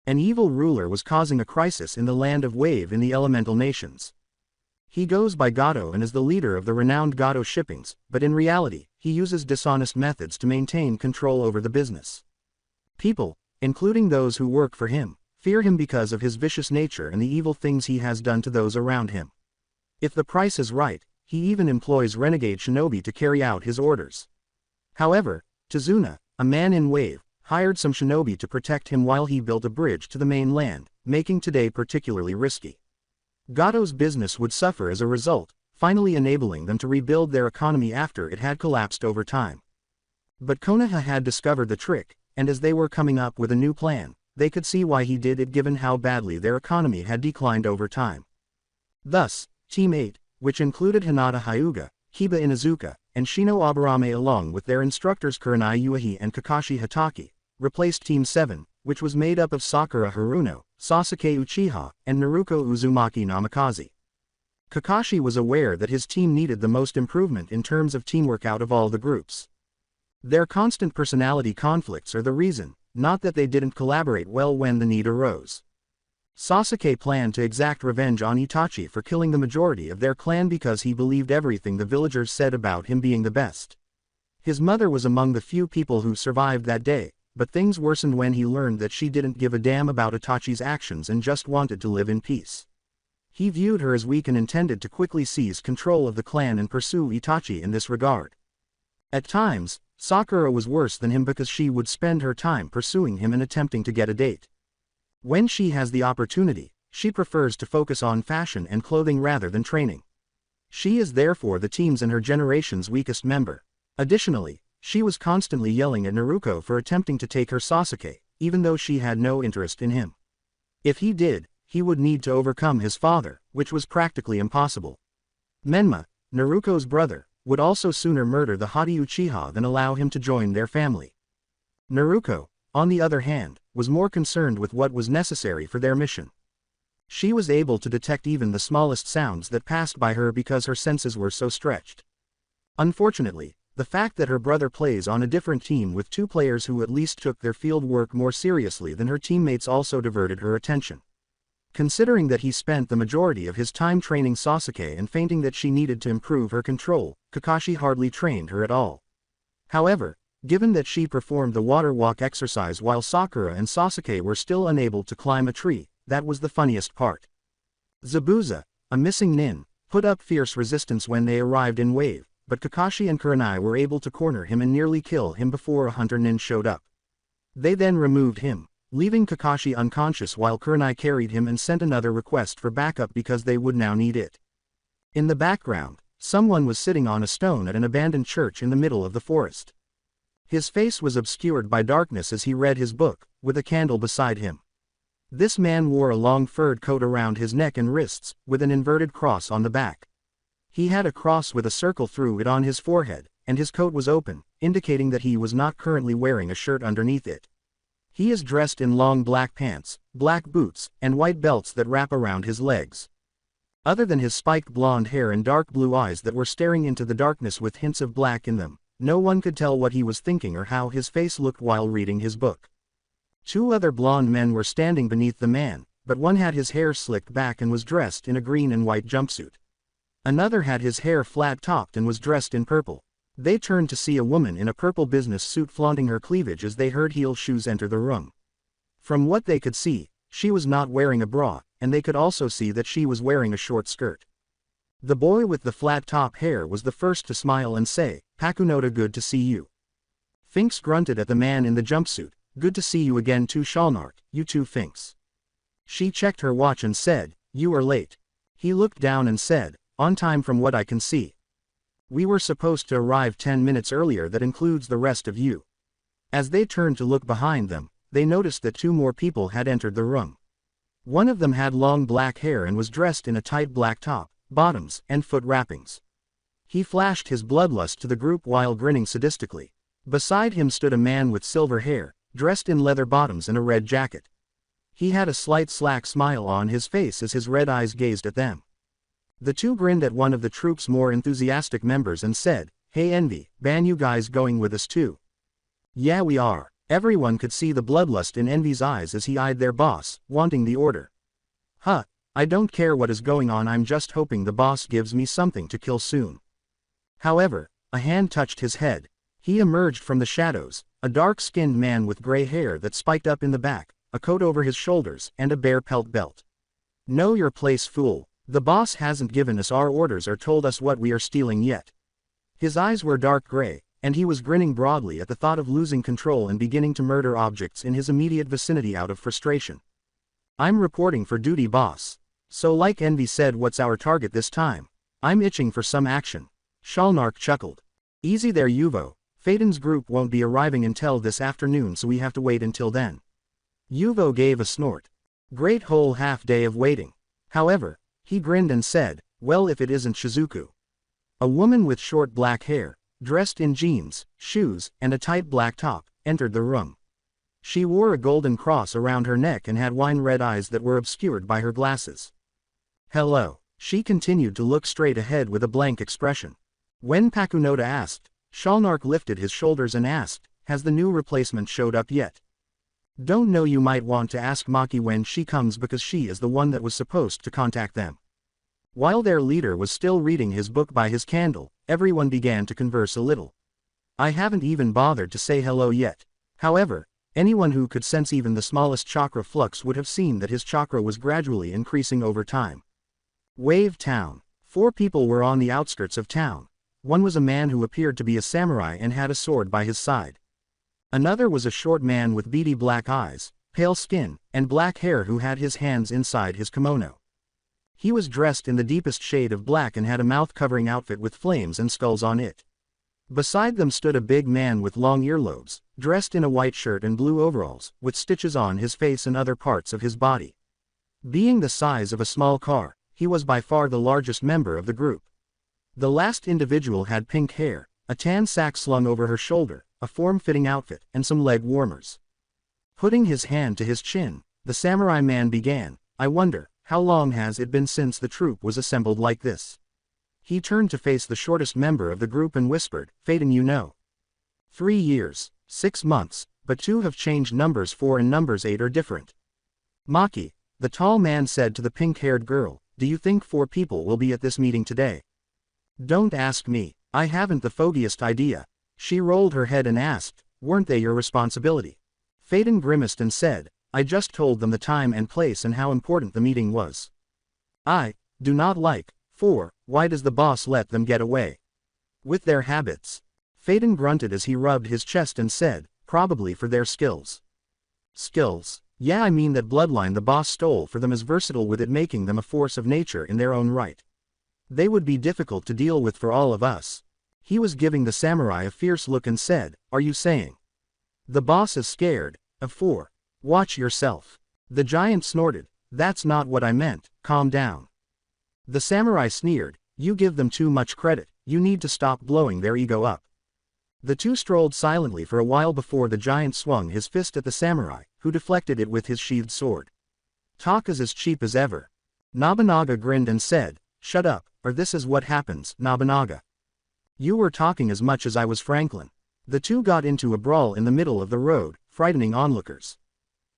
An evil ruler was causing a crisis in the land of Wave in the elemental nations. He goes by Gato and is the leader of the renowned Gato shippings, but in reality, he uses dishonest methods to maintain control over the business. People, including those who work for him, fear him because of his vicious nature and the evil things he has done to those around him. If the price is right, he even employs renegade shinobi to carry out his orders. However, Tazuna, a man in Wave, hired some shinobi to protect him while he built a bridge to the mainland, making today particularly risky. Gato's business would suffer as a result, finally enabling them to rebuild their economy after it had collapsed over time. But Konoha had discovered the trick, and as they were coming up with a new plan, they could see why he did it given how badly their economy had declined over time. Thus, Team 8, which included Hinata Hyuga, Kiba Inuzuka, and Shino Aburame along with their instructors Kurenai Yuihi and Kakashi Hatake, replaced Team 7, which was made up of Sakura Haruno, Sasuke Uchiha, and Naruto Uzumaki Namikaze. Kakashi was aware that his team needed the most improvement in terms of teamwork out of all the groups. Their constant personality conflicts are the reason, not that they didn't collaborate well when the need arose. Sasuke planned to exact revenge on Itachi for killing the majority of their clan because he believed everything the villagers said about him being the best. His mother was among the few people who survived that day, but things worsened when he learned that she didn't give a damn about Itachi's actions and just wanted to live in peace. He viewed her as weak and intended to quickly seize control of the clan and pursue Itachi in this regard. At times, Sakura was worse than him because she would spend her time pursuing him and attempting to get a date. When she has the opportunity, she prefers to focus on fashion and clothing rather than training. She is therefore the team's and her generation's weakest member. Additionally, she was constantly yelling at Naruto for attempting to take her Sasuke, even though she had no interest in him. If he did, he would need to overcome his father, which was practically impossible. Menma, Naruto's brother, would also sooner murder the haughty Uchiha than allow him to join their family. Naruto, on the other hand, was more concerned with what was necessary for their mission. She was able to detect even the smallest sounds that passed by her because her senses were so stretched. Unfortunately, the fact that her brother plays on a different team with two players who at least took their field work more seriously than her teammates also diverted her attention. Considering that he spent the majority of his time training Sasuke and feinting that she needed to improve her control, Kakashi hardly trained her at all. However, given that she performed the water walk exercise while Sakura and Sasuke were still unable to climb a tree, that was the funniest part. Zabuza, a missing nin, put up fierce resistance when they arrived in Wave, but Kakashi and Kurenai were able to corner him and nearly kill him before a hunter nin showed up. They then removed him, leaving Kakashi unconscious while Kurenai carried him and sent another request for backup because they would now need it. In the background, someone was sitting on a stone at an abandoned church in the middle of the forest. His face was obscured by darkness as he read his book, with a candle beside him. This man wore a long furred coat around his neck and wrists, with an inverted cross on the back. He had a cross with a circle through it on his forehead, and his coat was open, indicating that he was not currently wearing a shirt underneath it. He is dressed in long black pants, black boots, and white belts that wrap around his legs. Other than his spiked blonde hair and dark blue eyes that were staring into the darkness with hints of black in them, no one could tell what he was thinking or how his face looked while reading his book. Two other blonde men were standing beneath the man, but one had his hair slicked back and was dressed in a green and white jumpsuit. Another had his hair flat-topped and was dressed in purple. They turned to see a woman in a purple business suit flaunting her cleavage as they heard heel shoes enter the room. From what they could see, she was not wearing a bra, and they could also see that she was wearing a short skirt. The boy with the flat-top hair was the first to smile and say, "Pakunoda, good to see you." Finks grunted at the man in the jumpsuit, "Good to see you again too, Shalnark, you too, Finks." She checked her watch and said, "You are late." He looked down and said, "On time from what I can see. We were supposed to arrive 10 minutes earlier, that includes the rest of you." As they turned to look behind them, they noticed that two more people had entered the room. One of them had long black hair and was dressed in a tight black top, bottoms, and foot wrappings. He flashed his bloodlust to the group while grinning sadistically. Beside him stood a man with silver hair, dressed in leather bottoms and a red jacket. He had a slight slack smile on his face as his red eyes gazed at them. The two grinned at one of the troop's more enthusiastic members and said, "Hey Envy, ban you guys going with us too?" "Yeah we are," Everyone could see the bloodlust in Envy's eyes as he eyed their boss, wanting the order. Huh, I don't care what is going on, I'm just hoping the boss gives me something to kill soon. However, a hand touched his head. He emerged from the shadows, a dark-skinned man with gray hair that spiked up in the back, a coat over his shoulders, and a bear pelt belt. Know your place, fool. The boss hasn't given us our orders or told us what we are stealing yet. His eyes were dark gray, and he was grinning broadly at the thought of losing control and beginning to murder objects in his immediate vicinity out of frustration. I'm reporting for duty, boss. So like Envy said, what's our target this time? I'm itching for some action. Shalnark chuckled. Easy there, Yuvo. Phaeton's group won't be arriving until this afternoon, so we have to wait until then. Yuvo gave a snort. Great whole half day of waiting. However, he grinned and said, well, if it isn't Shizuku. A woman with short black hair, dressed in jeans, shoes, and a tight black top, entered the room. She wore a golden cross around her neck and had wine-red eyes that were obscured by her glasses. Hello. She continued to look straight ahead with a blank expression. When Pakunoda asked, Shalnark lifted his shoulders and asked, has the new replacement showed up yet? Don't know, you might want to ask Maki when she comes because she is the one that was supposed to contact them. While their leader was still reading his book by his candle, everyone began to converse a little. I haven't even bothered to say hello yet. However, anyone who could sense even the smallest chakra flux would have seen that his chakra was gradually increasing over time. Wave Town. 4 people were on the outskirts of town. One was a man who appeared to be a samurai and had a sword by his side. Another was a short man with beady black eyes, pale skin, and black hair who had his hands inside his kimono. He was dressed in the deepest shade of black and had a mouth-covering outfit with flames and skulls on it. Beside them stood a big man with long earlobes, dressed in a white shirt and blue overalls, with stitches on his face and other parts of his body. Being the size of a small car, he was by far the largest member of the group. The last individual had pink hair, a tan sack slung over her shoulder, a form-fitting outfit, and some leg warmers. Putting his hand to his chin, the samurai man began, I wonder, how long has it been since the troop was assembled like this? He turned to face the shortest member of the group and whispered, Phaeton, you know. 3 years, 6 months, but 2 have changed. Numbers 4 and numbers 8 are different. Maki, the tall man said to the pink-haired girl, do you think 4 people will be at this meeting today? Don't ask me, I haven't the foggiest idea. She rolled her head and asked, weren't they your responsibility? Phaeton grimaced and said, I just told them the time and place and how important the meeting was. I do not like 4, why does the boss let them get away with their habits? Phaeton grunted as he rubbed his chest and said, probably for their skills. Skills? Yeah, I mean that bloodline the boss stole for them is versatile, with it making them a force of nature in their own right. They would be difficult to deal with for all of us. He was giving the samurai a fierce look and said, are you saying the boss is scared of 4? Watch yourself. The giant snorted, that's not what I meant, calm down. The samurai sneered, you give them too much credit, you need to stop blowing their ego up. The 2 strolled silently for a while before the giant swung his fist at the samurai, who deflected it with his sheathed sword. Talk is as cheap as ever. Nobunaga grinned and said, shut up, or this is what happens, Nobunaga. You were talking as much as I was, Franklin. The 2 got into a brawl in the middle of the road, frightening onlookers.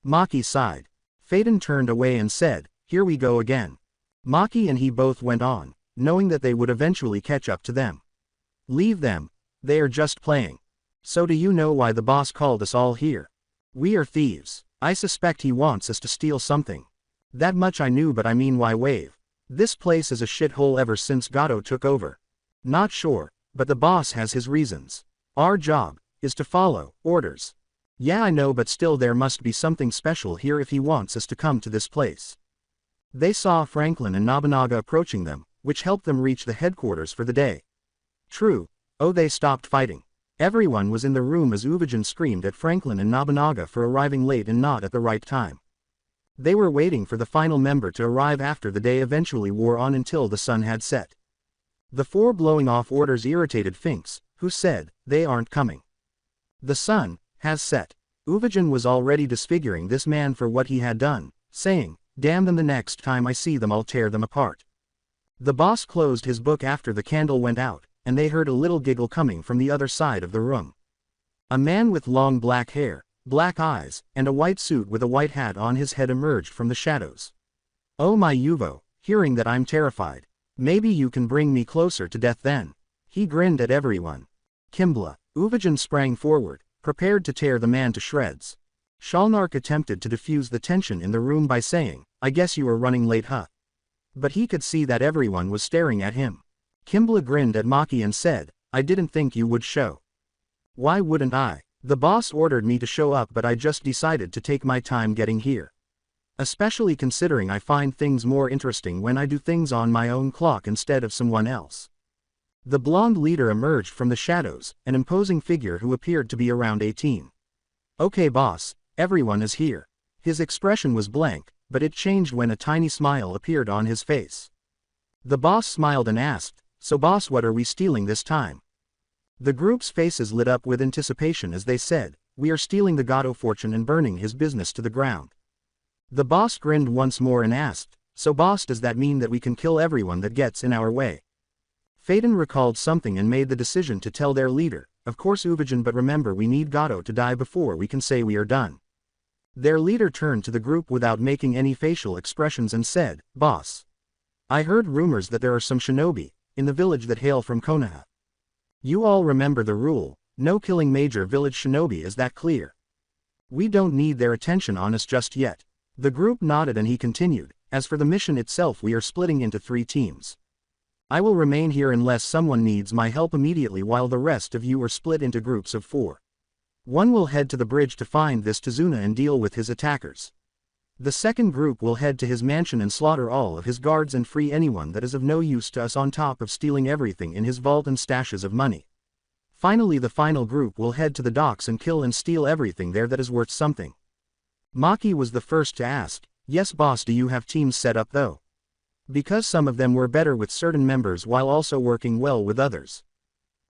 Maki sighed. Phaeton turned away and said, here we go again. Maki and he both went on, knowing that they would eventually catch up to them. Leave them. They are just playing. So do you know why the boss called us all here? We are thieves. I suspect he wants us to steal something. That much I knew, but I mean, why Wave? This place is a shithole ever since Gato took over. Not sure, but the boss has his reasons. Our job is to follow orders. Yeah, I know, but still there must be something special here if he wants us to come to this place. They saw Franklin and Nobunaga approaching them, which helped them reach the headquarters for the day. True. Oh, they stopped fighting. Everyone was in the room as Uvajin screamed at Franklin and Nobunaga for arriving late and not at the right time. They were waiting for the final member to arrive after the day eventually wore on until the sun had set. The 4 blowing off orders irritated Finks, who said, they aren't coming. The sun has set. Uvajin was already disfiguring this man for what he had done, saying, damn them, the next time I see them I'll tear them apart. The boss closed his book after the candle went out, and they heard a little giggle coming from the other side of the room. A man with long black hair, black eyes, and a white suit with a white hat on his head emerged from the shadows. "Oh my Yuvo, hearing that I'm terrified. Maybe you can bring me closer to death then." He grinned at everyone. Kimbla. Uvajin sprang forward, prepared to tear the man to shreds. Shalnark attempted to diffuse the tension in the room by saying, "I guess you were running late, huh?" But he could see that everyone was staring at him. Kimbla grinned at Maki and said, "I didn't think you would show." "Why wouldn't I? The boss ordered me to show up, but I just decided to take my time getting here. Especially considering I find things more interesting when I do things on my own clock instead of someone else." The blonde leader emerged from the shadows, an imposing figure who appeared to be around 18. "Okay boss, everyone is here." His expression was blank, but it changed when a tiny smile appeared on his face. The boss smiled and asked, "So boss, what are we stealing this time?" The group's faces lit up with anticipation as they said, "We are stealing the Gato fortune and burning his business to the ground." The boss grinned once more and asked, "So boss, does that mean that we can kill everyone that gets in our way?" Phaeton recalled something and made the decision to tell their leader, "Of course Uvajin, but remember we need Gato to die before we can say we are done." Their leader turned to the group without making any facial expressions and said, "Boss, I heard rumors that there are some shinobi in the village that hail from Konoha. You all remember the rule, no killing major village shinobi, is that clear? We don't need their attention on us just yet." The group nodded and he continued, "As for the mission itself, we are splitting into 3 teams. I will remain here unless someone needs my help immediately, while the rest of you are split into groups of 4. One will head to the bridge to find this Tazuna and deal with his attackers. The second group will head to his mansion and slaughter all of his guards and free anyone that is of no use to us, on top of stealing everything in his vault and stashes of money. Finally, the final group will head to the docks and kill and steal everything there that is worth something." Maki was the first to ask, "Yes boss, do you have teams set up though? Because some of them were better with certain members while also working well with others."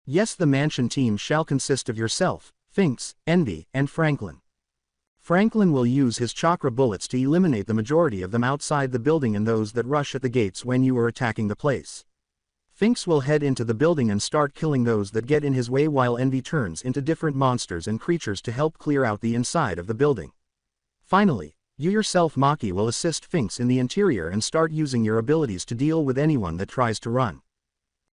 "Yes, the mansion team shall consist of yourself, Finks, Envy, and Franklin. Franklin will use his chakra bullets to eliminate the majority of them outside the building and those that rush at the gates when you are attacking the place. Finks will head into the building and start killing those that get in his way, while Envy turns into different monsters and creatures to help clear out the inside of the building. Finally, you yourself, Maki, will assist Finks in the interior and start using your abilities to deal with anyone that tries to run."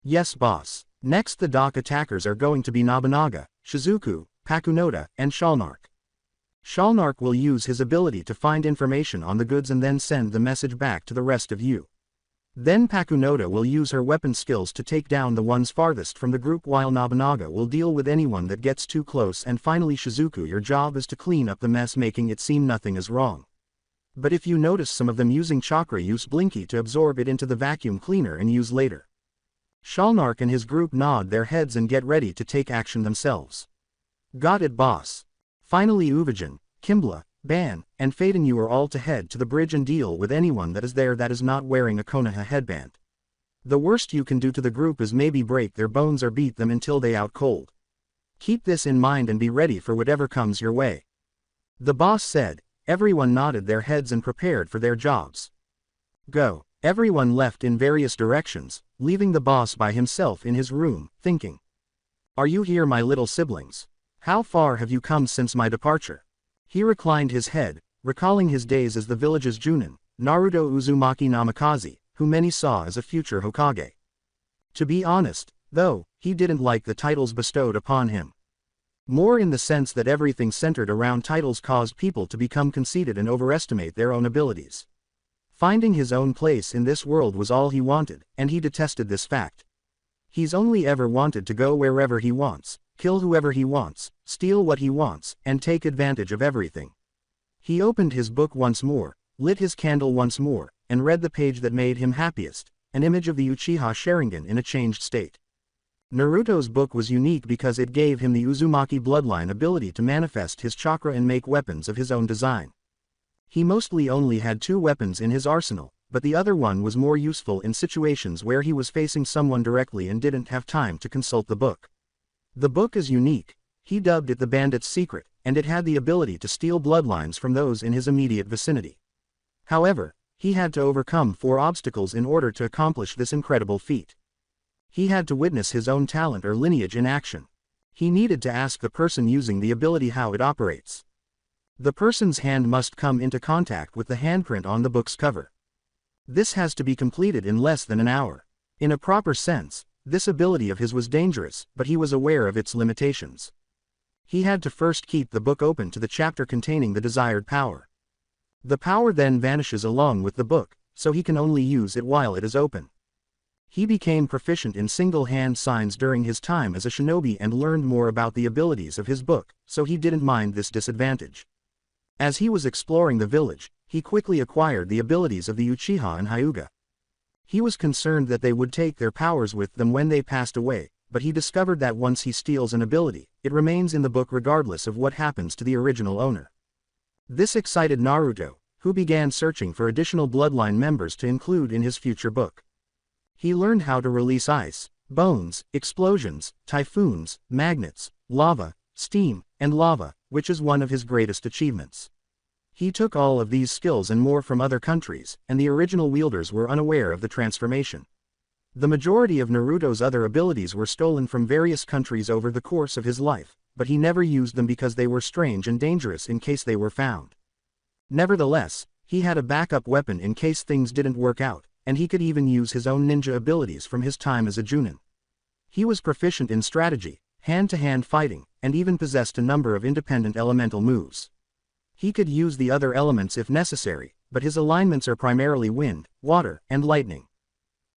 "Yes boss." Next, the dock attackers are going to be Nobunaga, Shizuku, Pakunoda, and Shalnark. Shalnark will use his ability to find information on the goods and then send the message back to the rest of you. Then Pakunoda will use her weapon skills to take down the ones farthest from the group, while Nobunaga will deal with anyone that gets too close, and finally Shizuku, your job is to clean up the mess, making it seem nothing is wrong. But if you notice some of them using chakra, use Blinky to absorb it into the vacuum cleaner and use later." Shalnark and his group nod their heads and get ready to take action themselves. "Got it boss." Finally Uvajin, Kimbla, Ban, and Phaeton, you are all to head to the bridge and deal with anyone that is there that is not wearing a Konoha headband. The worst you can do to the group is maybe break their bones or beat them until they out cold. Keep this in mind and be ready for whatever comes your way." The boss said. Everyone nodded their heads and prepared for their jobs. "Go." Everyone left in various directions, leaving the boss by himself in his room, thinking. "Are you here, my little siblings? How far have you come since my departure?" He reclined his head, recalling his days as the village's Junin, Naruto Uzumaki Namikaze, who many saw as a future Hokage. To be honest, though, he didn't like the titles bestowed upon him. More in the sense that everything centered around titles caused people to become conceited and overestimate their own abilities. Finding his own place in this world was all he wanted, and he detested this fact. He's only ever wanted to go wherever he wants, kill whoever he wants, steal what he wants, and take advantage of everything. He opened his book once more, lit his candle once more, and read the page that made him happiest, an image of the Uchiha Sharingan in a changed state. Naruto's book was unique because it gave him the Uzumaki bloodline ability to manifest his chakra and make weapons of his own design. He mostly only had 2 weapons in his arsenal, but the other one was more useful in situations where he was facing someone directly and didn't have time to consult the book. The book is unique. He dubbed it the Bandit's Secret, and it had the ability to steal bloodlines from those in his immediate vicinity. However, he had to overcome 4 obstacles in order to accomplish this incredible feat. He had to witness his own talent or lineage in action. He needed to ask the person using the ability how it operates. The person's hand must come into contact with the handprint on the book's cover. This has to be completed in less than an hour. In a proper sense, this ability of his was dangerous, but he was aware of its limitations. He had to first keep the book open to the chapter containing the desired power. The power then vanishes along with the book, so he can only use it while it is open. He became proficient in single-hand signs during his time as a shinobi and learned more about the abilities of his book, so he didn't mind this disadvantage. As he was exploring the village, he quickly acquired the abilities of the Uchiha and Hyuga. He was concerned that they would take their powers with them when they passed away, but he discovered that once he steals an ability, it remains in the book regardless of what happens to the original owner. This excited Naruto, who began searching for additional bloodline members to include in his future book. He learned how to release ice, bones, explosions, typhoons, magnets, lava, steam, and lava, which is one of his greatest achievements. He took all of these skills and more from other countries, and the original wielders were unaware of the transformation. The majority of Naruto's other abilities were stolen from various countries over the course of his life, but he never used them because they were strange and dangerous in case they were found. Nevertheless, he had a backup weapon in case things didn't work out, and he could even use his own ninja abilities from his time as a Junin. He was proficient in strategy, hand-to-hand fighting, and even possessed a number of independent elemental moves. He could use the other elements if necessary, but his alignments are primarily wind, water, and lightning.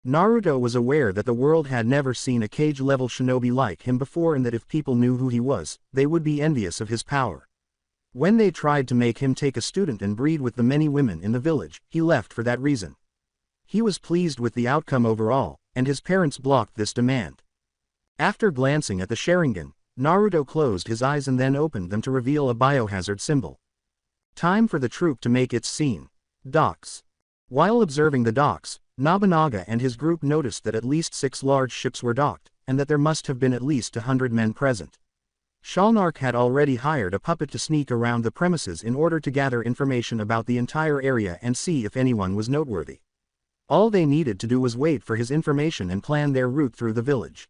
Naruto was aware that the world had never seen a cage-level shinobi like him before and that if people knew who he was, they would be envious of his power. When they tried to make him take a student and breed with the many women in the village, he left for that reason. He was pleased with the outcome overall, and his parents blocked this demand. After glancing at the Sharingan, Naruto closed his eyes and then opened them to reveal a biohazard symbol. Time for the troop to make its scene. Docks. While observing the docks, Nobunaga and his group noticed that at least 6 large ships were docked, and that there must have been at least 100 men present. Shalnark had already hired a puppet to sneak around the premises in order to gather information about the entire area and see if anyone was noteworthy. All they needed to do was wait for his information and plan their route through the village.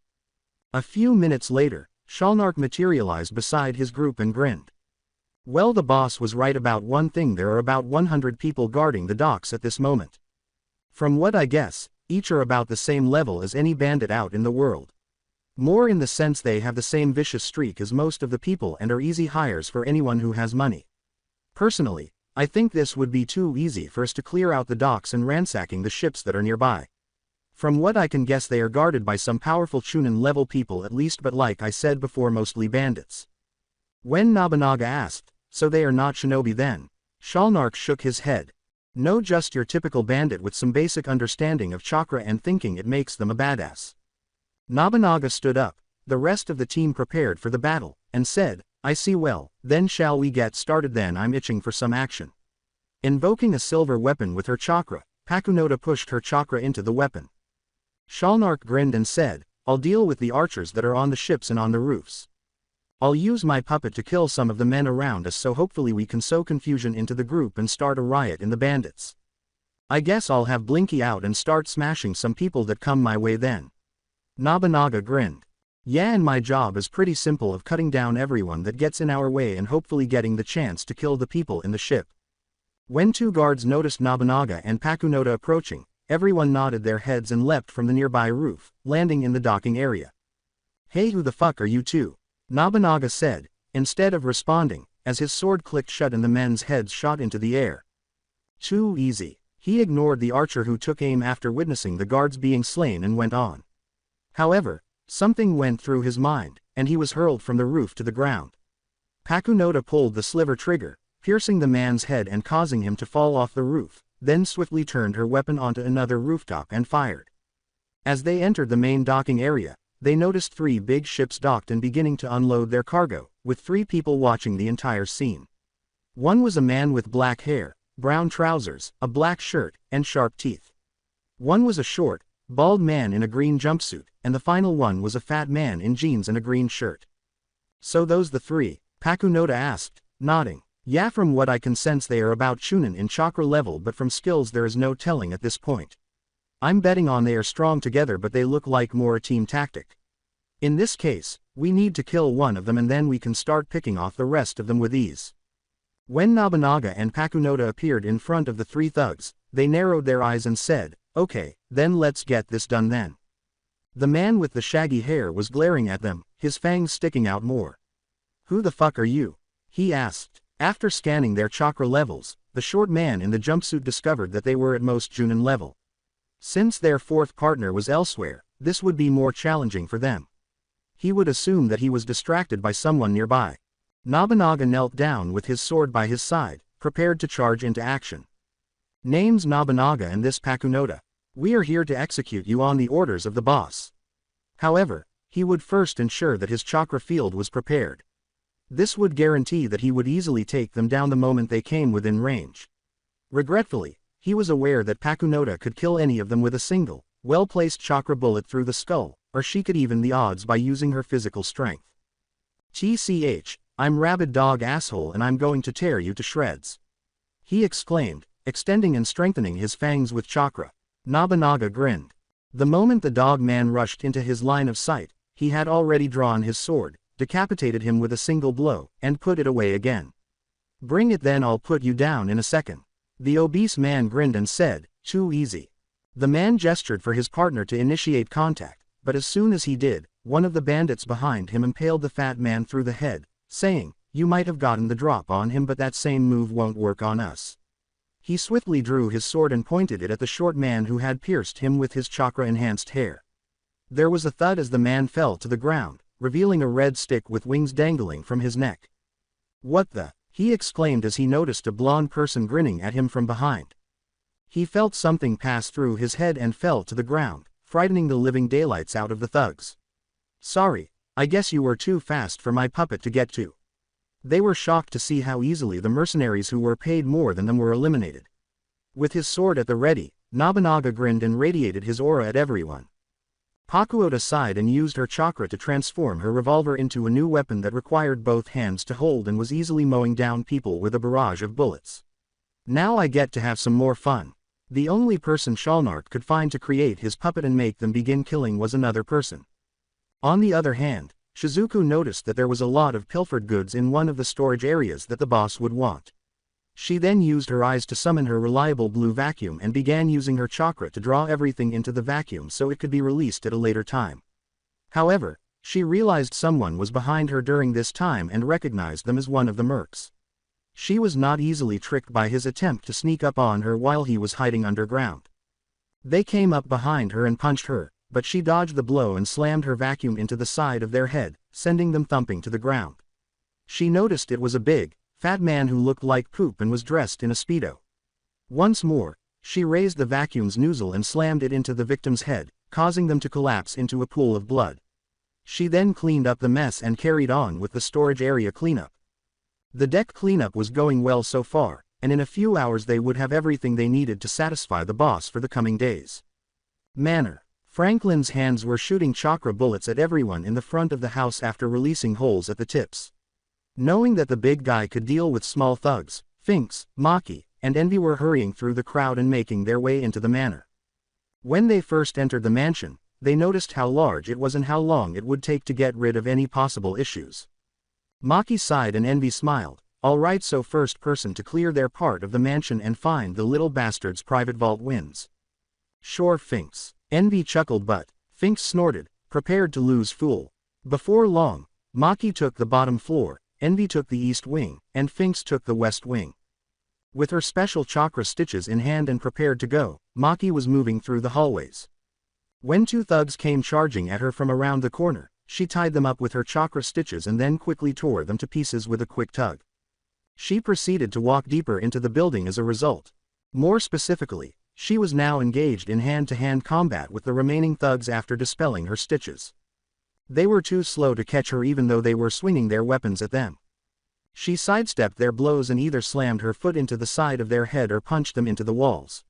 A few minutes later, Shalnark materialized beside his group and grinned. Well, the boss was right about one thing: there are about 100 people guarding the docks at this moment. From what I guess, each are about the same level as any bandit out in the world. More in the sense they have the same vicious streak as most of the people and are easy hires for anyone who has money. Personally, I think this would be too easy for us to clear out the docks and ransacking the ships that are nearby. From what I can guess, they are guarded by some powerful Chunin-level people at least, but like I said before, mostly bandits. When Nobunaga asked, "So they are not shinobi then?" Shalnark shook his head. "No, just your typical bandit with some basic understanding of chakra and thinking it makes them a badass." Nobunaga stood up, the rest of the team prepared for the battle, and said, "I see. Well, then shall we get started then? I'm itching for some action." Invoking a silver weapon with her chakra, Pakunoda pushed her chakra into the weapon. Shalnark grinned and said, "I'll deal with the archers that are on the ships and on the roofs. I'll use my puppet to kill some of the men around us, so hopefully we can sow confusion into the group and start a riot in the bandits. I guess I'll have Blinky out and start smashing some people that come my way then." Nobunaga grinned. "Yeah, and my job is pretty simple, of cutting down everyone that gets in our way and hopefully getting the chance to kill the people in the ship." When 2 guards noticed Nobunaga and Pakunoda approaching, everyone nodded their heads and leapt from the nearby roof, landing in the docking area. "Hey, who the fuck are you two?" Nobunaga said, instead of responding, as his sword clicked shut and the men's heads shot into the air. Too easy. He ignored the archer who took aim after witnessing the guards being slain and went on. However, something went through his mind, and he was hurled from the roof to the ground. Pakunoda pulled the sliver trigger, piercing the man's head and causing him to fall off the roof, then swiftly turned her weapon onto another rooftop and fired. As they entered the main docking area, they noticed 3 big ships docked and beginning to unload their cargo, with 3 people watching the entire scene. One was a man with black hair, brown trousers, a black shirt, and sharp teeth. One was a short, bald man in a green jumpsuit, and the final one was a fat man in jeans and a green shirt. "So those the 3, Pakunoda asked, nodding. "Yeah, from what I can sense they are about Chunin in chakra level, but from skills there is no telling at this point. I'm betting on they are strong together, but they look like more a team tactic. In this case, we need to kill one of them and then we can start picking off the rest of them with ease." When Nobunaga and Pakunoda appeared in front of the three thugs, they narrowed their eyes and said, "Okay, then let's get this done then." The man with the shaggy hair was glaring at them, his fangs sticking out more. "Who the fuck are you?" he asked. After scanning their chakra levels, the short man in the jumpsuit discovered that they were at most Junin level. Since their fourth partner was elsewhere, this would be more challenging for them. He would assume that he was distracted by someone nearby. Nobunaga knelt down with his sword by his side, prepared to charge into action. "Name's Nobunaga and this Pakunoda. We are here to execute you on the orders of the boss." However, he would first ensure that his chakra field was prepared. This would guarantee that he would easily take them down the moment they came within range. Regretfully, he was aware that Pakunoda could kill any of them with a single, well-placed chakra bullet through the skull, or she could even the odds by using her physical strength. "TCH, I'm Rabid Dog Asshole and I'm going to tear you to shreds," he exclaimed, extending and strengthening his fangs with chakra. Nobunaga grinned. The moment the dog man rushed into his line of sight, he had already drawn his sword, decapitated him with a single blow, and put it away again. "Bring it then, I'll put you down in a second." The obese man grinned and said, "Too easy." The man gestured for his partner to initiate contact, but as soon as he did, one of the bandits behind him impaled the fat man through the head, saying, "You might have gotten the drop on him, but that same move won't work on us." He swiftly drew his sword and pointed it at the short man who had pierced him with his chakra-enhanced hair. There was a thud as the man fell to the ground, revealing a red stick with wings dangling from his neck. "What the?" he exclaimed as he noticed a blonde person grinning at him from behind. He felt something pass through his head and fell to the ground, frightening the living daylights out of the thugs. "Sorry, I guess you were too fast for my puppet to get to." They were shocked to see how easily the mercenaries who were paid more than them were eliminated. With his sword at the ready, Nobunaga grinned and radiated his aura at everyone. Pakunoda sighed and used her chakra to transform her revolver into a new weapon that required both hands to hold and was easily mowing down people with a barrage of bullets. "Now I get to have some more fun." The only person Shalnart could find to create his puppet and make them begin killing was another person. On the other hand, Shizuku noticed that there was a lot of pilfered goods in one of the storage areas that the boss would want. She then used her eyes to summon her reliable blue vacuum and began using her chakra to draw everything into the vacuum so it could be released at a later time. However, she realized someone was behind her during this time and recognized them as one of the mercs. She was not easily tricked by his attempt to sneak up on her while he was hiding underground. They came up behind her and punched her, but she dodged the blow and slammed her vacuum into the side of their head, sending them thumping to the ground. She noticed it was a big, fat man who looked like poop and was dressed in a speedo. Once more, she raised the vacuum's nozzle and slammed it into the victim's head, causing them to collapse into a pool of blood. She then cleaned up the mess and carried on with the storage area cleanup. The deck cleanup was going well so far, and in a few hours they would have everything they needed to satisfy the boss for the coming days. Manner. Franklin's hands were shooting chakra bullets at everyone in the front of the house after releasing holes at the tips. Knowing that the big guy could deal with small thugs, Finks, Maki, and Envy were hurrying through the crowd and making their way into the manor. When they first entered the mansion, they noticed how large it was and how long it would take to get rid of any possible issues. Maki sighed and Envy smiled. "Alright, so first person to clear their part of the mansion and find the little bastard's private vault wins." "Sure, Finks." Envy chuckled, but Finks snorted, prepared to lose fool. Before long, Maki took the bottom floor, Envy took the east wing, and Finks took the west wing. With her special chakra stitches in hand and prepared to go, Maki was moving through the hallways. When two thugs came charging at her from around the corner, she tied them up with her chakra stitches and then quickly tore them to pieces with a quick tug. She proceeded to walk deeper into the building as a result. More specifically, she was now engaged in hand-to-hand combat with the remaining thugs after dispelling her stitches. They were too slow to catch her even though they were swinging their weapons at them. She sidestepped their blows and either slammed her foot into the side of their head or punched them into the walls.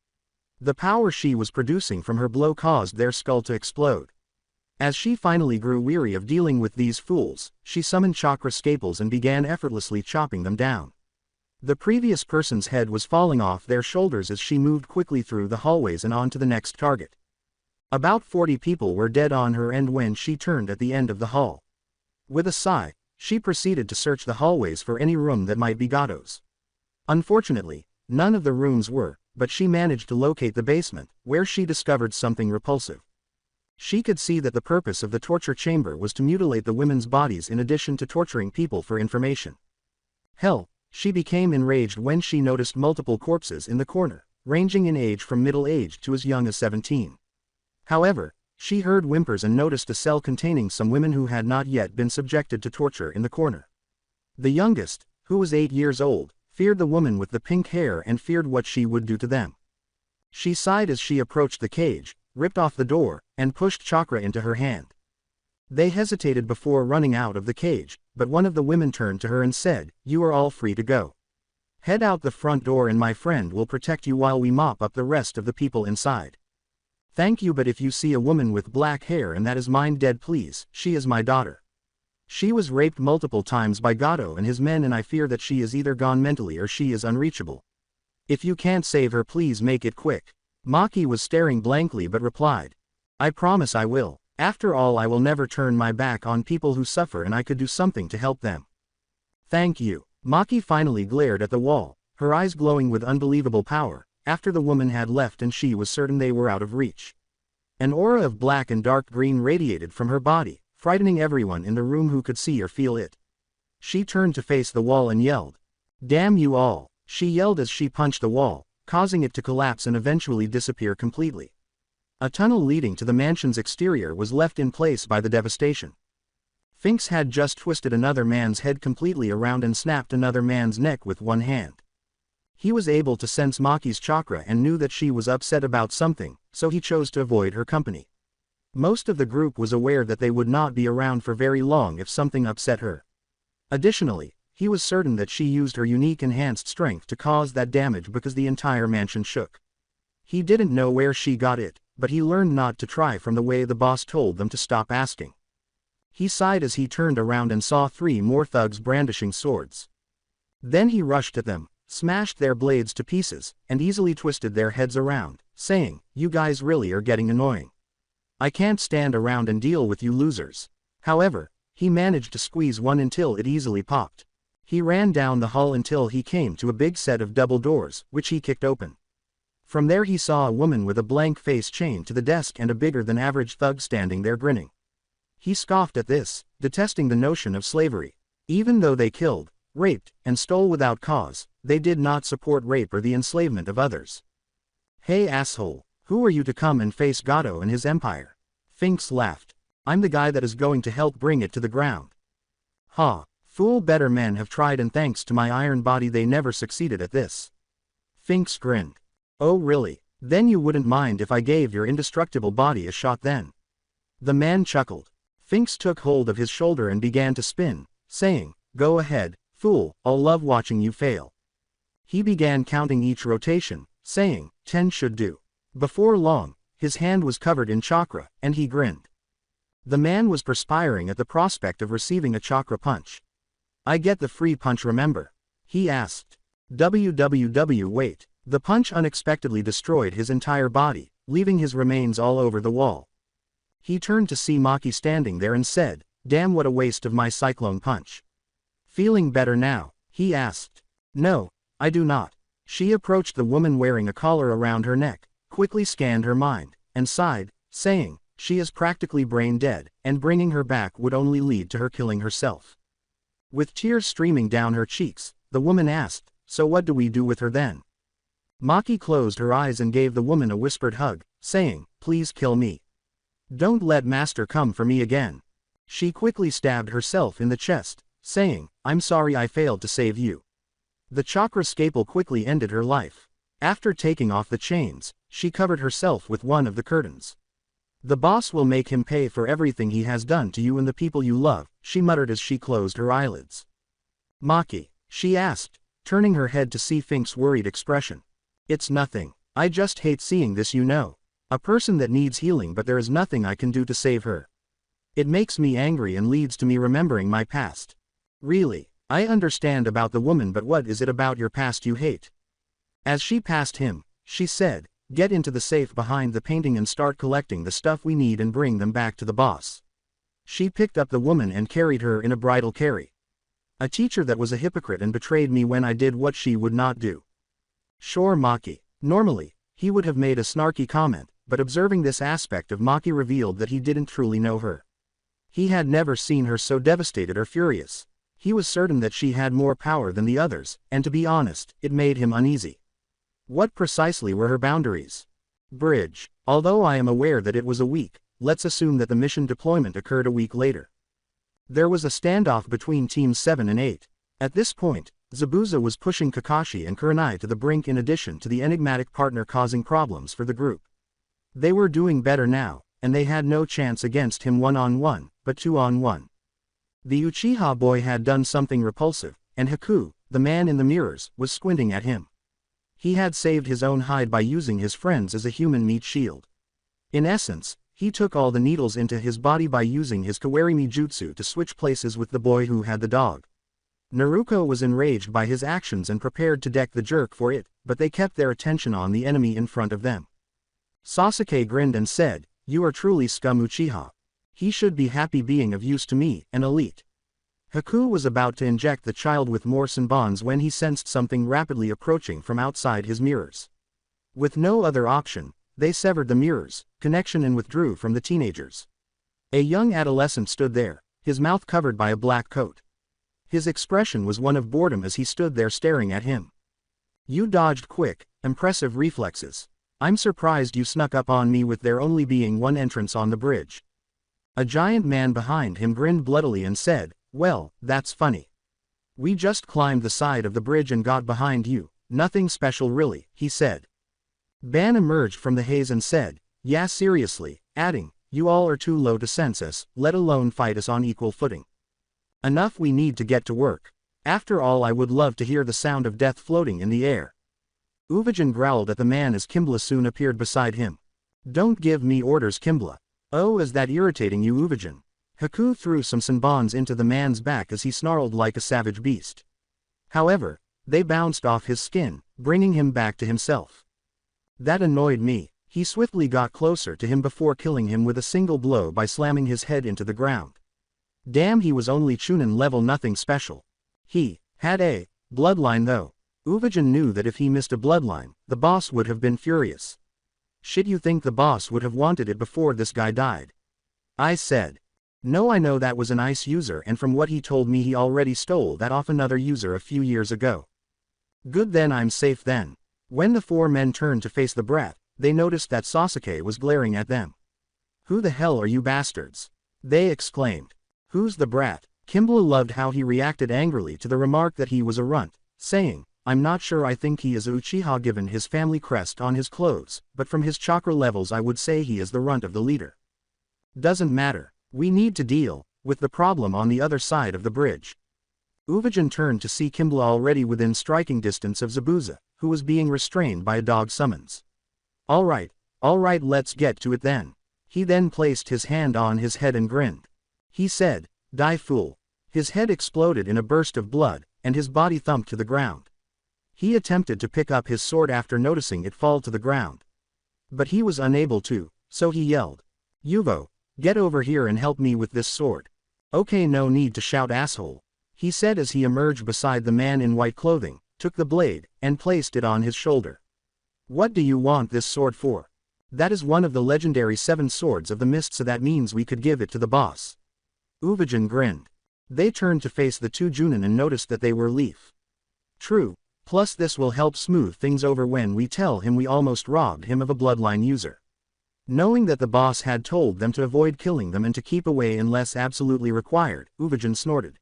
The power she was producing from her blow caused their skull to explode. As she finally grew weary of dealing with these fools, she summoned chakra scalpels and began effortlessly chopping them down. The previous person's head was falling off their shoulders as she moved quickly through the hallways and on to the next target. About 40 people were dead on her end when she turned at the end of the hall. With a sigh, she proceeded to search the hallways for any room that might be Gato's. Unfortunately, none of the rooms were, but she managed to locate the basement, where she discovered something repulsive. She could see that the purpose of the torture chamber was to mutilate the women's bodies in addition to torturing people for information. Hell, she became enraged when she noticed multiple corpses in the corner, ranging in age from middle-aged to as young as 17. However, she heard whimpers and noticed a cell containing some women who had not yet been subjected to torture in the corner. The youngest, who was 8 years old, feared the woman with the pink hair and feared what she would do to them. She sighed as she approached the cage, ripped off the door, and pushed Chakra into her hand. They hesitated before running out of the cage, but one of the women turned to her and said, "You are all free to go. Head out the front door and my friend will protect you while we mop up the rest of the people inside." "Thank you, but if you see a woman with black hair and that is mine dead, please, she is my daughter. She was raped multiple times by Gato and his men and I fear that she is either gone mentally or she is unreachable. If you can't save her, please make it quick." Maki was staring blankly but replied, "I promise I will. After all, I will never turn my back on people who suffer and I could do something to help them." "Thank you." Maki finally glared at the wall, her eyes glowing with unbelievable power, after the woman had left and she was certain they were out of reach. An aura of black and dark green radiated from her body, frightening everyone in the room who could see or feel it. She turned to face the wall and yelled, "Damn you all!" She yelled as she punched the wall, causing it to collapse and eventually disappear completely. A tunnel leading to the mansion's exterior was left in place by the devastation. Finks had just twisted another man's head completely around and snapped another man's neck with one hand. He was able to sense Maki's chakra and knew that she was upset about something, so he chose to avoid her company. Most of the group was aware that they would not be around for very long if something upset her. Additionally, he was certain that she used her unique enhanced strength to cause that damage because the entire mansion shook. He didn't know where she got it, but he learned not to try from the way the boss told them to stop asking. He sighed as he turned around and saw 3 more thugs brandishing swords. Then he rushed at them, smashed their blades to pieces, and easily twisted their heads around, saying, "You guys really are getting annoying. I can't stand around and deal with you losers." However, he managed to squeeze one until it easily popped. He ran down the hall until he came to a big set of double doors, which he kicked open. From there he saw a woman with a blank face chained to the desk and a bigger-than-average thug standing there grinning. He scoffed at this, detesting the notion of slavery. Even though they killed, raped, and stole without cause, they did not support rape or the enslavement of others. "Hey asshole, who are you to come and face Gato and his empire?" Finks laughed. "I'm the guy that is going to help bring it to the ground." "Ha, fool, better men have tried and thanks to my iron body they never succeeded at this." Finks grinned. "Oh really? Then you wouldn't mind if I gave your indestructible body a shot then?" The man chuckled. Finks took hold of his shoulder and began to spin, saying, "Go ahead, fool, I'll love watching you fail." He began counting each rotation, saying, 10 should do. Before long, his hand was covered in chakra, and he grinned. The man was perspiring at the prospect of receiving a chakra punch. "I get the free punch, remember?" he asked. Wait. The punch unexpectedly destroyed his entire body, leaving his remains all over the wall. He turned to see Maki standing there and said, "Damn, what a waste of my cyclone punch." "Feeling better now?" he asked. "No, I do not." She approached the woman wearing a collar around her neck, quickly scanned her mind, and sighed, saying, "She is practically brain dead, and bringing her back would only lead to her killing herself." With tears streaming down her cheeks, the woman asked, "So what do we do with her then?" Maki closed her eyes and gave the woman a whispered hug, saying, "Please kill me. Don't let Master come for me again." She quickly stabbed herself in the chest, saying, "I'm sorry I failed to save you." The chakra scalpel quickly ended her life. After taking off the chains, she covered herself with one of the curtains. "The boss will make him pay for everything he has done to you and the people you love," she muttered as she closed her eyelids. "Maki?" she asked, turning her head to see Fink's worried expression. "It's nothing. I just hate seeing this, you know. A person that needs healing, but there is nothing I can do to save her. It makes me angry and leads to me remembering my past." "Really? I understand about the woman, but what is it about your past you hate?" As she passed him, she said, "Get into the safe behind the painting and start collecting the stuff we need and bring them back to the boss." She picked up the woman and carried her in a bridal carry. A teacher that was a hypocrite and betrayed me when I did what she would not do. Sure, Maki. Normally, he would have made a snarky comment, but observing this aspect of Maki revealed that he didn't truly know her. He had never seen her so devastated or furious. He was certain that she had more power than the others, and to be honest, it made him uneasy. What precisely were her boundaries? Bridge. Although I am aware that it was a week, let's assume that the mission deployment occurred a week later. There was a standoff between Teams 7 and 8. At this point, Zabuza was pushing Kakashi and Kurenai to the brink in addition to the enigmatic partner causing problems for the group. They were doing better now, and they had no chance against him one-on-one, but two-on-one. The Uchiha boy had done something repulsive, and Haku, the man in the mirrors, was squinting at him. He had saved his own hide by using his friends as a human meat shield. In essence, he took all the needles into his body by using his Kawarimi jutsu to switch places with the boy who had the dog. Naruto was enraged by his actions and prepared to deck the jerk for it, but they kept their attention on the enemy in front of them. Sasuke grinned and said, "You are truly scum Uchiha. He should be happy being of use to me, an elite." Haku was about to inject the child with more senbons when he sensed something rapidly approaching from outside his mirrors. With no other option, they severed the mirrors, connection and withdrew from the teenagers. A young adolescent stood there, his mouth covered by a black coat. His expression was one of boredom as he stood there staring at him. "You dodged quick, impressive reflexes. I'm surprised you snuck up on me with there only being one entrance on the bridge." A giant man behind him grinned bloodily and said, "Well, that's funny. We just climbed the side of the bridge and got behind you, nothing special really," he said. Ban emerged from the haze and said, "Yeah, seriously," adding, "You all are too low to sense us, let alone fight us on equal footing. Enough, we need to get to work. After all, I would love to hear the sound of death floating in the air." Uvajin growled at the man as Kimbla soon appeared beside him. "Don't give me orders, Kimbla." "Oh, is that irritating you, Uvajin?" Haku threw some senbons into the man's back as he snarled like a savage beast. However, they bounced off his skin, bringing him back to himself. "That annoyed me." He swiftly got closer to him before killing him with a single blow by slamming his head into the ground. Damn, he was only Chunin level, nothing special. He had a bloodline though. Uvajin knew that if he missed a bloodline, the boss would have been furious. "Shit, you think the boss would have wanted it before this guy died?" I said. "No, I know that was an ice user, and from what he told me he already stole that off another user a few years ago." "Good, then I'm safe then." When the four men turned to face the brat, they noticed that Sasuke was glaring at them. "Who the hell are you bastards?" they exclaimed. "Who's the brat?" Kimbla loved how he reacted angrily to the remark that he was a runt, saying, "I'm not sure, I think he is a Uchiha given his family crest on his clothes, but from his chakra levels I would say he is the runt of the leader. Doesn't matter. We need to deal with the problem on the other side of the bridge." Uvajin turned to see Kimbla already within striking distance of Zabuza, who was being restrained by a dog summons. All right, let's get to it then." He then placed his hand on his head and grinned. He said, "Die, fool." His head exploded in a burst of blood, and his body thumped to the ground. He attempted to pick up his sword after noticing it fall to the ground. But he was unable to, so he yelled, "Yuvo, get over here and help me with this sword." "Okay, no need to shout, asshole," he said as he emerged beside the man in white clothing, took the blade, and placed it on his shoulder. "What do you want this sword for?" "That is one of the legendary 7 swords of the mist, so that means we could give it to the boss." Uvajin grinned. They turned to face the two Junin and noticed that they were Leaf. "True, plus this will help smooth things over when we tell him we almost robbed him of a bloodline user." Knowing that the boss had told them to avoid killing them and to keep away unless absolutely required, Uvajin snorted.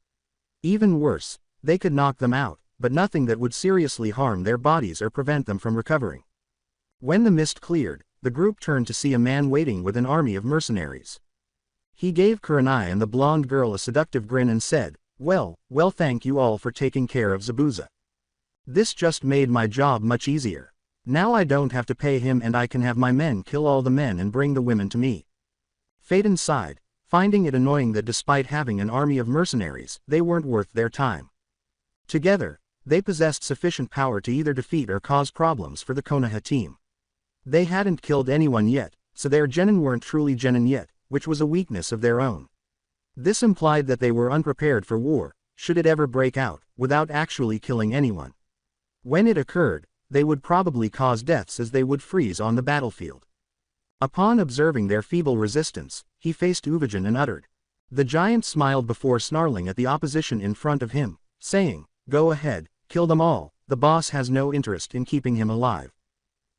Even worse, they could knock them out, but nothing that would seriously harm their bodies or prevent them from recovering. When the mist cleared, the group turned to see a man waiting with an army of mercenaries. He gave Kurenai and the blonde girl a seductive grin and said, well, thank you all for taking care of Zabuza. This just made my job much easier. Now I don't have to pay him and I can have my men kill all the men and bring the women to me." Phaeton sighed, finding it annoying that despite having an army of mercenaries, they weren't worth their time. Together, they possessed sufficient power to either defeat or cause problems for the Konoha team. They hadn't killed anyone yet, so their genin weren't truly genin yet, which was a weakness of their own. This implied that they were unprepared for war, should it ever break out, without actually killing anyone. When it occurred, they would probably cause deaths as they would freeze on the battlefield. Upon observing their feeble resistance, he faced Uvajin and uttered. The giant smiled before snarling at the opposition in front of him, saying, "Go ahead, kill them all, the boss has no interest in keeping him alive."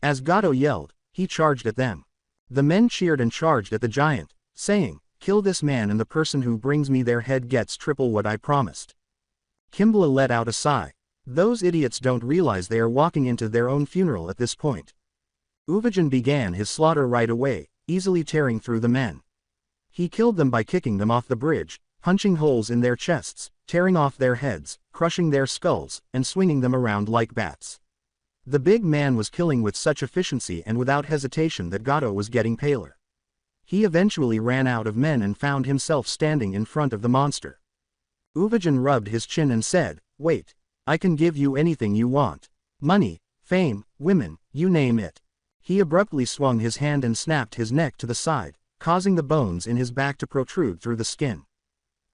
As Gato yelled, he charged at them. The men cheered and charged at the giant, saying, "Kill this man and the person who brings me their head gets triple what I promised." Kimbla let out a sigh. Those idiots don't realize they are walking into their own funeral at this point. Uvajin began his slaughter right away, easily tearing through the men. He killed them by kicking them off the bridge, punching holes in their chests, tearing off their heads, crushing their skulls, and swinging them around like bats. The big man was killing with such efficiency and without hesitation that Gato was getting paler. He eventually ran out of men and found himself standing in front of the monster. Uvajin rubbed his chin and said, "Wait. I can give you anything you want. Money, fame, women, you name it." He abruptly swung his hand and snapped his neck to the side, causing the bones in his back to protrude through the skin.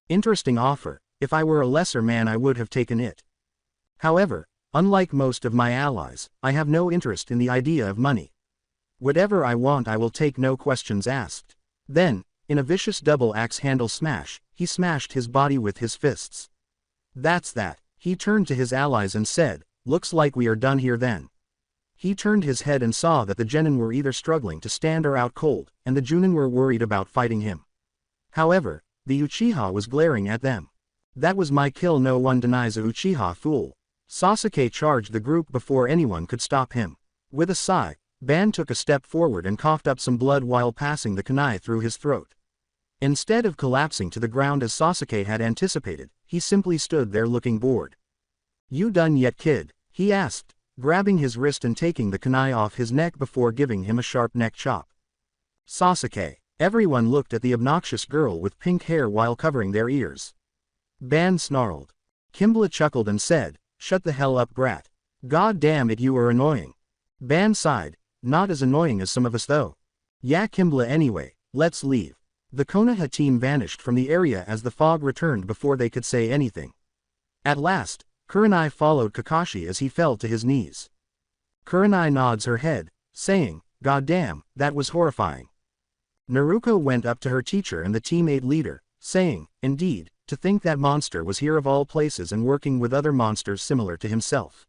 Interesting offer. If I were a lesser man I would have taken it. However, unlike most of my allies, I have no interest in the idea of money. Whatever I want I will take, no questions asked. Then, in a vicious double axe handle smash, he smashed his body with his fists. "That's that." He turned to his allies and said, "Looks like we are done here then." He turned his head and saw that the genin were either struggling to stand or out cold, and the Junin were worried about fighting him. However, the Uchiha was glaring at them. "That was my kill, no one denies a Uchiha, fool." Sasuke charged the group before anyone could stop him. With a sigh, Ban took a step forward and coughed up some blood while passing the kunai through his throat. Instead of collapsing to the ground as Sasuke had anticipated, he simply stood there looking bored. "You done yet, kid?" he asked, grabbing his wrist and taking the kunai off his neck before giving him a sharp neck chop. "Sasuke." Everyone looked at the obnoxious girl with pink hair while covering their ears. Ban snarled. Kimbla chuckled and said, "Shut the hell up, brat. God damn it, you are annoying." Ban sighed. "Not as annoying as some of us though." "Yeah, Kimbla, anyway, let's leave." The Konoha team vanished from the area as the fog returned before they could say anything. At last, Kurenai followed Kakashi as he fell to his knees. Kurenai nods her head, saying, "God damn, that was horrifying." Naruto went up to her teacher and the teammate leader, saying, "Indeed, to think that monster was here of all places and working with other monsters similar to himself."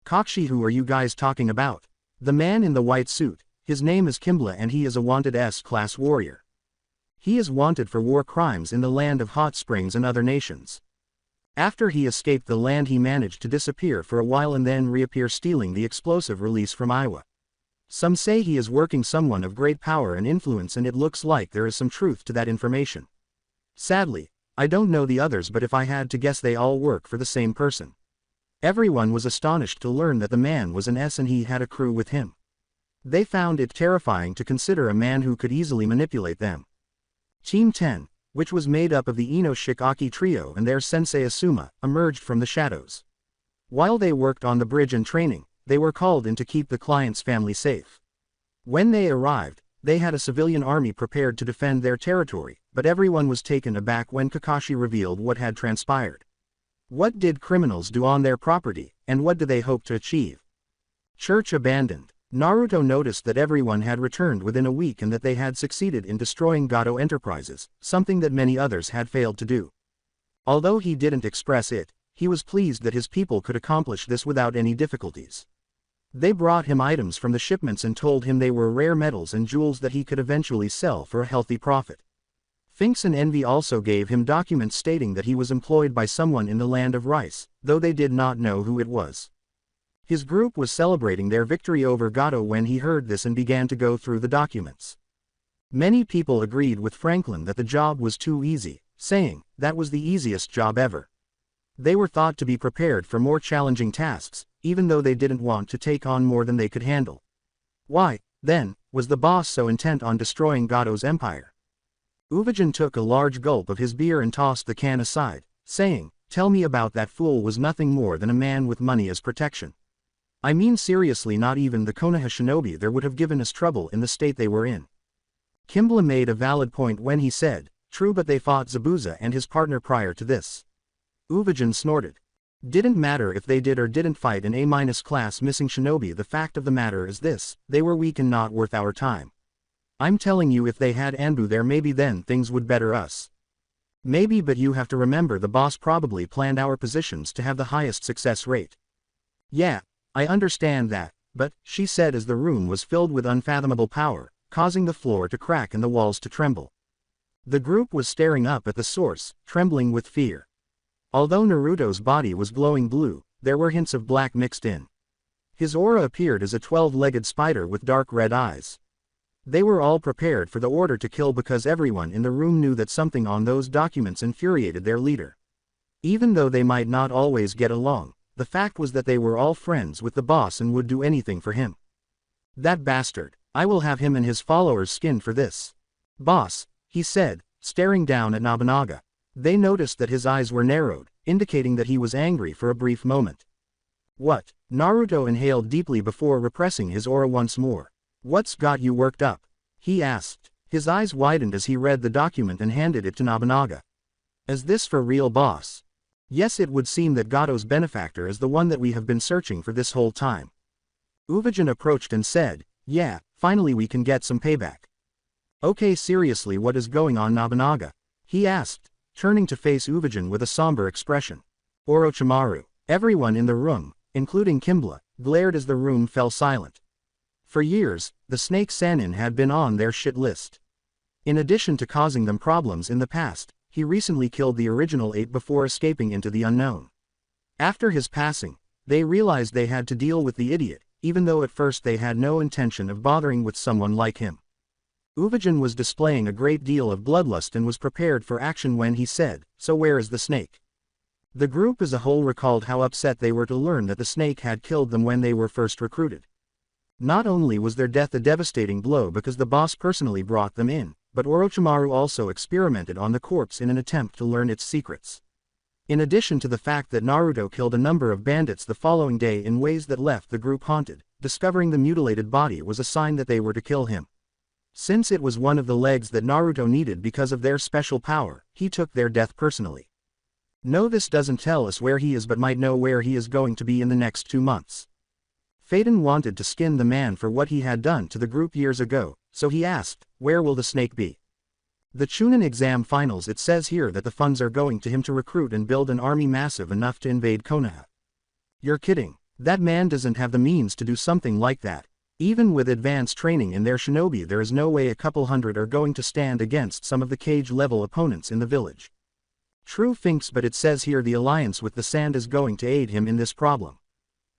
"Kakashi, who are you guys talking about?" "The man in the white suit, his name is Kimbla and he is a wanted S-class warrior. He is wanted for war crimes in the land of hot springs and other nations. After he escaped the land he managed to disappear for a while and then reappear stealing the explosive release from Iowa. Some say he is working someone of great power and influence and it looks like there is some truth to that information. Sadly, I don't know the others but if I had to guess they all work for the same person." Everyone was astonished to learn that the man was an S and he had a crew with him. They found it terrifying to consider a man who could easily manipulate them. Team 10, which was made up of the Ino Shikaki trio and their sensei Asuma, emerged from the shadows. While they worked on the bridge and training, they were called in to keep the client's family safe. When they arrived, they had a civilian army prepared to defend their territory, but everyone was taken aback when Kakashi revealed what had transpired. What did criminals do on their property, and what do they hope to achieve? Church abandoned. Naruto noticed that everyone had returned within a week and that they had succeeded in destroying Gato Enterprises, something that many others had failed to do. Although he didn't express it, he was pleased that his people could accomplish this without any difficulties. They brought him items from the shipments and told him they were rare metals and jewels that he could eventually sell for a healthy profit. Finks and Envy also gave him documents stating that he was employed by someone in the land of Rice, though they did not know who it was. His group was celebrating their victory over Gato when he heard this and began to go through the documents. Many people agreed with Franklin that the job was too easy, saying, that was the easiest job ever. They were thought to be prepared for more challenging tasks, even though they didn't want to take on more than they could handle. Why, then, was the boss so intent on destroying Gato's empire? Uvajin took a large gulp of his beer and tossed the can aside, saying, "Tell me about that fool was nothing more than a man with money as protection. I mean seriously, not even the Konoha shinobi there would have given us trouble in the state they were in." Kimbla made a valid point when he said, "True, but they fought Zabuza and his partner prior to this. Uvajin snorted. Didn't matter if they did or didn't fight an A-class missing shinobi. The fact of the matter is this, they were weak and not worth our time. I'm telling you, if they had Anbu there, maybe then things would better us. Maybe, but you have to remember the boss probably planned our positions to have the highest success rate. Yeah, I understand that, but, she said as the room was filled with unfathomable power, causing the floor to crack and the walls to tremble. The group was staring up at the source, trembling with fear. Although Naruto's body was glowing blue, there were hints of black mixed in. His aura appeared as a 12-legged spider with dark red eyes. They were all prepared for the order to kill because everyone in the room knew that something on those documents infuriated their leader. Even though they might not always get along, the fact was that they were all friends with the boss and would do anything for him. That bastard, I will have him and his followers skinned for this. Boss, he said, staring down at Nobunaga. They noticed that his eyes were narrowed, indicating that he was angry for a brief moment. What? Naruto inhaled deeply before repressing his aura once more. What's got you worked up? He asked. His eyes widened as he read the document and handed it to Nobunaga. Is this for real, boss? Yes, it would seem that Gato's benefactor is the one that we have been searching for this whole time. Uvajin approached and said, yeah, finally we can get some payback. Okay, seriously, what is going on, Nobunaga? He asked, turning to face Uvajin with a somber expression. Orochimaru. Everyone in the room, including Kimball, glared as the room fell silent. For years, the Snake Sannin had been on their shit list. In addition to causing them problems in the past, he recently killed the original 8 before escaping into the unknown. After his passing, they realized they had to deal with the idiot, even though at first they had no intention of bothering with someone like him. Uvajin was displaying a great deal of bloodlust and was prepared for action when he said, so where is the snake? The group as a whole recalled how upset they were to learn that the snake had killed them when they were first recruited. Not only was their death a devastating blow because the boss personally brought them in, but Orochimaru also experimented on the corpse in an attempt to learn its secrets. In addition to the fact that Naruto killed a number of bandits the following day in ways that left the group haunted, discovering the mutilated body was a sign that they were to kill him. Since it was one of the legs that Naruto needed because of their special power, he took their death personally. No, this doesn't tell us where he is, but might know where he is going to be in the next 2 months. Phaeton wanted to skin the man for what he had done to the group years ago, so he asked, where will the snake be? The Chunin exam finals. It says here that the funds are going to him to recruit and build an army massive enough to invade Konoha. You're kidding. That man doesn't have the means to do something like that. Even with advanced training in their shinobi, there is no way a couple hundred are going to stand against some of the cage-level opponents in the village. True thinks, but it says here the alliance with the sand is going to aid him in this problem.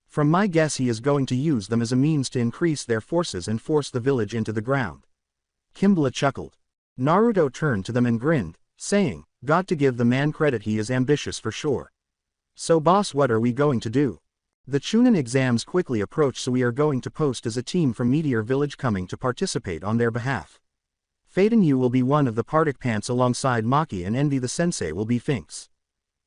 From my guess, he is going to use them as a means to increase their forces and force the village into the ground. Kimball chuckled. Naruto turned to them and grinned, saying, got to give the man credit, he is ambitious for sure. So boss, what are we going to do? The Chunin exams quickly approach, so we are going to post as a team from Meteor Village coming to participate on their behalf. Phaeton, you will be one of the Partic Pants alongside Maki, and Envy the Sensei will be Finks.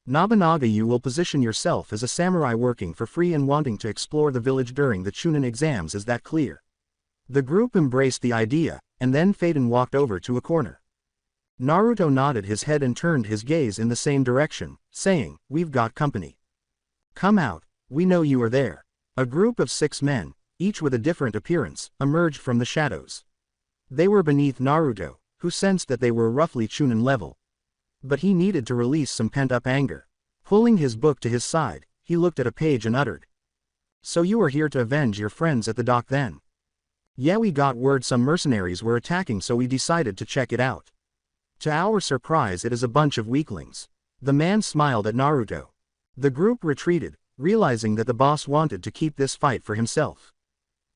Nobunaga, you will position yourself as a samurai working for free and wanting to explore the village during the Chunin exams. Is that clear? The group embraced the idea, and then Phaeton walked over to a corner. Naruto nodded his head and turned his gaze in the same direction, saying, we've got company. Come out, we know you are there. A group of 6 men, each with a different appearance, emerged from the shadows. They were beneath Naruto, who sensed that they were roughly Chunin level. But he needed to release some pent-up anger. Pulling his book to his side, he looked at a page and uttered. So you are here to avenge your friends at the dock then? Yeah, we got word some mercenaries were attacking, so we decided to check it out. To our surprise, it is a bunch of weaklings. The man smiled at Naruto. The group retreated, realizing that the boss wanted to keep this fight for himself.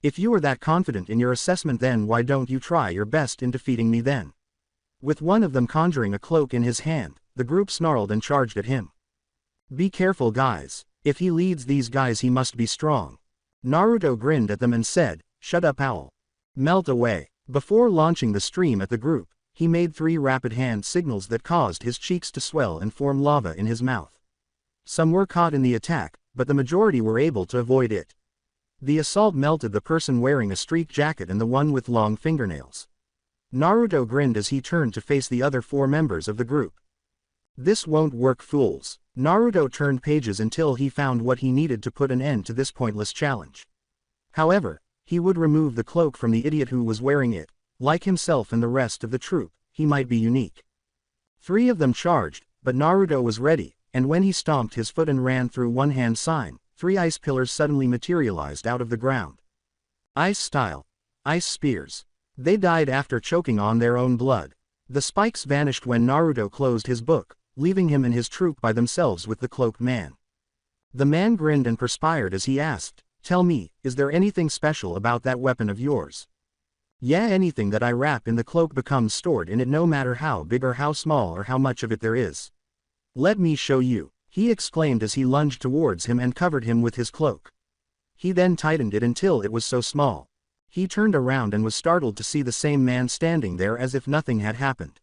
If you are that confident in your assessment, then why don't you try your best in defeating me then? With one of them conjuring a cloak in his hand, the group snarled and charged at him. Be careful, guys. If he leads these guys, he must be strong. Naruto grinned at them and said, shut up, owl. Melt away. Before launching the stream at the group, he made 3 rapid hand signals that caused his cheeks to swell and form lava in his mouth. Some were caught in the attack, but the majority were able to avoid it. The assault melted the person wearing a streak jacket and the one with long fingernails. Naruto grinned as he turned to face the other 4 members of the group. This won't work, fools. Naruto turned pages until he found what he needed to put an end to this pointless challenge. However, he would remove the cloak from the idiot who was wearing it. Like himself and the rest of the troop, he might be unique. 3 of them charged, but Naruto was ready, and when he stomped his foot and ran through one hand sign, 3 ice pillars suddenly materialized out of the ground. Ice style. Ice spears. They died after choking on their own blood. The spikes vanished when Naruto closed his book, leaving him and his troop by themselves with the cloaked man. The man grinned and perspired as he asked, "Tell me, is there anything special about that weapon of yours?" "Yeah, anything that I wrap in the cloak becomes stored in it, no matter how big or how small or how much of it there is. Let me show you," he exclaimed as he lunged towards him and covered him with his cloak. He then tightened it until it was so small. He turned around and was startled to see the same man standing there as if nothing had happened.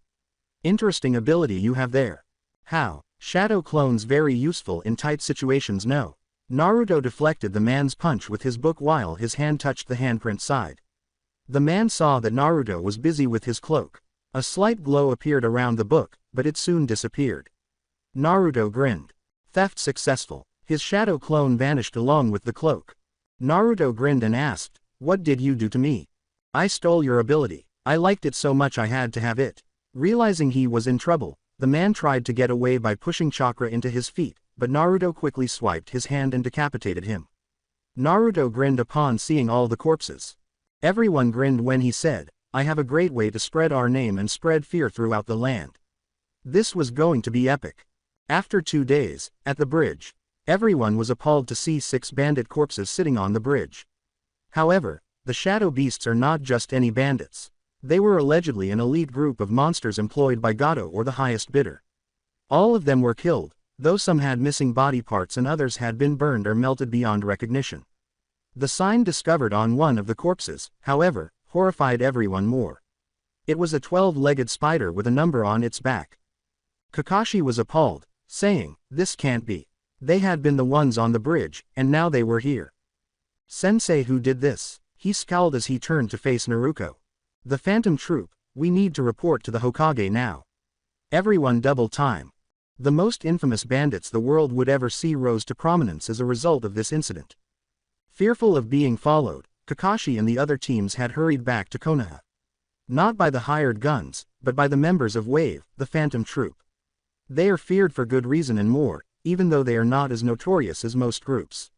"Interesting ability you have there. How? Shadow clones very useful in tight situations, no?" Naruto deflected the man's punch with his book while his hand touched the handprint side. The man saw that Naruto was busy with his cloak. A slight glow appeared around the book, but it soon disappeared. Naruto grinned. Theft successful. His shadow clone vanished along with the cloak. Naruto grinned and asked, "What did you do to me?" "I stole your ability. I liked it so much I had to have it." Realizing he was in trouble, the man tried to get away by pushing chakra into his feet, but Naruto quickly swiped his hand and decapitated him. Naruto grinned upon seeing all the corpses. Everyone grinned when he said, "I have a great way to spread our name and spread fear throughout the land." This was going to be epic. After 2 days, at the bridge, everyone was appalled to see 6 bandit corpses sitting on the bridge. However, the shadow beasts are not just any bandits. They were allegedly an elite group of monsters employed by Gato or the highest bidder. All of them were killed, though some had missing body parts and others had been burned or melted beyond recognition. The sign discovered on one of the corpses, however, horrified everyone more. It was a 12-legged spider with a number on its back. Kakashi was appalled, saying, "This can't be. They had been the ones on the bridge, and now they were here. Sensei, who did this?" He scowled as he turned to face Naruto. "The Phantom Troop, we need to report to the Hokage now." Everyone doubled time. The most infamous bandits the world would ever see rose to prominence as a result of this incident. Fearful of being followed, Kakashi and the other teams had hurried back to Konoha. Not by the hired guns, but by the members of Wave, the Phantom Troop. They are feared for good reason and more, even though they are not as notorious as most groups.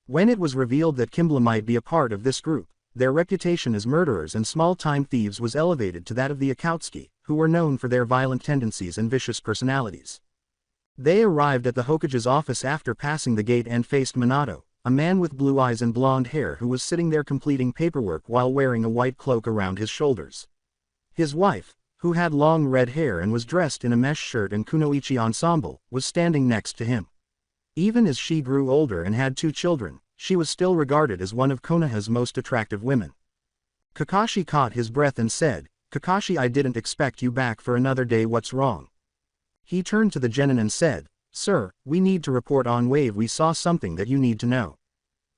When it was revealed that Kimball might be a part of this group, their reputation as murderers and small-time thieves was elevated to that of the Akatsuki, who were known for their violent tendencies and vicious personalities. They arrived at the Hokage's office after passing the gate and faced Minato, a man with blue eyes and blonde hair who was sitting there completing paperwork while wearing a white cloak around his shoulders. His wife, who had long red hair and was dressed in a mesh shirt and kunoichi ensemble, was standing next to him. Even as she grew older and had 2 children, she was still regarded as one of Konoha's most attractive women. Kakashi caught his breath and said, "Kakashi, I didn't expect you back for another day, what's wrong?" He turned to the genin and said, "Sir, we need to report on Wave, we saw something that you need to know.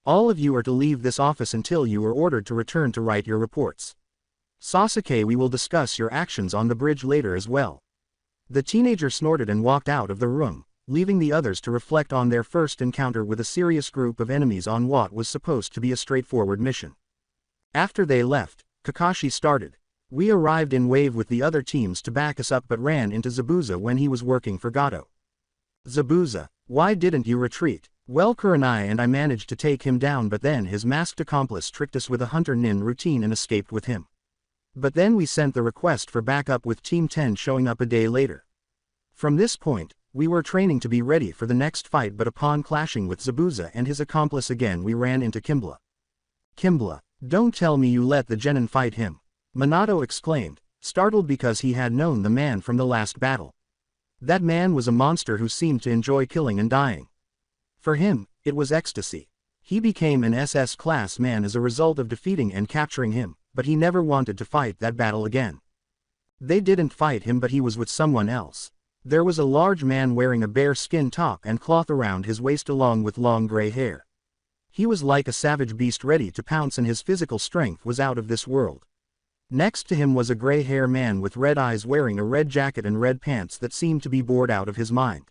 All of you are to leave this office until you are ordered to return to write your reports. Sasuke, we will discuss your actions on the bridge later as well." The teenager snorted and walked out of the room, leaving the others to reflect on their first encounter with a serious group of enemies on what was supposed to be a straightforward mission. After they left, Kakashi started, "We arrived in Wave with the other teams to back us up but ran into Zabuza when he was working for Gato." "Zabuza, why didn't you retreat?" "Well, Kurenai and I managed to take him down, but then his masked accomplice tricked us with a Hunter Nin routine and escaped with him. But then we sent the request for backup with Team 10 showing up a day later. From this point, we were training to be ready for the next fight, but upon clashing with Zabuza and his accomplice again, we ran into Kimball." "Kimball? Don't tell me you let the genin fight him?" Minato exclaimed, startled because he had known the man from the last battle. That man was a monster who seemed to enjoy killing and dying. For him, it was ecstasy. He became an SS class man as a result of defeating and capturing him, but he never wanted to fight that battle again. They didn't fight him, but he was with someone else. There was a large man wearing a bear skin top and cloth around his waist along with long gray hair. He was like a savage beast ready to pounce, and his physical strength was out of this world. Next to him was a gray-haired man with red eyes wearing a red jacket and red pants that seemed to be bored out of his mind.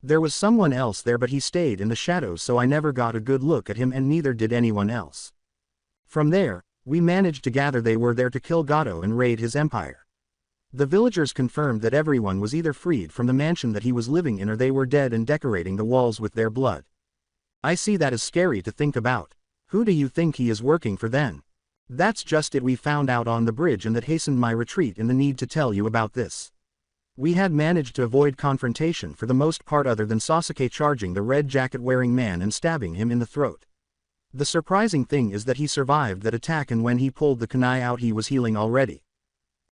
There was someone else there, but he stayed in the shadows, so I never got a good look at him, and neither did anyone else. From there, we managed to gather they were there to kill Gato and raid his empire. The villagers confirmed that everyone was either freed from the mansion that he was living in or they were dead and decorating the walls with their blood. I see that as scary to think about. Who do you think he is working for then? That's just it, we found out on the bridge, and that hastened my retreat in the need to tell you about this. We had managed to avoid confrontation for the most part, other than Sasuke charging the red jacket wearing man and stabbing him in the throat. The surprising thing is that he survived that attack, and when he pulled the kunai out he was healing already.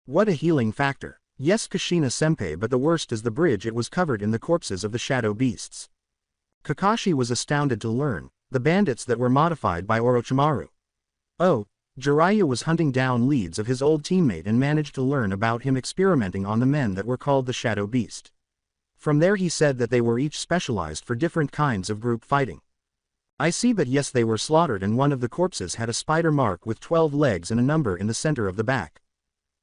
What a healing factor. Yes, Kushina-senpai, but the worst is the bridge, it was covered in the corpses of the shadow beasts. Kakashi was astounded to learn, the bandits that were modified by Orochimaru. Oh, Jiraiya was hunting down leads of his old teammate and managed to learn about him experimenting on the men that were called the Shadow Beast. From there he said that they were each specialized for different kinds of group fighting. I see, but yes, they were slaughtered, and one of the corpses had a spider mark with 12 legs and a number in the center of the back.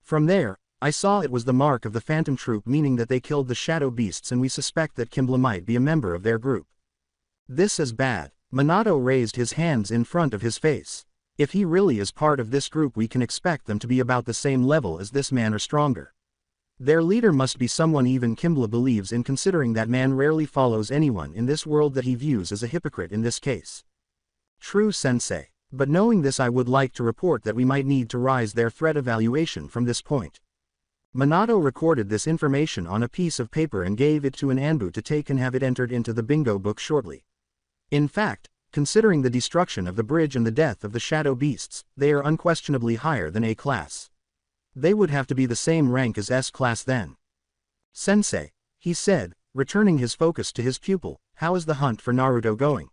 From there, I saw it was the mark of the Phantom Troop, meaning that they killed the Shadow Beasts, and we suspect that Kimbla might be a member of their group. This is bad. Minato raised his hands in front of his face. If he really is part of this group, we can expect them to be about the same level as this man or stronger. Their leader must be someone even Kimbla believes in, considering that man rarely follows anyone in this world that he views as a hypocrite in this case. True, sensei. But knowing this, I would like to report that we might need to raise their threat evaluation from this point. Minato recorded this information on a piece of paper and gave it to an Anbu to take and have it entered into the bingo book shortly. In fact, considering the destruction of the bridge and the death of the Shadow Beasts, they are unquestionably higher than A class. They would have to be the same rank as S class then. Sensei, he said, returning his focus to his pupil, how is the hunt for Naruto going?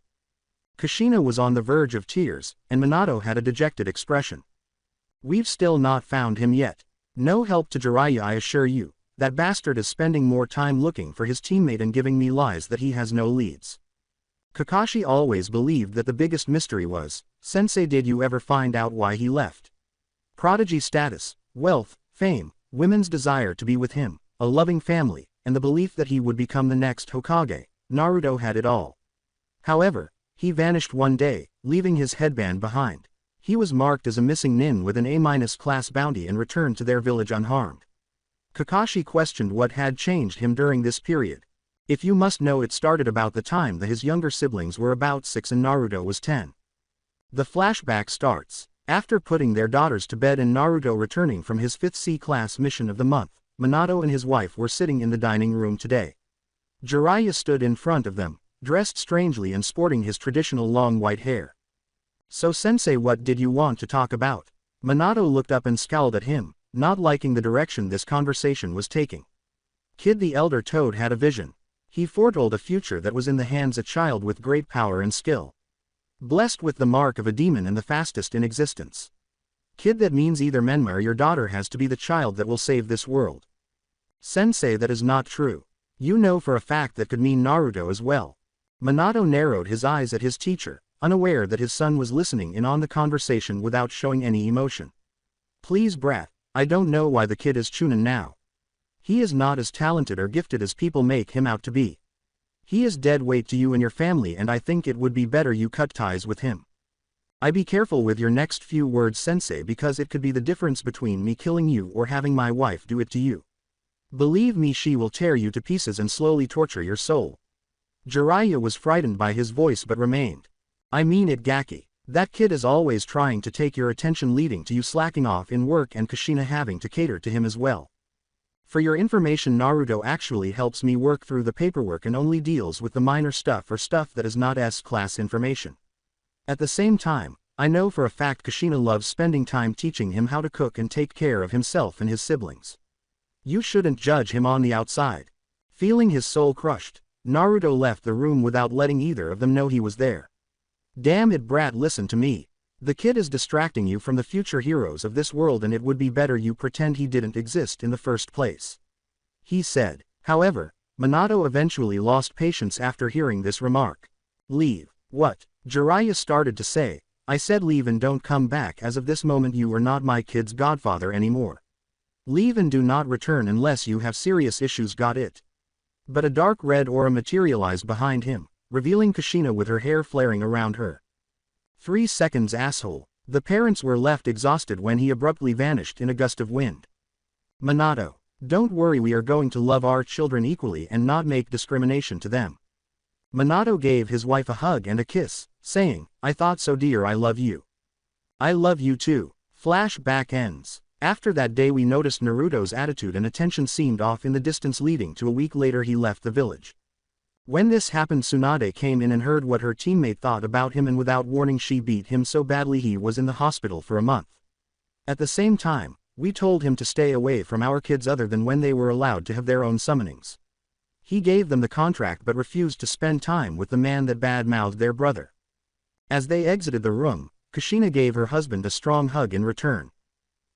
Kushina was on the verge of tears, and Minato had a dejected expression. We've still not found him yet. No help to Jiraiya, I assure you. That bastard is spending more time looking for his teammate and giving me lies that he has no leads. Kakashi always believed that the biggest mystery was, Sensei, did you ever find out why he left? Prodigy status, wealth, fame, women's desire to be with him, a loving family, and the belief that he would become the next Hokage. Naruto had it all. However, he vanished one day, leaving his headband behind. He was marked as a missing nin with an A- class bounty and returned to their village unharmed. Kakashi questioned what had changed him during this period. If you must know, it started about the time that his younger siblings were about 6 and Naruto was 10. The flashback starts after putting their daughters to bed and Naruto returning from his 5th C-class mission of the month. Minato and his wife were sitting in the dining room today. Jiraiya stood in front of them, dressed strangely and sporting his traditional long white hair. So sensei, what did you want to talk about? Minato looked up and scowled at him, not liking the direction this conversation was taking. Kid the elder Toad had a vision. He foretold a future that was in the hands of a child with great power and skill. Blessed with the mark of a demon and the fastest in existence. Kid, that means either Menma or your daughter has to be the child that will save this world. Sensei, that is not true. You know for a fact that could mean Naruto as well. Minato narrowed his eyes at his teacher, unaware that his son was listening in on the conversation without showing any emotion. Please brat, I don't know why the kid is Chunin now. He is not as talented or gifted as people make him out to be. He is dead weight to you and your family, and I think it would be better you cut ties with him. I be careful with your next few words, sensei, because it could be the difference between me killing you or having my wife do it to you. Believe me, she will tear you to pieces and slowly torture your soul. Jiraiya was frightened by his voice but remained. I mean it, Gaki. That kid is always trying to take your attention, leading to you slacking off in work and Kushina having to cater to him as well. For your information, Naruto actually helps me work through the paperwork and only deals with the minor stuff or stuff that is not S-class information. At the same time, I know for a fact Kushina loves spending time teaching him how to cook and take care of himself and his siblings. You shouldn't judge him on the outside. Feeling his soul crushed, Naruto left the room without letting either of them know he was there. Damn it, brat, listen to me. The kid is distracting you from the future heroes of this world, and it would be better you pretend he didn't exist in the first place. He said. However, Minato eventually lost patience after hearing this remark. Leave. What? Jiraiya started to say, I said leave and don't come back. As of this moment you are not my kid's godfather anymore. Leave and do not return unless you have serious issues, got it? But a dark red aura materialized behind him, revealing Kushina with her hair flaring around her. 3 seconds, asshole. The parents were left exhausted when he abruptly vanished in a gust of wind. Minato, don't worry, we are going to love our children equally and not make discrimination to them. Minato gave his wife a hug and a kiss, saying, I thought so dear, I love you. I love you too. Flashback ends. After that day we noticed Naruto's attitude and attention seemed off in the distance, leading to a week later he left the village. When this happened, Tsunade came in and heard what her teammate thought about him, and without warning she beat him so badly he was in the hospital for a month. At the same time, we told him to stay away from our kids other than when they were allowed to have their own summonings. He gave them the contract but refused to spend time with the man that bad-mouthed their brother. As they exited the room, Kushina gave her husband a strong hug in return.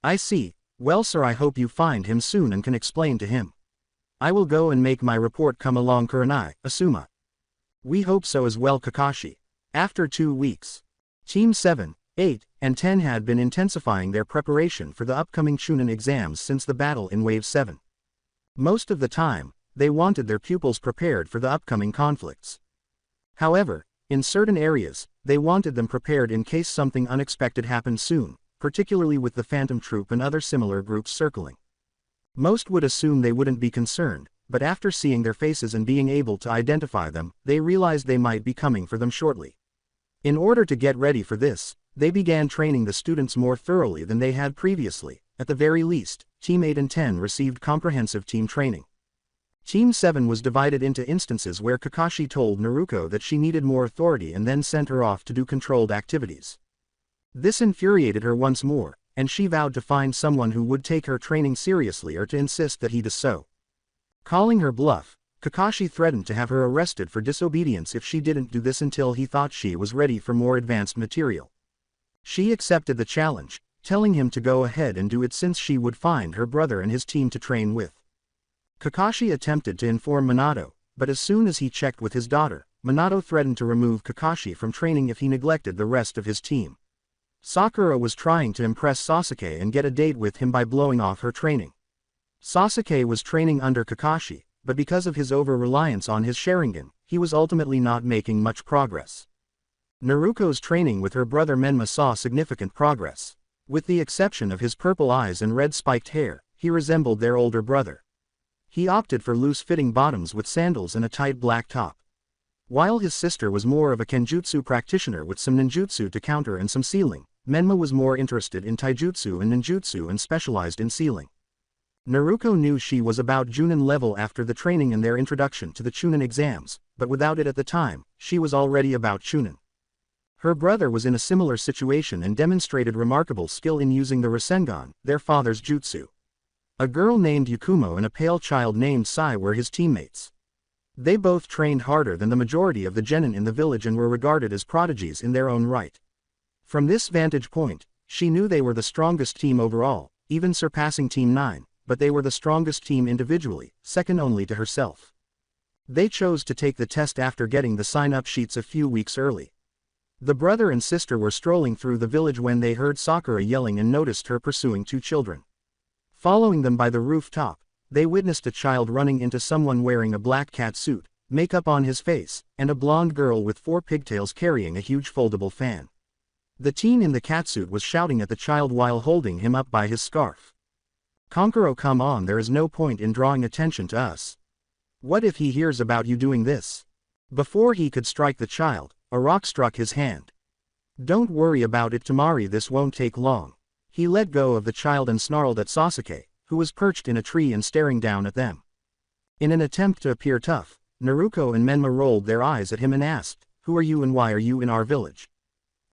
I see. Well sir, I hope you find him soon and can explain to him. I will go and make my report. Come along Kurenai, Asuma. We hope so as well Kakashi. After 2 weeks, Team 7, 8, and 10 had been intensifying their preparation for the upcoming Chunin exams since the battle in Wave 7. Most of the time, they wanted their pupils prepared for the upcoming conflicts. However, in certain areas, they wanted them prepared in case something unexpected happened soon, particularly with the Phantom Troop and other similar groups circling. Most would assume they wouldn't be concerned, but after seeing their faces and being able to identify them, they realized they might be coming for them shortly. In order to get ready for this, they began training the students more thoroughly than they had previously. At the very least, Team 8 and 10 received comprehensive team training. Team 7 was divided into instances where Kakashi told Naruto that she needed more authority and then sent her off to do controlled activities. This infuriated her once more, and she vowed to find someone who would take her training seriously or to insist that he does so. Calling her bluff, Kakashi threatened to have her arrested for disobedience if she didn't do this until he thought she was ready for more advanced material. She accepted the challenge, telling him to go ahead and do it since she would find her brother and his team to train with. Kakashi attempted to inform Minato, but as soon as he checked with his daughter, Minato threatened to remove Kakashi from training if he neglected the rest of his team. Sakura was trying to impress Sasuke and get a date with him by blowing off her training. Sasuke was training under Kakashi, but because of his over-reliance on his Sharingan, he was ultimately not making much progress. Naruto's training with her brother Menma saw significant progress. With the exception of his purple eyes and red spiked hair, he resembled their older brother. He opted for loose-fitting bottoms with sandals and a tight black top. While his sister was more of a kenjutsu practitioner with some ninjutsu to counter and some sealing, Menma was more interested in taijutsu and ninjutsu and specialized in sealing. Naruto knew she was about Junin level after the training and their introduction to the Chunin exams, but without it at the time, she was already about Chunin. Her brother was in a similar situation and demonstrated remarkable skill in using the Rasengan, their father's jutsu. A girl named Yakumo and a pale child named Sai were his teammates. They both trained harder than the majority of the genin in the village and were regarded as prodigies in their own right. From this vantage point, she knew they were the strongest team overall, even surpassing Team 9, but they were the strongest team individually, second only to herself. They chose to take the test after getting the sign-up sheets a few weeks early. The brother and sister were strolling through the village when they heard Sakura yelling and noticed her pursuing 2 children. Following them by the rooftop, they witnessed a child running into someone wearing a black cat suit, makeup on his face, and a blonde girl with 4 pigtails carrying a huge foldable fan. The teen in the catsuit was shouting at the child while holding him up by his scarf. Kankuro, come on, there is no point in drawing attention to us. What if he hears about you doing this? Before he could strike the child, a rock struck his hand. Don't worry about it, Tamari, this won't take long. He let go of the child and snarled at Sasuke, who was perched in a tree and staring down at them. In an attempt to appear tough, Naruto and Menma rolled their eyes at him and asked, "Who are you and why are you in our village?"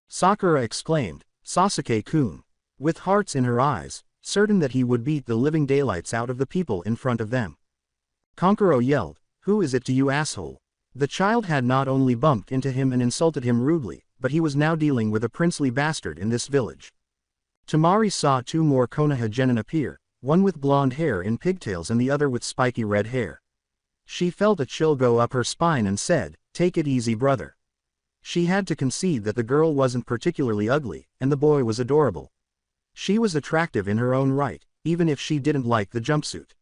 Sakura exclaimed, "Sasuke-kun," with hearts in her eyes, certain that he would beat the living daylights out of the people in front of them. Kankuro yelled, "Who is it to you, asshole?" The child had not only bumped into him and insulted him rudely, but he was now dealing with a princely bastard in this village. Tamari saw 2 more Konoha genin appear, one with blonde hair in pigtails and the other with spiky red hair. She felt a chill go up her spine and said, "Take it easy, brother." She had to concede that the girl wasn't particularly ugly, and the boy was adorable. She was attractive in her own right, even if she didn't like the jumpsuit.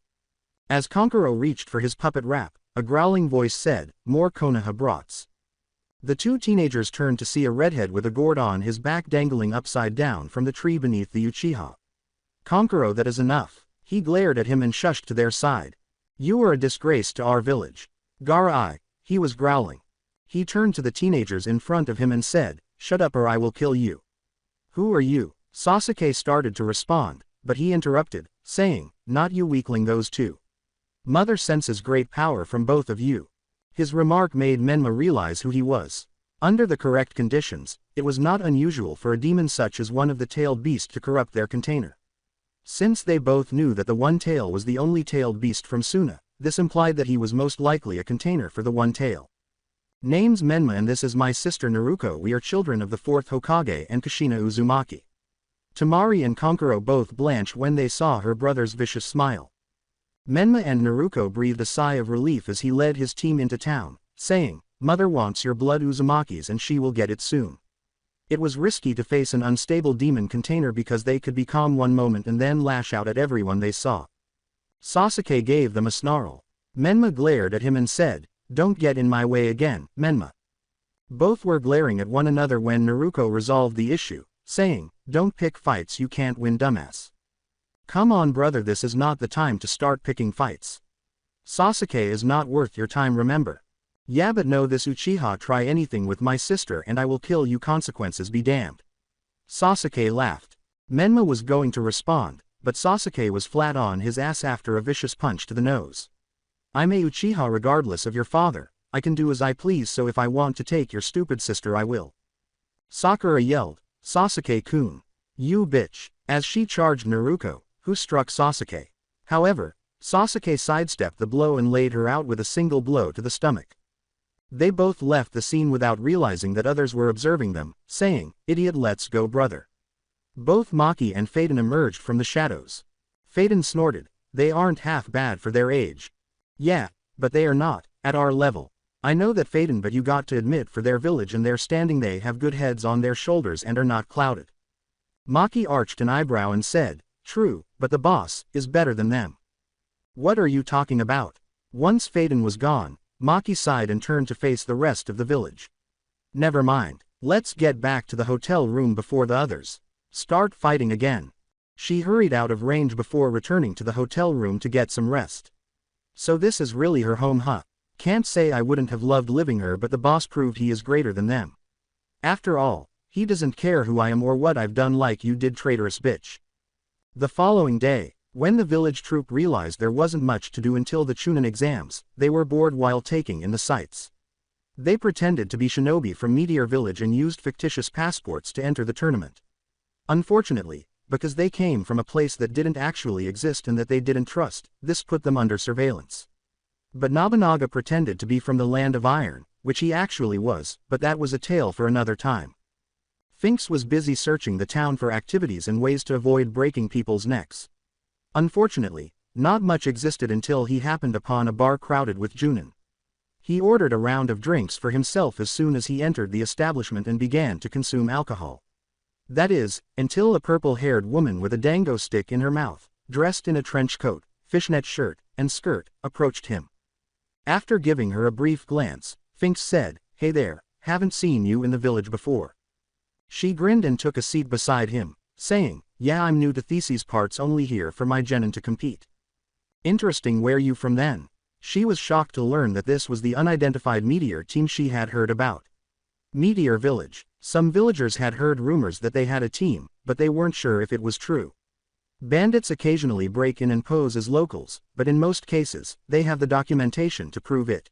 As Kankuro reached for his puppet wrap, a growling voice said, "More Konoha brats." The two teenagers turned to see a redhead with a gourd on his back dangling upside down from the tree beneath the Uchiha. "Kankuro, that is enough." He glared at him and shushed to their side. "You are a disgrace to our village." "Garai," he was growling. He turned to the teenagers in front of him and said, "Shut up or I will kill you." "Who are you?" Sasuke started to respond, but he interrupted, saying, "Not you weakling, those two. Mother senses great power from both of you." His remark made Menma realize who he was. Under the correct conditions, it was not unusual for a demon such as one of the tailed beast to corrupt their container. Since they both knew that the One Tail was the only tailed beast from Suna, this implied that he was most likely a container for the One Tail. "Name's Menma and this is my sister Naruto. We are children of the 4th Hokage and Kushina Uzumaki." Temari and Kankuro both blanched when they saw her brother's vicious smile. Menma and Naruto breathed a sigh of relief as he led his team into town, saying, "Mother wants your blood, Uzumaki's, and she will get it soon." It was risky to face an unstable demon container because they could be calm one moment and then lash out at everyone they saw. Sasuke gave them a snarl. Menma glared at him and said, "Don't get in my way again, Menma." Both were glaring at one another when Naruto resolved the issue, saying, "Don't pick fights you can't win, dumbass." "Come on brother, this is not the time to start picking fights. Sasuke is not worth your time, remember. Yeah, but no, this Uchiha try anything with my sister and I will kill you, consequences be damned." Sasuke laughed. Menma was going to respond, but Sasuke was flat on his ass after a vicious punch to the nose. "I'm a Uchiha regardless of your father, I can do as I please, so if I want to take your stupid sister I will." Sakura yelled, "Sasuke-kun. You bitch," as she charged Naruto, who struck Sasuke. However, Sasuke sidestepped the blow and laid her out with a single blow to the stomach. They both left the scene without realizing that others were observing them, saying, "Idiot, let's go brother." Both Maki and Phaeton emerged from the shadows. Phaeton snorted, "They aren't half bad for their age." "Yeah, but they are not at our level." "I know that, Phaeton, but you got to admit for their village and their standing they have good heads on their shoulders and are not clouded." Maki arched an eyebrow and said, "True, but the boss is better than them." "What are you talking about?" Once Phaeton was gone, Maki sighed and turned to face the rest of the village. "Never mind, let's get back to the hotel room before the others start fighting again." She hurried out of range before returning to the hotel room to get some rest. "So this is really her home, huh? Can't say I wouldn't have loved living here, but the boss proved he is greater than them. After all, he doesn't care who I am or what I've done like you did, traitorous bitch." The following day, when the village troop realized there wasn't much to do until the Chunin exams, they were bored while taking in the sights. They pretended to be shinobi from Meteor Village and used fictitious passports to enter the tournament. Unfortunately, because they came from a place that didn't actually exist and that they didn't trust, this put them under surveillance. But Nobunaga pretended to be from the Land of Iron, which he actually was, but that was a tale for another time. Finks was busy searching the town for activities and ways to avoid breaking people's necks. Unfortunately, not much existed until he happened upon a bar crowded with Junin. He ordered a round of drinks for himself as soon as he entered the establishment and began to consume alcohol. That is, until a purple-haired woman with a dango stick in her mouth, dressed in a trench coat, fishnet shirt, and skirt, approached him. After giving her a brief glance, Finks said, "Hey there, haven't seen you in the village before." She grinned and took a seat beside him, saying, "Yeah, I'm new to Theses parts, only here for my genin to compete." "Interesting, where you from then?" She was shocked to learn that this was the unidentified Meteor team she had heard about. Meteor Village. Some villagers had heard rumors that they had a team, but they weren't sure if it was true. Bandits occasionally break in and pose as locals, but in most cases, they have the documentation to prove it.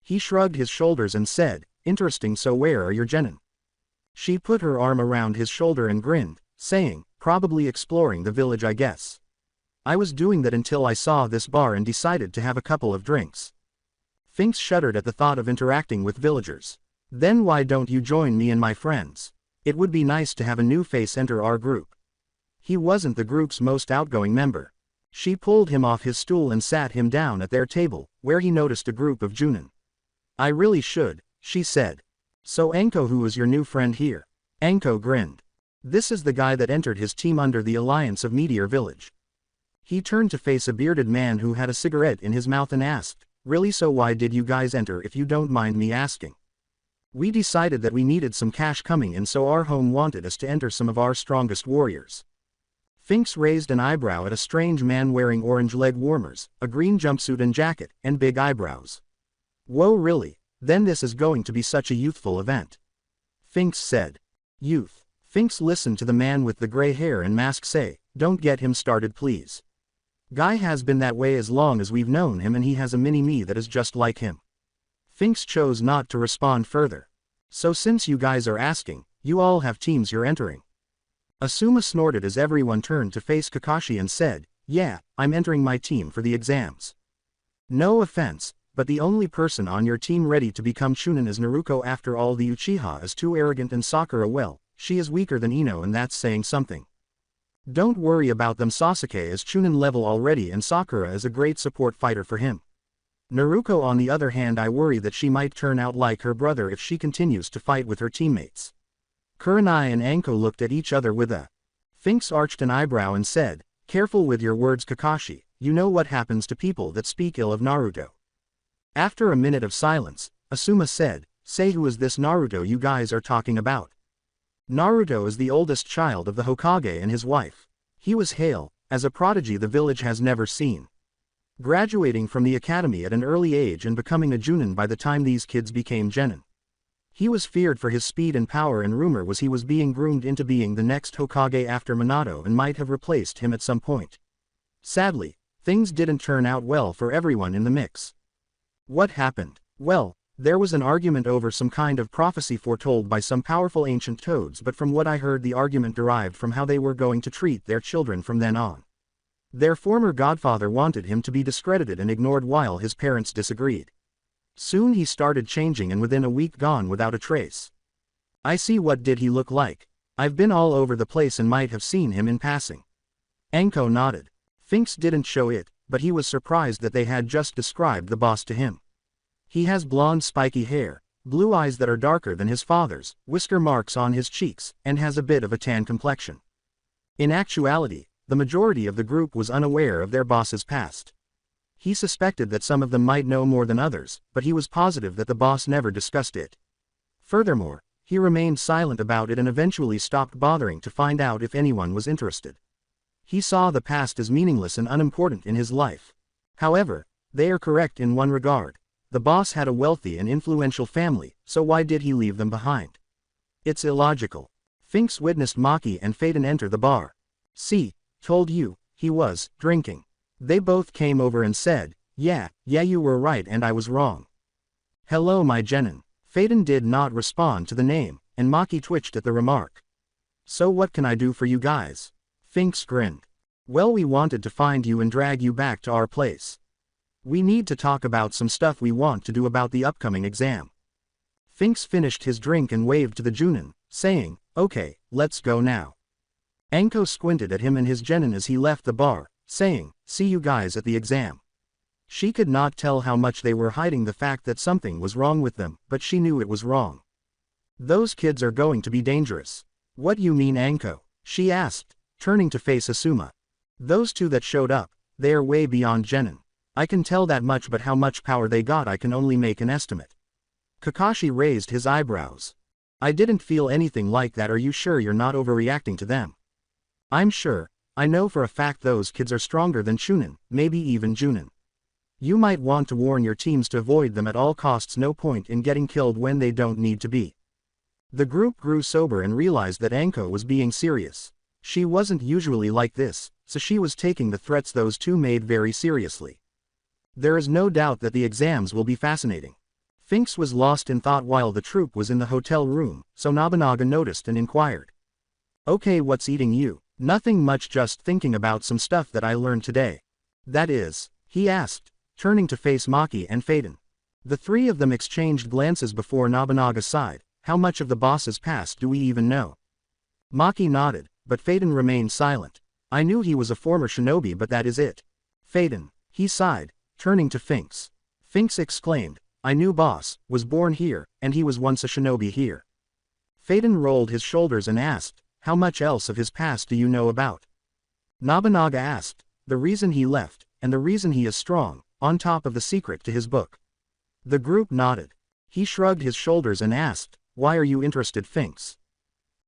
He shrugged his shoulders and said, "Interesting, so where are your genin?" She put her arm around his shoulder and grinned, saying, "Probably exploring the village, I guess. I was doing that until I saw this bar and decided to have a couple of drinks." Finks shuddered at the thought of interacting with villagers. "Then why don't you join me and my friends? It would be nice to have a new face enter our group." He wasn't the group's most outgoing member. She pulled him off his stool and sat him down at their table, where he noticed a group of Junin. "I really should," she said. So Anko, who is your new friend here? Anko grinned. This is the guy that entered his team under the alliance of Meteor Village. He turned to face a bearded man who had a cigarette in his mouth and asked, really, so why did you guys enter if you don't mind me asking? We decided that we needed some cash coming in, so our home wanted us to enter some of our strongest warriors. Finks raised an eyebrow at a strange man wearing orange leg warmers, a green jumpsuit and jacket, and big eyebrows. Whoa, really? Then this is going to be such a youthful event. Finks said. Youth. Finks listened to the man with the gray hair and mask say, don't get him started please. Guy has been that way as long as we've known him, and he has a mini-me that is just like him. Finks chose not to respond further. So since you guys are asking, you all have teams you're entering. Asuma snorted as everyone turned to face Kakashi and said, yeah, I'm entering my team for the exams. No offense, but the only person on your team ready to become Chunin is Naruto. After all, the Uchiha is too arrogant, and Sakura, well, she is weaker than Ino, and that's saying something. Don't worry about them. Sasuke is Chunin level already, and Sakura is a great support fighter for him. Naruto, on the other hand, I worry that she might turn out like her brother if she continues to fight with her teammates. Kurenai and Anko looked at each other with a. Finks arched an eyebrow and said, careful with your words, Kakashi, you know what happens to people that speak ill of Naruto. After a minute of silence, Asuma said, say, who is this Naruto you guys are talking about? Naruto is the oldest child of the Hokage and his wife. He was hailed as a prodigy the village has never seen. Graduating from the academy at an early age and becoming a Junin by the time these kids became genin. He was feared for his speed and power, and rumor was he was being groomed into being the next Hokage after Minato and might have replaced him at some point. Sadly, things didn't turn out well for everyone in the mix. What happened? Well, there was an argument over some kind of prophecy foretold by some powerful ancient toads, but from what I heard, the argument derived from how they were going to treat their children from then on. Their former godfather wanted him to be discredited and ignored while his parents disagreed. Soon he started changing, and within a week gone without a trace. I see. What did he look like? I've been all over the place and might have seen him in passing. Anko nodded. Finks didn't show it, but he was surprised that they had just described the boss to him. He has blonde spiky hair, blue eyes that are darker than his father's, whisker marks on his cheeks, and has a bit of a tan complexion. In actuality, the majority of the group was unaware of their boss's past. He suspected that some of them might know more than others, but he was positive that the boss never discussed it. Furthermore, he remained silent about it and eventually stopped bothering to find out if anyone was interested. He saw the past as meaningless and unimportant in his life. However, they are correct in one regard. The boss had a wealthy and influential family, so why did he leave them behind? It's illogical. Finks witnessed Maki and Phaeton enter the bar. See, told you, he was drinking. They both came over and said, yeah, you were right and I was wrong. Hello, my genin. Phaeton did not respond to the name, and Maki twitched at the remark. So what can I do for you guys? Finks grinned. Well, we wanted to find you and drag you back to our place. We need to talk about some stuff we want to do about the upcoming exam. Finks finished his drink and waved to the Junin, saying, okay, let's go now. Anko squinted at him and his genin as he left the bar, saying, see you guys at the exam. She could not tell how much they were hiding the fact that something was wrong with them, but she knew it was wrong. Those kids are going to be dangerous. What you mean, Anko? She asked, turning to face Asuma. Those two that showed up, they are way beyond genin. I can tell that much, but how much power they got I can only make an estimate. Kakashi raised his eyebrows. I didn't feel anything like that. Are you sure you're not overreacting to them? I'm sure. I know for a fact those kids are stronger than Chunin, maybe even Junin. You might want to warn your teams to avoid them at all costs. No point in getting killed when they don't need to be. The group grew sober and realized that Anko was being serious. She wasn't usually like this, so she was taking the threats those two made very seriously. There is no doubt that the exams will be fascinating. Finks was lost in thought while the troop was in the hotel room, so Nobunaga noticed and inquired. Okay, what's eating you? Nothing much, just thinking about some stuff that I learned today. That is, he asked, turning to face Maki and Phaeton. The three of them exchanged glances before Nobunaga sighed. How much of the boss's past do we even know? Maki nodded, but Phaeton remained silent. I knew he was a former shinobi, but that is it. Phaeton, he sighed, turning to Finks. Finks exclaimed, I knew boss, was born here, and he was once a shinobi here. Phaeton rolled his shoulders and asked, how much else of his past do you know about? Nobunaga asked, the reason he left, and the reason he is strong, on top of the secret to his book. The group nodded. He shrugged his shoulders and asked, why are you interested, Finks?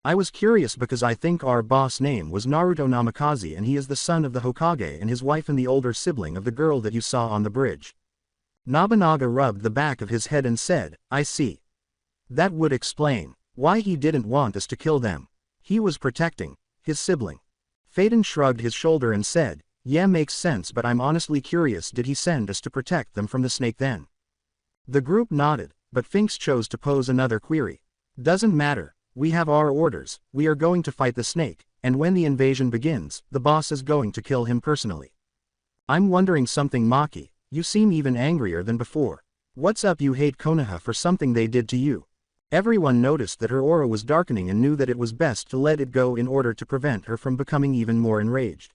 I was curious because I think our boss name was Naruto Namikaze and he is the son of the Hokage and his wife and the older sibling of the girl that you saw on the bridge. Nobunaga rubbed the back of his head and said, I see. That would explain why he didn't want us to kill them. He was protecting his sibling. Phaeton shrugged his shoulder and said, yeah, makes sense, but I'm honestly curious, did he send us to protect them from the snake then? The group nodded, but Finks chose to pose another query. Doesn't matter, we have our orders, we are going to fight the snake, and when the invasion begins, the boss is going to kill him personally. I'm wondering something, Maki, you seem even angrier than before. What's up, you hate Konoha for something they did to you? Everyone noticed that her aura was darkening and knew that it was best to let it go in order to prevent her from becoming even more enraged.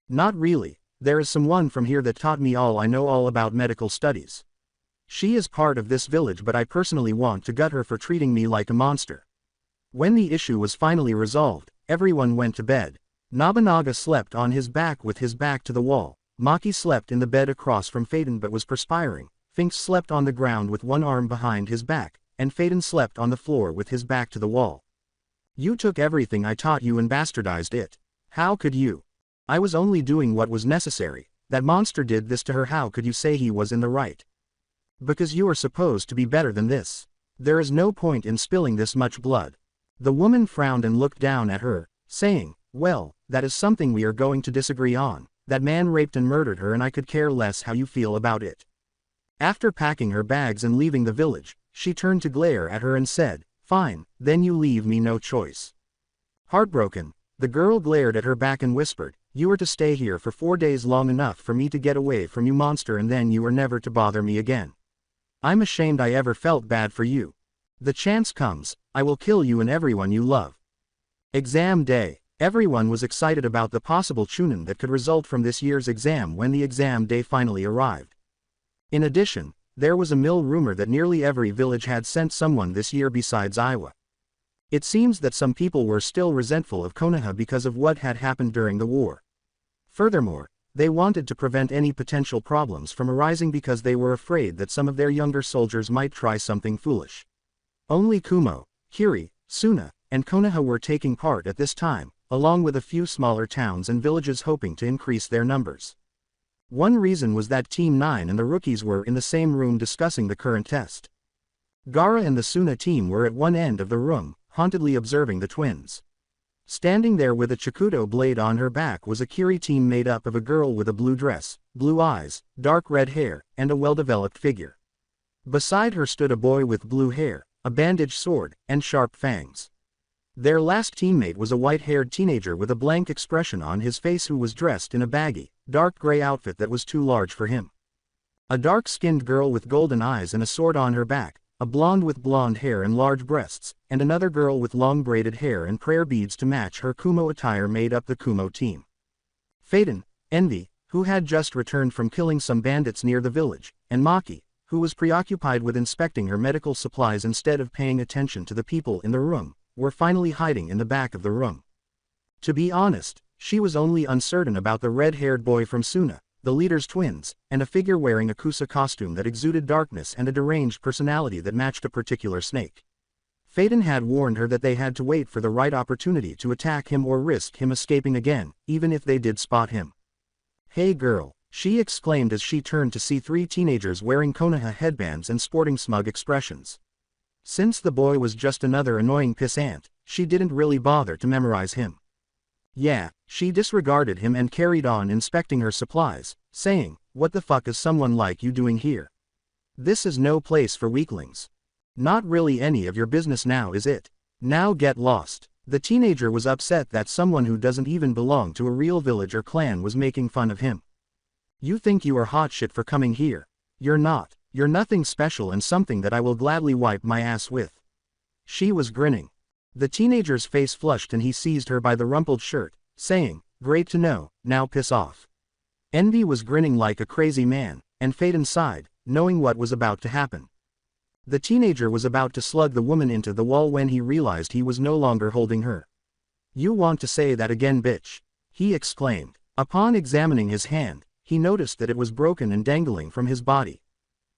Not really, there is someone from here that taught me all I know all about medical studies. She is part of this village, but I personally want to gut her for treating me like a monster. When the issue was finally resolved, everyone went to bed. Nobunaga slept on his back with his back to the wall. Maki slept in the bed across from Phaeton but was perspiring. Finks slept on the ground with one arm behind his back, and Phaeton slept on the floor with his back to the wall. You took everything I taught you and bastardized it. How could you? I was only doing what was necessary. That monster did this to her. How could you say he was in the right? Because you are supposed to be better than this. There is no point in spilling this much blood. The woman frowned and looked down at her, saying, well, that is something we are going to disagree on. That man raped and murdered her and I could care less how you feel about it. After packing her bags and leaving the village, she turned to glare at her and said, fine, then you leave me no choice. Heartbroken, the girl glared at her back and whispered, you are to stay here for 4 days, long enough for me to get away from you, monster, and then you are never to bother me again. I'm ashamed I ever felt bad for you. The chance comes, I will kill you and everyone you love. Exam day. Everyone was excited about the possible chunin that could result from this year's exam when the exam day finally arrived. In addition, there was a mill rumor that nearly every village had sent someone this year besides Iowa. It seems that some people were still resentful of Konoha because of what had happened during the war. Furthermore, they wanted to prevent any potential problems from arising because they were afraid that some of their younger soldiers might try something foolish. Only Kumo, Kiri, Suna, and Konoha were taking part at this time, along with a few smaller towns and villages hoping to increase their numbers. One reason was that Team 9 and the rookies were in the same room discussing the current test. Gaara and the Suna team were at one end of the room, hauntedly observing the twins. Standing there with a Chikuto blade on her back was a Kiri team made up of a girl with a blue dress, blue eyes, dark red hair, and a well-developed figure. Beside her stood a boy with blue hair, a bandaged sword, and sharp fangs. Their last teammate was a white-haired teenager with a blank expression on his face who was dressed in a baggy, dark gray outfit that was too large for him. A dark-skinned girl with golden eyes and a sword on her back, a blonde with blonde hair and large breasts, and another girl with long braided hair and prayer beads to match her Kumo attire made up the Kumo team. Phaeton, Envy, who had just returned from killing some bandits near the village, and Maki, who was preoccupied with inspecting her medical supplies instead of paying attention to the people in the room, were finally hiding in the back of the room. To be honest, she was only uncertain about the red-haired boy from Suna, the leader's twins, and a figure wearing a Kusa costume that exuded darkness and a deranged personality that matched a particular snake. Phaeton had warned her that they had to wait for the right opportunity to attack him or risk him escaping again, even if they did spot him. Hey girl, she exclaimed as she turned to see 3 teenagers wearing Konoha headbands and sporting smug expressions. Since the boy was just another annoying pissant, she didn't really bother to memorize him. Yeah, she disregarded him and carried on inspecting her supplies, saying, what the fuck is someone like you doing here? This is no place for weaklings. Not really any of your business now, is it? Now get lost. The teenager was upset that someone who doesn't even belong to a real village or clan was making fun of him. You think you are hot shit for coming here? You're not. You're nothing special and something that I will gladly wipe my ass with. She was grinning. The teenager's face flushed and he seized her by the rumpled shirt, saying, great to know, now piss off. Envy was grinning like a crazy man, and Phaeton sighed, knowing what was about to happen. The teenager was about to slug the woman into the wall when he realized he was no longer holding her. "You want to say that again, bitch?" he exclaimed. Upon examining his hand, he noticed that it was broken and dangling from his body.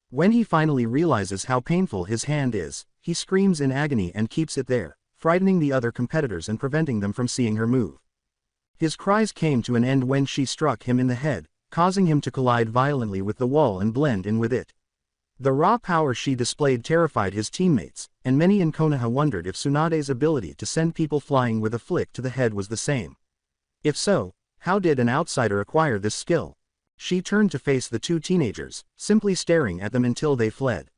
When he finally realizes how painful his hand is, he screams in agony and keeps it there, frightening the other competitors and preventing them from seeing her move. His cries came to an end when she struck him in the head, causing him to collide violently with the wall and blend in with it. The raw power she displayed terrified his teammates, and many in Konoha wondered if Tsunade's ability to send people flying with a flick to the head was the same. If so, how did an outsider acquire this skill? She turned to face the two teenagers, simply staring at them until they fled.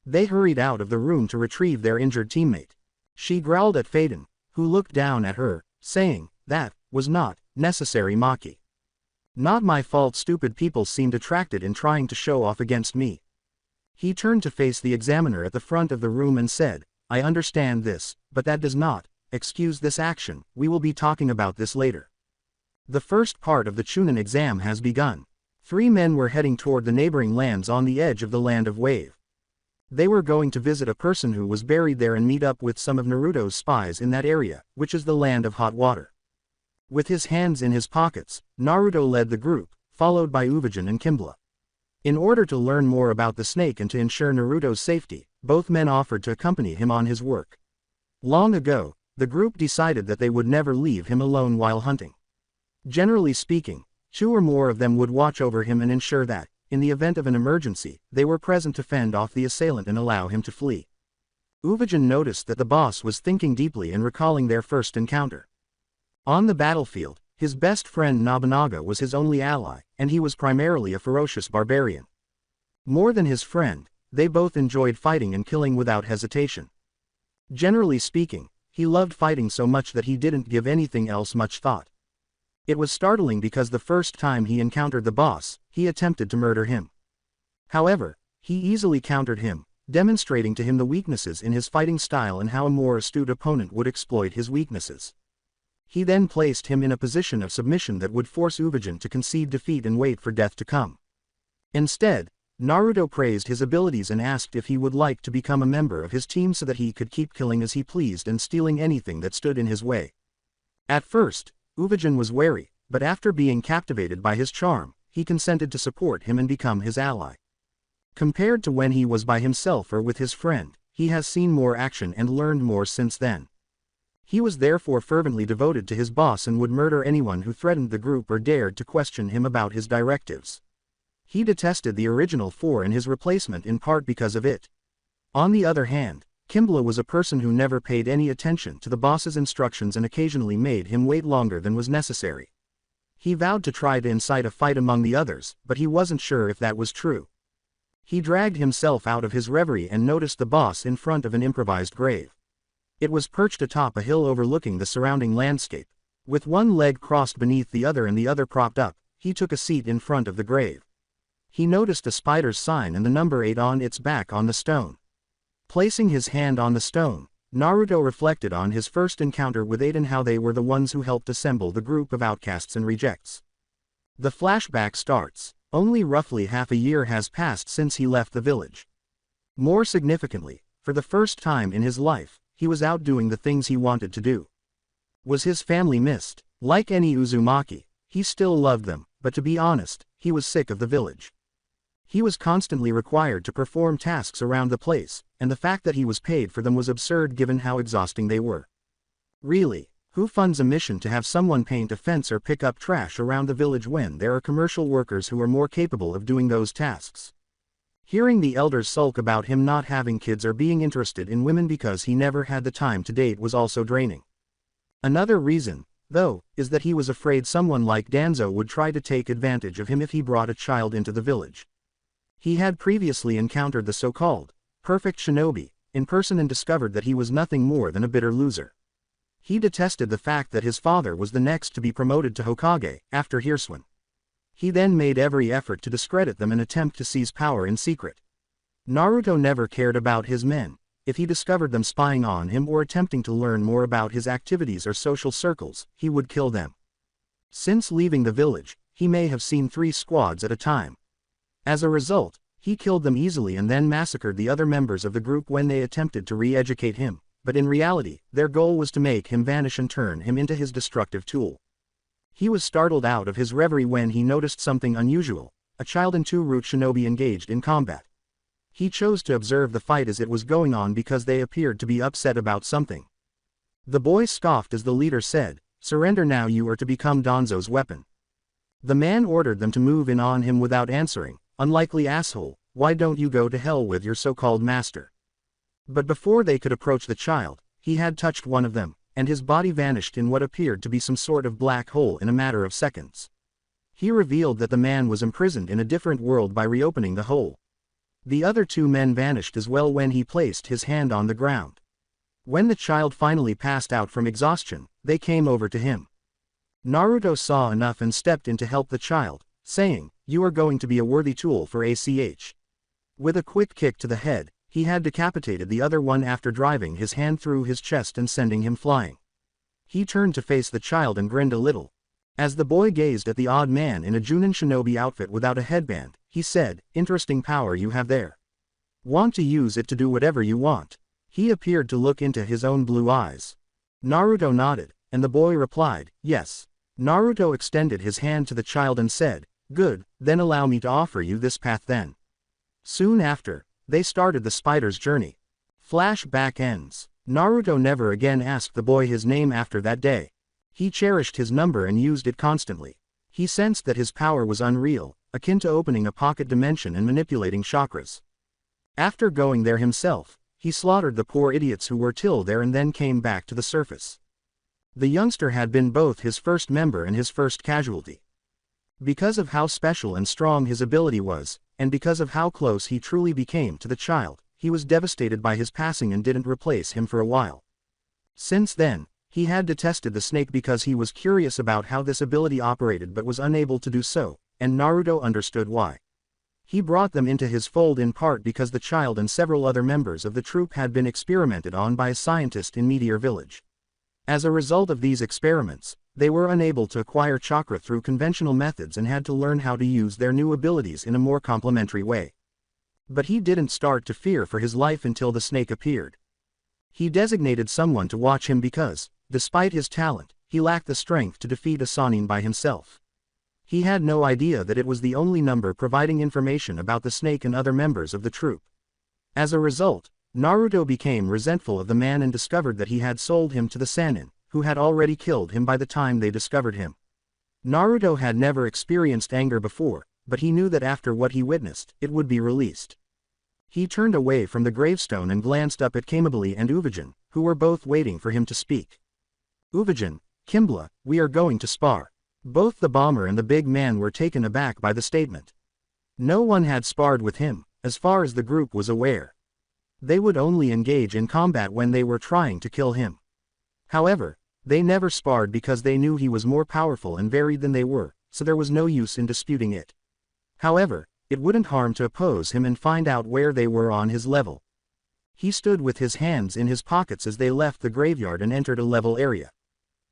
They hurried out of the room to retrieve their injured teammate. She growled at Faden, who looked down at her, saying, "That was not necessary, Maki. Not my fault. Stupid people seemed attracted in trying to show off against me." He turned to face the examiner at the front of the room and said, "I understand this, but that does not excuse this action. We will be talking about this later." The first part of the Chunin exam has begun. 3 men were heading toward the neighboring lands on the edge of the Land of Wave. They were going to visit a person who was buried there and meet up with some of Naruto's spies in that area, which is the Land of Hot Water. With his hands in his pockets, Naruto led the group, followed by Uvajin and Kimbla. In order to learn more about the snake and to ensure Naruto's safety, both men offered to accompany him on his work. Long ago, the group decided that they would never leave him alone while hunting. Generally speaking, 2 or more of them would watch over him and ensure that, in the event of an emergency, they were present to fend off the assailant and allow him to flee. Uvajin noticed that the boss was thinking deeply and recalling their first encounter. On the battlefield, his best friend Nobunaga was his only ally, and he was primarily a ferocious barbarian. More than his friend, they both enjoyed fighting and killing without hesitation. Generally speaking, he loved fighting so much that he didn't give anything else much thought. It was startling because the first time he encountered the boss, he attempted to murder him. However, he easily countered him, demonstrating to him the weaknesses in his fighting style and how a more astute opponent would exploit his weaknesses. He then placed him in a position of submission that would force Uvajin to concede defeat and wait for death to come. Instead, Naruto praised his abilities and asked if he would like to become a member of his team so that he could keep killing as he pleased and stealing anything that stood in his way. At first, Uvajin was wary, but after being captivated by his charm, he consented to support him and become his ally. Compared to when he was by himself or with his friend, he has seen more action and learned more since then. He was therefore fervently devoted to his boss and would murder anyone who threatened the group or dared to question him about his directives. He detested the original 4 and his replacement in part because of it. On the other hand, Kimbla was a person who never paid any attention to the boss's instructions and occasionally made him wait longer than was necessary. He vowed to try to incite a fight among the others, but he wasn't sure if that was true. He dragged himself out of his reverie and noticed the boss in front of an improvised grave. It was perched atop a hill overlooking the surrounding landscape. With one leg crossed beneath the other and the other propped up, he took a seat in front of the grave. He noticed a spider's sign and the number 8 on its back on the stone. Placing his hand on the stone, Naruto reflected on his first encounter with 8 and how they were the ones who helped assemble the group of outcasts and rejects. The flashback starts. Only roughly half a year has passed since he left the village. More significantly, for the first time in his life, he was out doing the things he wanted to do. Was his family missed? Like any Uzumaki, he still loved them, but to be honest, he was sick of the village. He was constantly required to perform tasks around the place, and the fact that he was paid for them was absurd given how exhausting they were. Really, who funds a mission to have someone paint a fence or pick up trash around the village when there are commercial workers who are more capable of doing those tasks? Hearing the elders sulk about him not having kids or being interested in women because he never had the time to date was also draining. Another reason, though, is that he was afraid someone like Danzo would try to take advantage of him if he brought a child into the village. He had previously encountered the so-called perfect shinobi in person and discovered that he was nothing more than a bitter loser. He detested the fact that his father was the next to be promoted to Hokage, after Hirsuen. He then made every effort to discredit them and attempt to seize power in secret. Naruto never cared about his men. If he discovered them spying on him or attempting to learn more about his activities or social circles, he would kill them. Since leaving the village, he may have seen 3 squads at a time. As a result, He killed them easily and then massacred the other members of the group when they attempted to re-educate him, but in reality, their goal was to make him vanish and turn him into his destructive tool. He was startled out of his reverie when he noticed something unusual: a child and two root shinobi engaged in combat. He chose to observe the fight as it was going on because they appeared to be upset about something. The boy scoffed as the leader said, "Surrender now, you are to become Danzo's weapon." The man ordered them to move in on him without answering. "Unlikely asshole, why don't you go to hell with your so-called master?" But before they could approach the child, he had touched one of them, and his body vanished in what appeared to be some sort of black hole in a matter of seconds. He revealed that the man was imprisoned in a different world by reopening the hole. The other two men vanished as well when he placed his hand on the ground. When the child finally passed out from exhaustion, they came over to him. Naruto saw enough and stepped in to help the child, saying, "You are going to be a worthy tool for ACH." With a quick kick to the head, he had decapitated the other one after driving his hand through his chest and sending him flying. He turned to face the child and grinned a little. As the boy gazed at the odd man in a Junin shinobi outfit without a headband, he said, "Interesting power you have there. Want to use it to do whatever you want?" He appeared to look into his own blue eyes. Naruto nodded, and the boy replied, "Yes." Naruto extended his hand to the child and said, "Good, then allow me to offer you this path then." Soon after, they started the spider's journey. Flashback ends. Naruto never again asked the boy his name after that day. He cherished his number and used it constantly. He sensed that his power was unreal, akin to opening a pocket dimension and manipulating chakras. After going there himself, he slaughtered the poor idiots who were till there and then came back to the surface. The youngster had been both his first member and his first casualty. Because of how special and strong his ability was, and because of how close he truly became to the child, he was devastated by his passing and didn't replace him for a while. Since then, he had detested the snake because he was curious about how this ability operated but was unable to do so, and Naruto understood why. He brought them into his fold in part because the child and several other members of the troop had been experimented on by a scientist in Meteor Village. As a result of these experiments, they were unable to acquire chakra through conventional methods and had to learn how to use their new abilities in a more complementary way. But he didn't start to fear for his life until the snake appeared. He designated someone to watch him because, despite his talent, he lacked the strength to defeat a Sannin by himself. He had no idea that it was the only number providing information about the snake and other members of the troop. As a result, Naruto became resentful of the man and discovered that he had sold him to the Sannin, who had already killed him by the time they discovered him. Naruto had never experienced anger before, but he knew that after what he witnessed, it would be released. He turned away from the gravestone and glanced up at Kimble and Uvijin, who were both waiting for him to speak. "Uvijin, Kimble, we are going to spar." Both the bomber and the big man were taken aback by the statement. No one had sparred with him, as far as the group was aware. They would only engage in combat when they were trying to kill him. However, they never sparred because they knew he was more powerful and varied than they were, so there was no use in disputing it. However, it wouldn't harm to oppose him and find out where they were on his level. He stood with his hands in his pockets as they left the graveyard and entered a level area.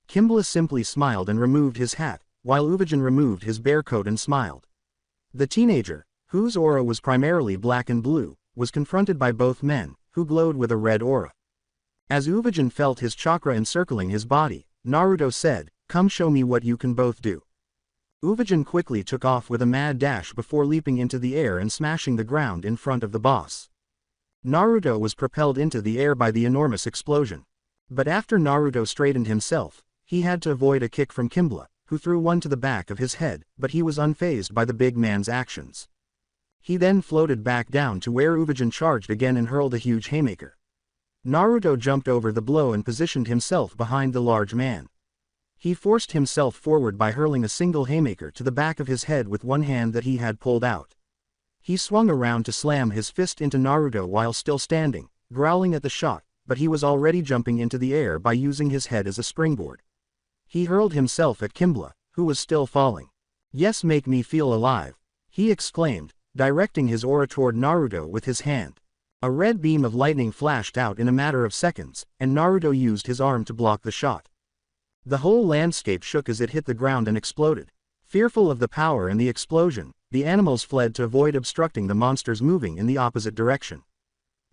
Kimble simply smiled and removed his hat, while Uvijin removed his bear coat and smiled. The teenager, whose aura was primarily black and blue, was confronted by both men, who glowed with a red aura. As Uvijin felt his chakra encircling his body, Naruto said, "Come show me what you can both do." Uvijin quickly took off with a mad dash before leaping into the air and smashing the ground in front of the boss. Naruto was propelled into the air by the enormous explosion. But after Naruto straightened himself, he had to avoid a kick from Kimble, who threw one to the back of his head, but he was unfazed by the big man's actions. He then floated back down to where Uvijin charged again and hurled a huge haymaker. Naruto jumped over the blow and positioned himself behind the large man. He forced himself forward by hurling a single haymaker to the back of his head with one hand that he had pulled out. He swung around to slam his fist into Naruto while still standing, growling at the shot, but he was already jumping into the air by using his head as a springboard. He hurled himself at Kimble, who was still falling. "Yes, make me feel alive," he exclaimed, directing his aura toward Naruto with his hand. A red beam of lightning flashed out in a matter of seconds, and Naruto used his arm to block the shot. The whole landscape shook as it hit the ground and exploded. Fearful of the power and the explosion, the animals fled to avoid obstructing the monsters moving in the opposite direction.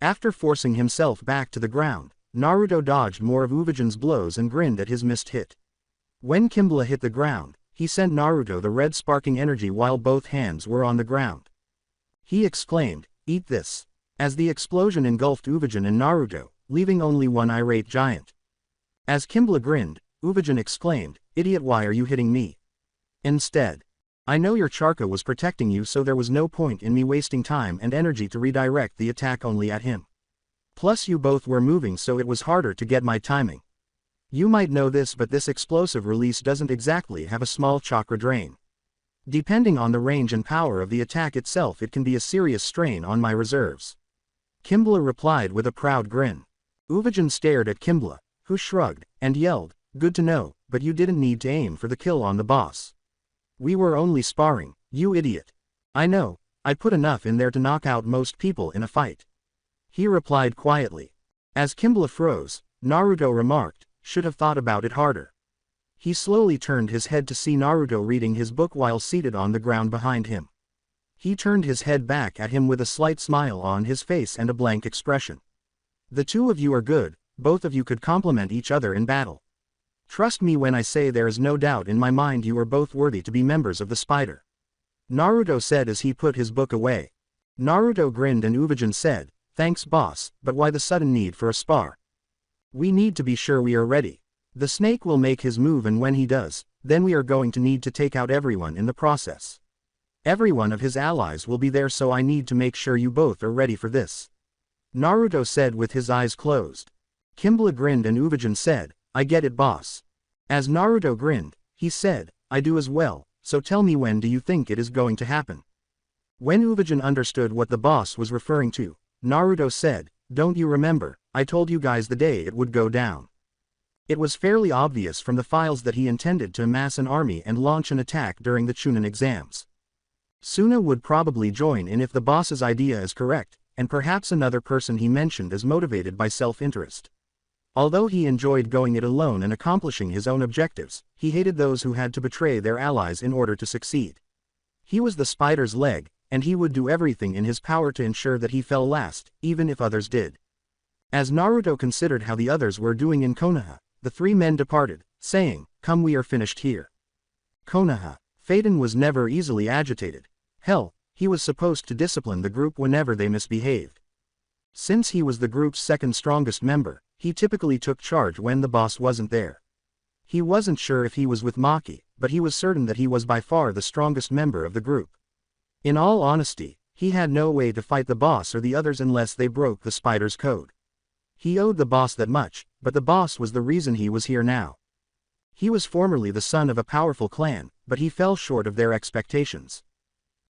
After forcing himself back to the ground, Naruto dodged more of Uvajin's blows and grinned at his missed hit. When Kimbla hit the ground, he sent Naruto the red sparking energy while both hands were on the ground. He exclaimed, "Eat this," as the explosion engulfed Uvajin and Naruto, leaving only one irate giant. As Kimbla grinned, Uvajin exclaimed, "Idiot, why are you hitting me? Instead, I know your Charka was protecting you, so there was no point in me wasting time and energy to redirect the attack only at him. Plus you both were moving, so it was harder to get my timing. You might know this, but this explosive release doesn't exactly have a small chakra drain. Depending on the range and power of the attack itself, it can be a serious strain on my reserves." Kimbla replied with a proud grin. Uvajin stared at Kimbla, who shrugged and yelled, "Good to know, but you didn't need to aim for the kill on the boss. We were only sparring, you idiot. I know, I put enough in there to knock out most people in a fight," he replied quietly. As Kimbla froze, Naruto remarked, "Should have thought about it harder." He slowly turned his head to see Naruto reading his book while seated on the ground behind him. He turned his head back at him with a slight smile on his face and a blank expression. "The two of you are good, both of you could complement each other in battle. Trust me when I say there is no doubt in my mind you are both worthy to be members of the Spider," Naruto said as he put his book away. Naruto grinned and Uvajin said, "Thanks boss, but why the sudden need for a spar? We need to be sure we are ready. The snake will make his move, and when he does, then we are going to need to take out everyone in the process. Every one of his allies will be there, so I need to make sure you both are ready for this," Naruto said with his eyes closed. Kimbla grinned and Uvajin said, "I get it boss." As Naruto grinned, he said, "I do as well, so tell me, when do you think it is going to happen?" When Uvajin understood what the boss was referring to, Naruto said, "Don't you remember, I told you guys the day it would go down?" It was fairly obvious from the files that he intended to amass an army and launch an attack during the Chunin exams. Suna would probably join in if the boss's idea is correct, and perhaps another person he mentioned is motivated by self-interest. Although he enjoyed going it alone and accomplishing his own objectives, he hated those who had to betray their allies in order to succeed. He was the Spider's leg, and he would do everything in his power to ensure that he fell last, even if others did. As Naruto considered how the others were doing in Konoha, the three men departed, saying, "Come, we are finished here." Konoha. Phaeton was never easily agitated. Hell, he was supposed to discipline the group whenever they misbehaved. Since he was the group's second strongest member, he typically took charge when the boss wasn't there. He wasn't sure if he was with Maki, but he was certain that he was by far the strongest member of the group. In all honesty, he had no way to fight the boss or the others unless they broke the Spider's code. He owed the boss that much, but the boss was the reason he was here now. He was formerly the son of a powerful clan, but he fell short of their expectations.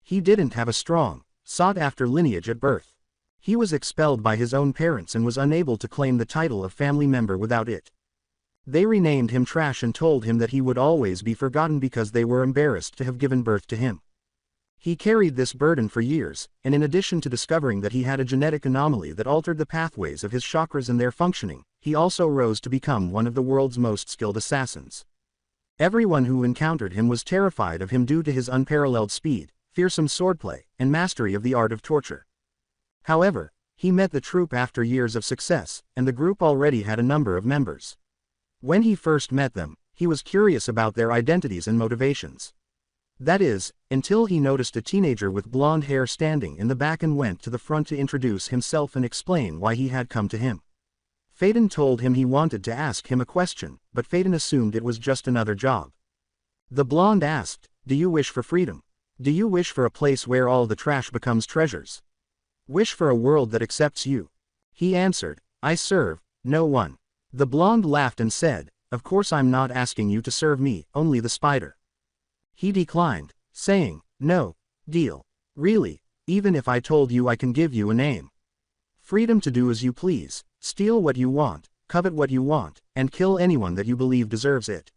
He didn't have a strong, sought-after lineage at birth. He was expelled by his own parents and was unable to claim the title of family member without it. They renamed him Trash and told him that he would always be forgotten because they were embarrassed to have given birth to him. He carried this burden for years, and in addition to discovering that he had a genetic anomaly that altered the pathways of his chakras and their functioning, he also rose to become one of the world's most skilled assassins. Everyone who encountered him was terrified of him due to his unparalleled speed, fearsome swordplay, and mastery of the art of torture. However, he met the troupe after years of success, and the group already had a number of members. When he first met them, he was curious about their identities and motivations. That is, until he noticed a teenager with blonde hair standing in the back and went to the front to introduce himself and explain why he had come to him. Phaeton told him he wanted to ask him a question, but Phaeton assumed it was just another job. The blonde asked, "Do you wish for freedom? Do you wish for a place where all the trash becomes treasures? Wish for a world that accepts you?" He answered, "I serve no one." The blonde laughed and said, "Of course I'm not asking you to serve me, only the Spider." He declined, saying, "No, deal. Really, even if I told you I can give you a name. Freedom to do as you please, steal what you want, covet what you want, and kill anyone that you believe deserves it."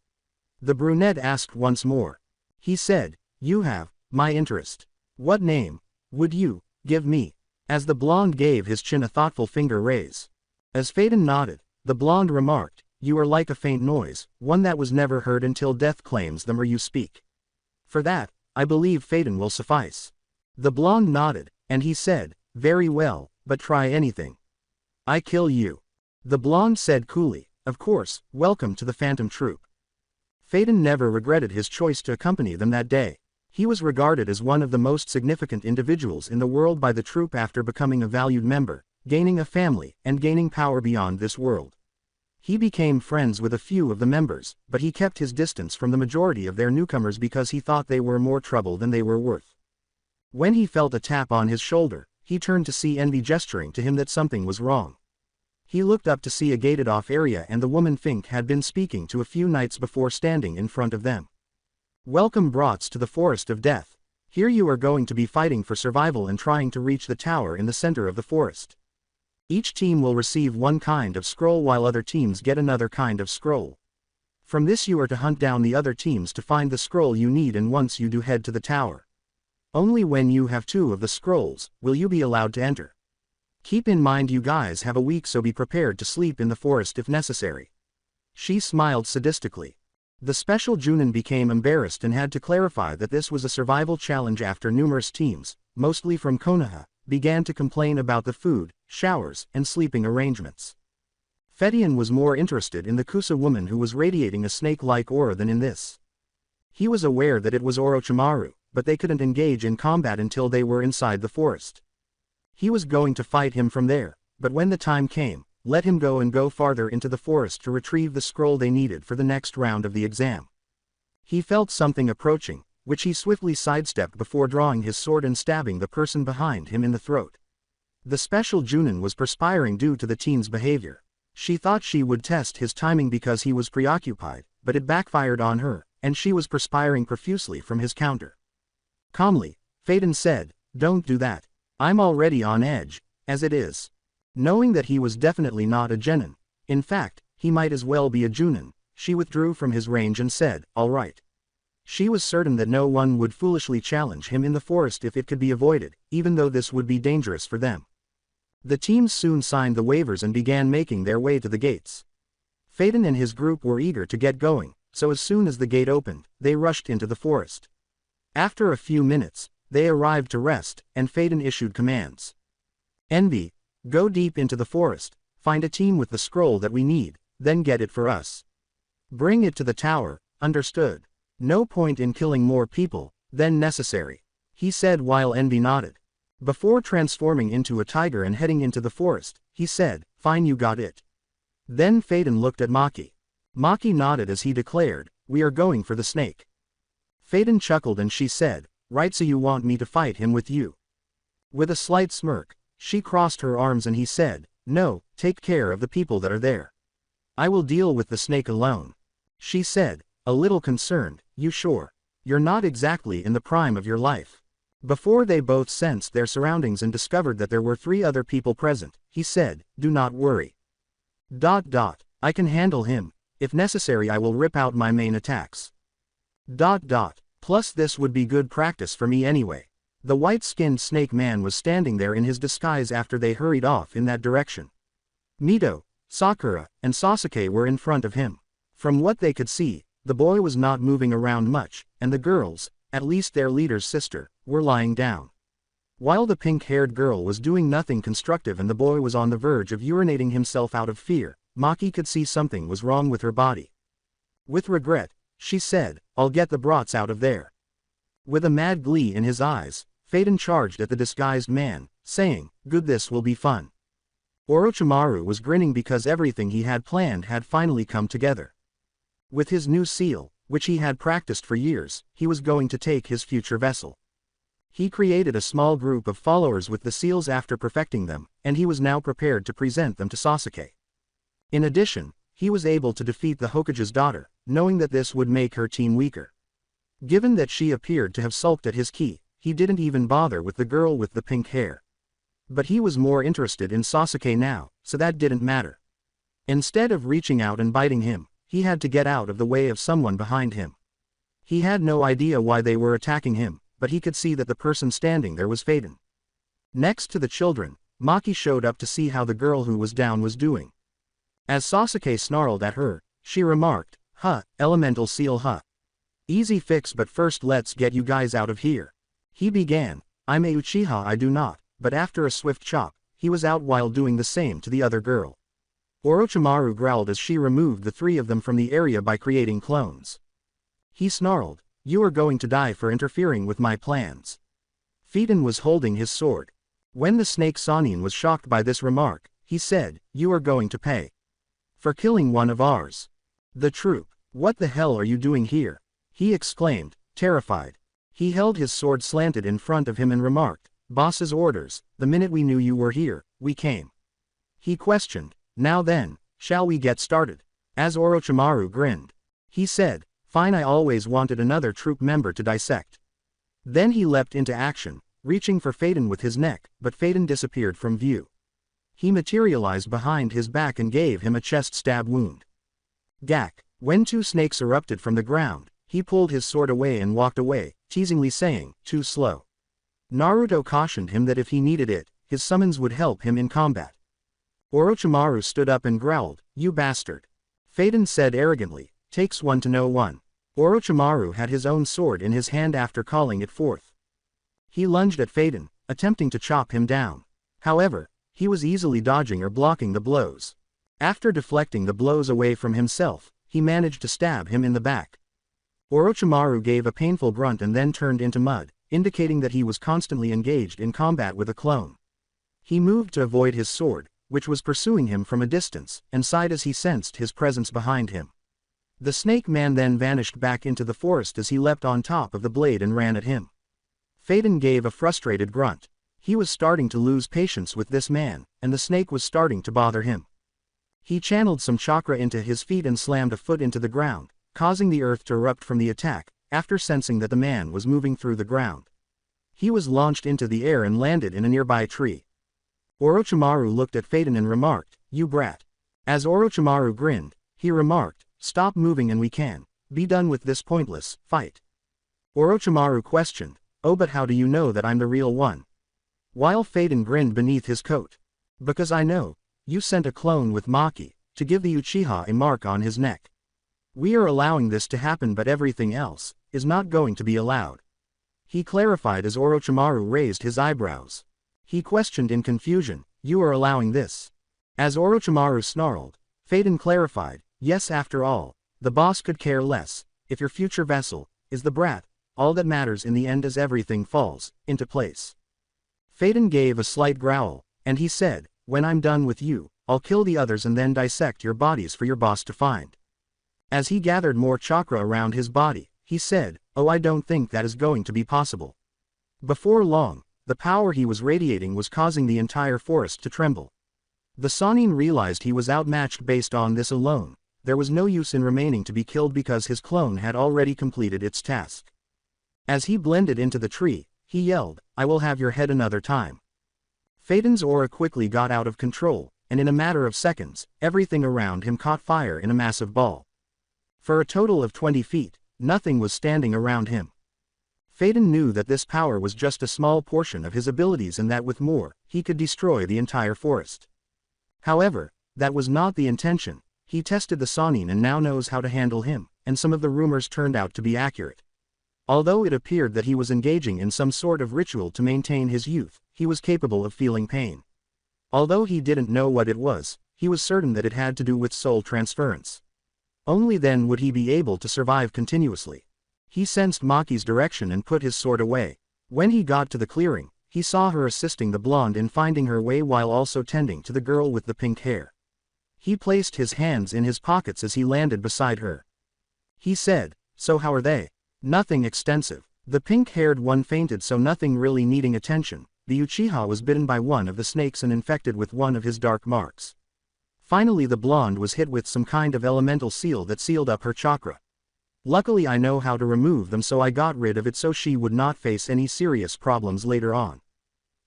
The brunette asked once more. He said, "You have my interest. What name would you give me?" As the blonde gave his chin a thoughtful finger raise. As Phaeton nodded, the blonde remarked, "You are like a faint noise, one that was never heard until death claims them or you speak. For that, I believe Phaeton will suffice. The blonde nodded, and he said, very well, but try anything. I kill you. The blonde said coolly, of course, welcome to the Phantom Troop. Phaeton never regretted his choice to accompany them that day. He was regarded as one of the most significant individuals in the world by the troop after becoming a valued member, gaining a family, and gaining power beyond this world. He became friends with a few of the members, but he kept his distance from the majority of their newcomers because he thought they were more trouble than they were worth. When he felt a tap on his shoulder, he turned to see Envy gesturing to him that something was wrong. He looked up to see a gated-off area and the woman Fink had been speaking to a few nights before standing in front of them. Welcome brats to the Forest of Death. Here you are going to be fighting for survival and trying to reach the tower in the center of the forest. Each team will receive one kind of scroll while other teams get another kind of scroll. From this you are to hunt down the other teams to find the scroll you need, and once you do head to the tower. Only when you have 2 of the scrolls will you be allowed to enter. Keep in mind you guys have a week, so be prepared to sleep in the forest if necessary. She smiled sadistically. The special Junin became embarrassed and had to clarify that this was a survival challenge after numerous teams, mostly from Konoha, began to complain about the food, showers, and sleeping arrangements. Fetian was more interested in the Kusa woman who was radiating a snake-like aura than in this. He was aware that it was Orochimaru, but they couldn't engage in combat until they were inside the forest. He was going to fight him from there, but when the time came, let him go and go farther into the forest to retrieve the scroll they needed for the next round of the exam. He felt something approaching, which he swiftly sidestepped before drawing his sword and stabbing the person behind him in the throat. The special Junin was perspiring due to the teen's behavior. She thought she would test his timing because he was preoccupied, but it backfired on her, and she was perspiring profusely from his counter. Calmly, Phaeton said, "Don't do that. I'm already on edge, as it is." Knowing that he was definitely not a genin, in fact, he might as well be a Junin, she withdrew from his range and said, "All right." She was certain that no one would foolishly challenge him in the forest if it could be avoided, even though this would be dangerous for them. The teams soon signed the waivers and began making their way to the gates. Phaeton and his group were eager to get going, so as soon as the gate opened, they rushed into the forest. After a few minutes, they arrived to rest, and Phaeton issued commands. Envy, go deep into the forest, find a team with the scroll that we need, then get it for us. Bring it to the tower, understood? No point in killing more people than necessary, he said while Envy nodded. Before transforming into a tiger and heading into the forest, he said, "Fine, you got it." Then Phaeton looked at Maki. Maki nodded as he declared, "We are going for the snake." Phaeton chuckled and she said, "Right, so you want me to fight him with you?" With a slight smirk, she crossed her arms and he said, "No, take care of the people that are there. I will deal with the snake alone." She said, a little concerned, "You sure? You're not exactly in the prime of your life." Before they both sensed their surroundings and discovered that there were 3 other people present, he said, "Do not worry. I can handle him. If necessary I will rip out my main attacks. Plus this would be good practice for me anyway." The white-skinned snake man was standing there in his disguise after they hurried off in that direction. Mito, Sakura, and Sasuke were in front of him. From what they could see, the boy was not moving around much, and the girls, at least their leader's sister, were lying down. While the pink-haired girl was doing nothing constructive and the boy was on the verge of urinating himself out of fear, Maki could see something was wrong with her body. With regret, she said, "I'll get the brats out of there." With a mad glee in his eyes, Phaeton charged at the disguised man, saying, "Good, this will be fun." Orochimaru was grinning because everything he had planned had finally come together. With his new seal, which he had practiced for years, he was going to take his future vessel. He created a small group of followers with the seals after perfecting them, and he was now prepared to present them to Sasuke. In addition, he was able to defeat the Hokage's daughter, knowing that this would make her team weaker. Given that she appeared to have sulked at his ki, he didn't even bother with the girl with the pink hair. But he was more interested in Sasuke now, so that didn't matter. Instead of reaching out and biting him, he had to get out of the way of someone behind him. He had no idea why they were attacking him, but he could see that the person standing there was Phaeton. Next to the children, Maki showed up to see how the girl who was down was doing. As Sasuke snarled at her, she remarked, "Huh, elemental seal huh." Easy fix, but first let's get you guys out of here. He began. I'm a Uchiha, I do not, but after a swift chop, he was out while doing the same to the other girl. Orochimaru growled as she removed the three of them from the area by creating clones. He snarled, you are going to die for interfering with my plans. Phaeton was holding his sword. When the snake Sannin was shocked by this remark, he said, you are going to pay. For killing one of ours. The troop. What the hell are you doing here? He exclaimed, terrified. He held his sword slanted in front of him and remarked, boss's orders, the minute we knew you were here, we came. He questioned, now then, shall we get started? As Orochimaru grinned. He said, fine, I always wanted another troop member to dissect. Then he leapt into action, reaching for Phaeton with his neck, but Phaeton disappeared from view. He materialized behind his back and gave him a chest stab wound. Gak. When two snakes erupted from the ground, he pulled his sword away and walked away, teasingly saying, too slow. Naruto cautioned him that if he needed it, his summons would help him in combat. Orochimaru stood up and growled, you bastard. Phaeton said arrogantly, takes one to know one. Orochimaru had his own sword in his hand after calling it forth. He lunged at Phaeton, attempting to chop him down. However, he was easily dodging or blocking the blows. After deflecting the blows away from himself, he managed to stab him in the back. Orochimaru gave a painful grunt and then turned into mud, indicating that he was constantly engaged in combat with a clone. He moved to avoid his sword, which was pursuing him from a distance, and sighed as he sensed his presence behind him. The snake man then vanished back into the forest as he leapt on top of the blade and ran at him. Phaeton gave a frustrated grunt. He was starting to lose patience with this man, and the snake was starting to bother him. He channeled some chakra into his feet and slammed a foot into the ground, causing the earth to erupt from the attack, after sensing that the man was moving through the ground. He was launched into the air and landed in a nearby tree. Orochimaru looked at Phaeton and remarked, you brat. As Orochimaru grinned, he remarked, stop moving and we can be done with this pointless fight. Orochimaru questioned, oh, but how do you know that I'm the real one? While Phaeton grinned beneath his coat. Because I know. You sent a clone with Maki, to give the Uchiha a mark on his neck. We are allowing this to happen, but everything else is not going to be allowed. He clarified as Orochimaru raised his eyebrows. He questioned in confusion, you are allowing this? As Orochimaru snarled, Phaeton clarified, yes, after all, the boss could care less, if your future vessel is the brat, all that matters in the end is everything falls into place. Phaeton gave a slight growl, and he said, when I'm done with you, I'll kill the others and then dissect your bodies for your boss to find. As he gathered more chakra around his body, he said, oh, I don't think that is going to be possible. Before long, the power he was radiating was causing the entire forest to tremble. The Sannin realized he was outmatched based on this alone. There was no use in remaining to be killed because his clone had already completed its task. As he blended into the tree, he yelled, I will have your head another time. Phaeton's aura quickly got out of control, and in a matter of seconds, everything around him caught fire in a massive ball. For a total of 20 feet, nothing was standing around him. Phaeton knew that this power was just a small portion of his abilities and that with more, he could destroy the entire forest. However, that was not the intention. He tested the Sannin and now knows how to handle him, and some of the rumors turned out to be accurate. Although it appeared that he was engaging in some sort of ritual to maintain his youth, he was capable of feeling pain. Although he didn't know what it was, he was certain that it had to do with soul transference. Only then would he be able to survive continuously. He sensed Maki's direction and put his sword away. When he got to the clearing, he saw her assisting the blonde in finding her way while also tending to the girl with the pink hair. He placed his hands in his pockets as he landed beside her. He said, so how are they? Nothing extensive. The pink-haired one fainted, so nothing really needing attention. The Uchiha was bitten by one of the snakes and infected with one of his dark marks. Finally the blonde was hit with some kind of elemental seal that sealed up her chakra. Luckily I know how to remove them, so I got rid of it so she would not face any serious problems later on.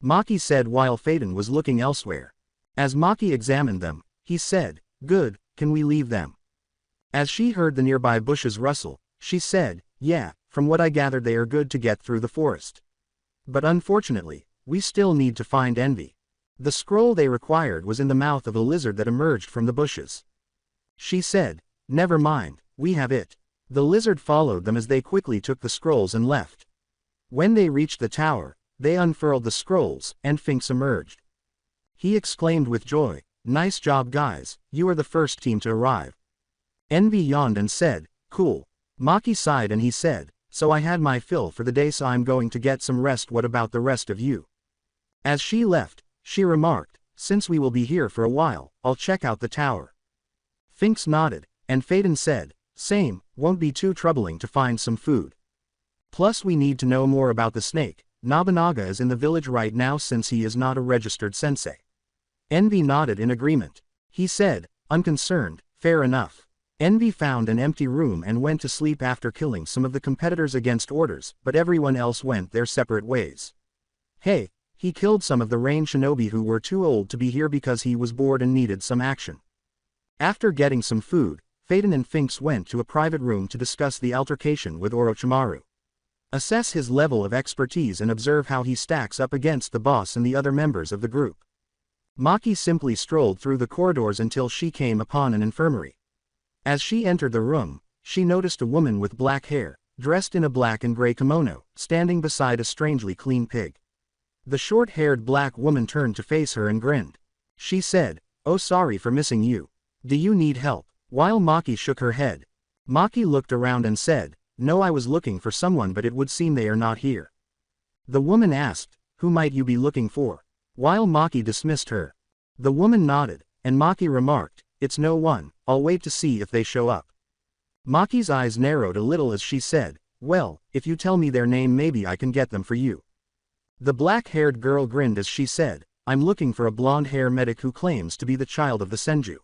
Maki said while Phaeton was looking elsewhere. As Maki examined them, he said, good, can we leave them? As she heard the nearby bushes rustle, she said, yeah, from what I gathered they are good to get through the forest. But unfortunately, we still need to find Envy. The scroll they required was in the mouth of a lizard that emerged from the bushes. She said, never mind, we have it. The lizard followed them as they quickly took the scrolls and left. When they reached the tower, they unfurled the scrolls, and Finks emerged. He exclaimed with joy, "Nice job guys, you are the first team to arrive." Envy yawned and said, "Cool." Maki sighed and he said, "So I had my fill for the day, so I'm going to get some rest. What about the rest of you?" As she left, she remarked, "Since we will be here for a while, I'll check out the tower." Finks nodded, and Phaeton said, "Same, won't be too troubling to find some food. Plus we need to know more about the snake. Nobunaga is in the village right now since he is not a registered sensei." Envy nodded in agreement. He said, unconcerned, "Fair enough." Envy found an empty room and went to sleep after killing some of the competitors against orders, but everyone else went their separate ways. Hey, he killed some of the rain shinobi who were too old to be here because he was bored and needed some action. After getting some food, Phaeton and Finks went to a private room to discuss the altercation with Orochimaru. Assess his level of expertise and observe how he stacks up against the boss and the other members of the group. Maki simply strolled through the corridors until she came upon an infirmary. As she entered the room, she noticed a woman with black hair, dressed in a black and gray kimono, standing beside a strangely clean pig. The short-haired black woman turned to face her and grinned. She said, "Oh, sorry for missing you. Do you need help?" While Maki shook her head, Maki looked around and said, "No, I was looking for someone, but it would seem they are not here." The woman asked, "Who might you be looking for?" While Maki dismissed her, the woman nodded, and Maki remarked, "It's no one, I'll wait to see if they show up." Maki's eyes narrowed a little as she said, "Well, if you tell me their name maybe I can get them for you." The black-haired girl grinned as she said, "I'm looking for a blonde-hair medic who claims to be the child of the Senju."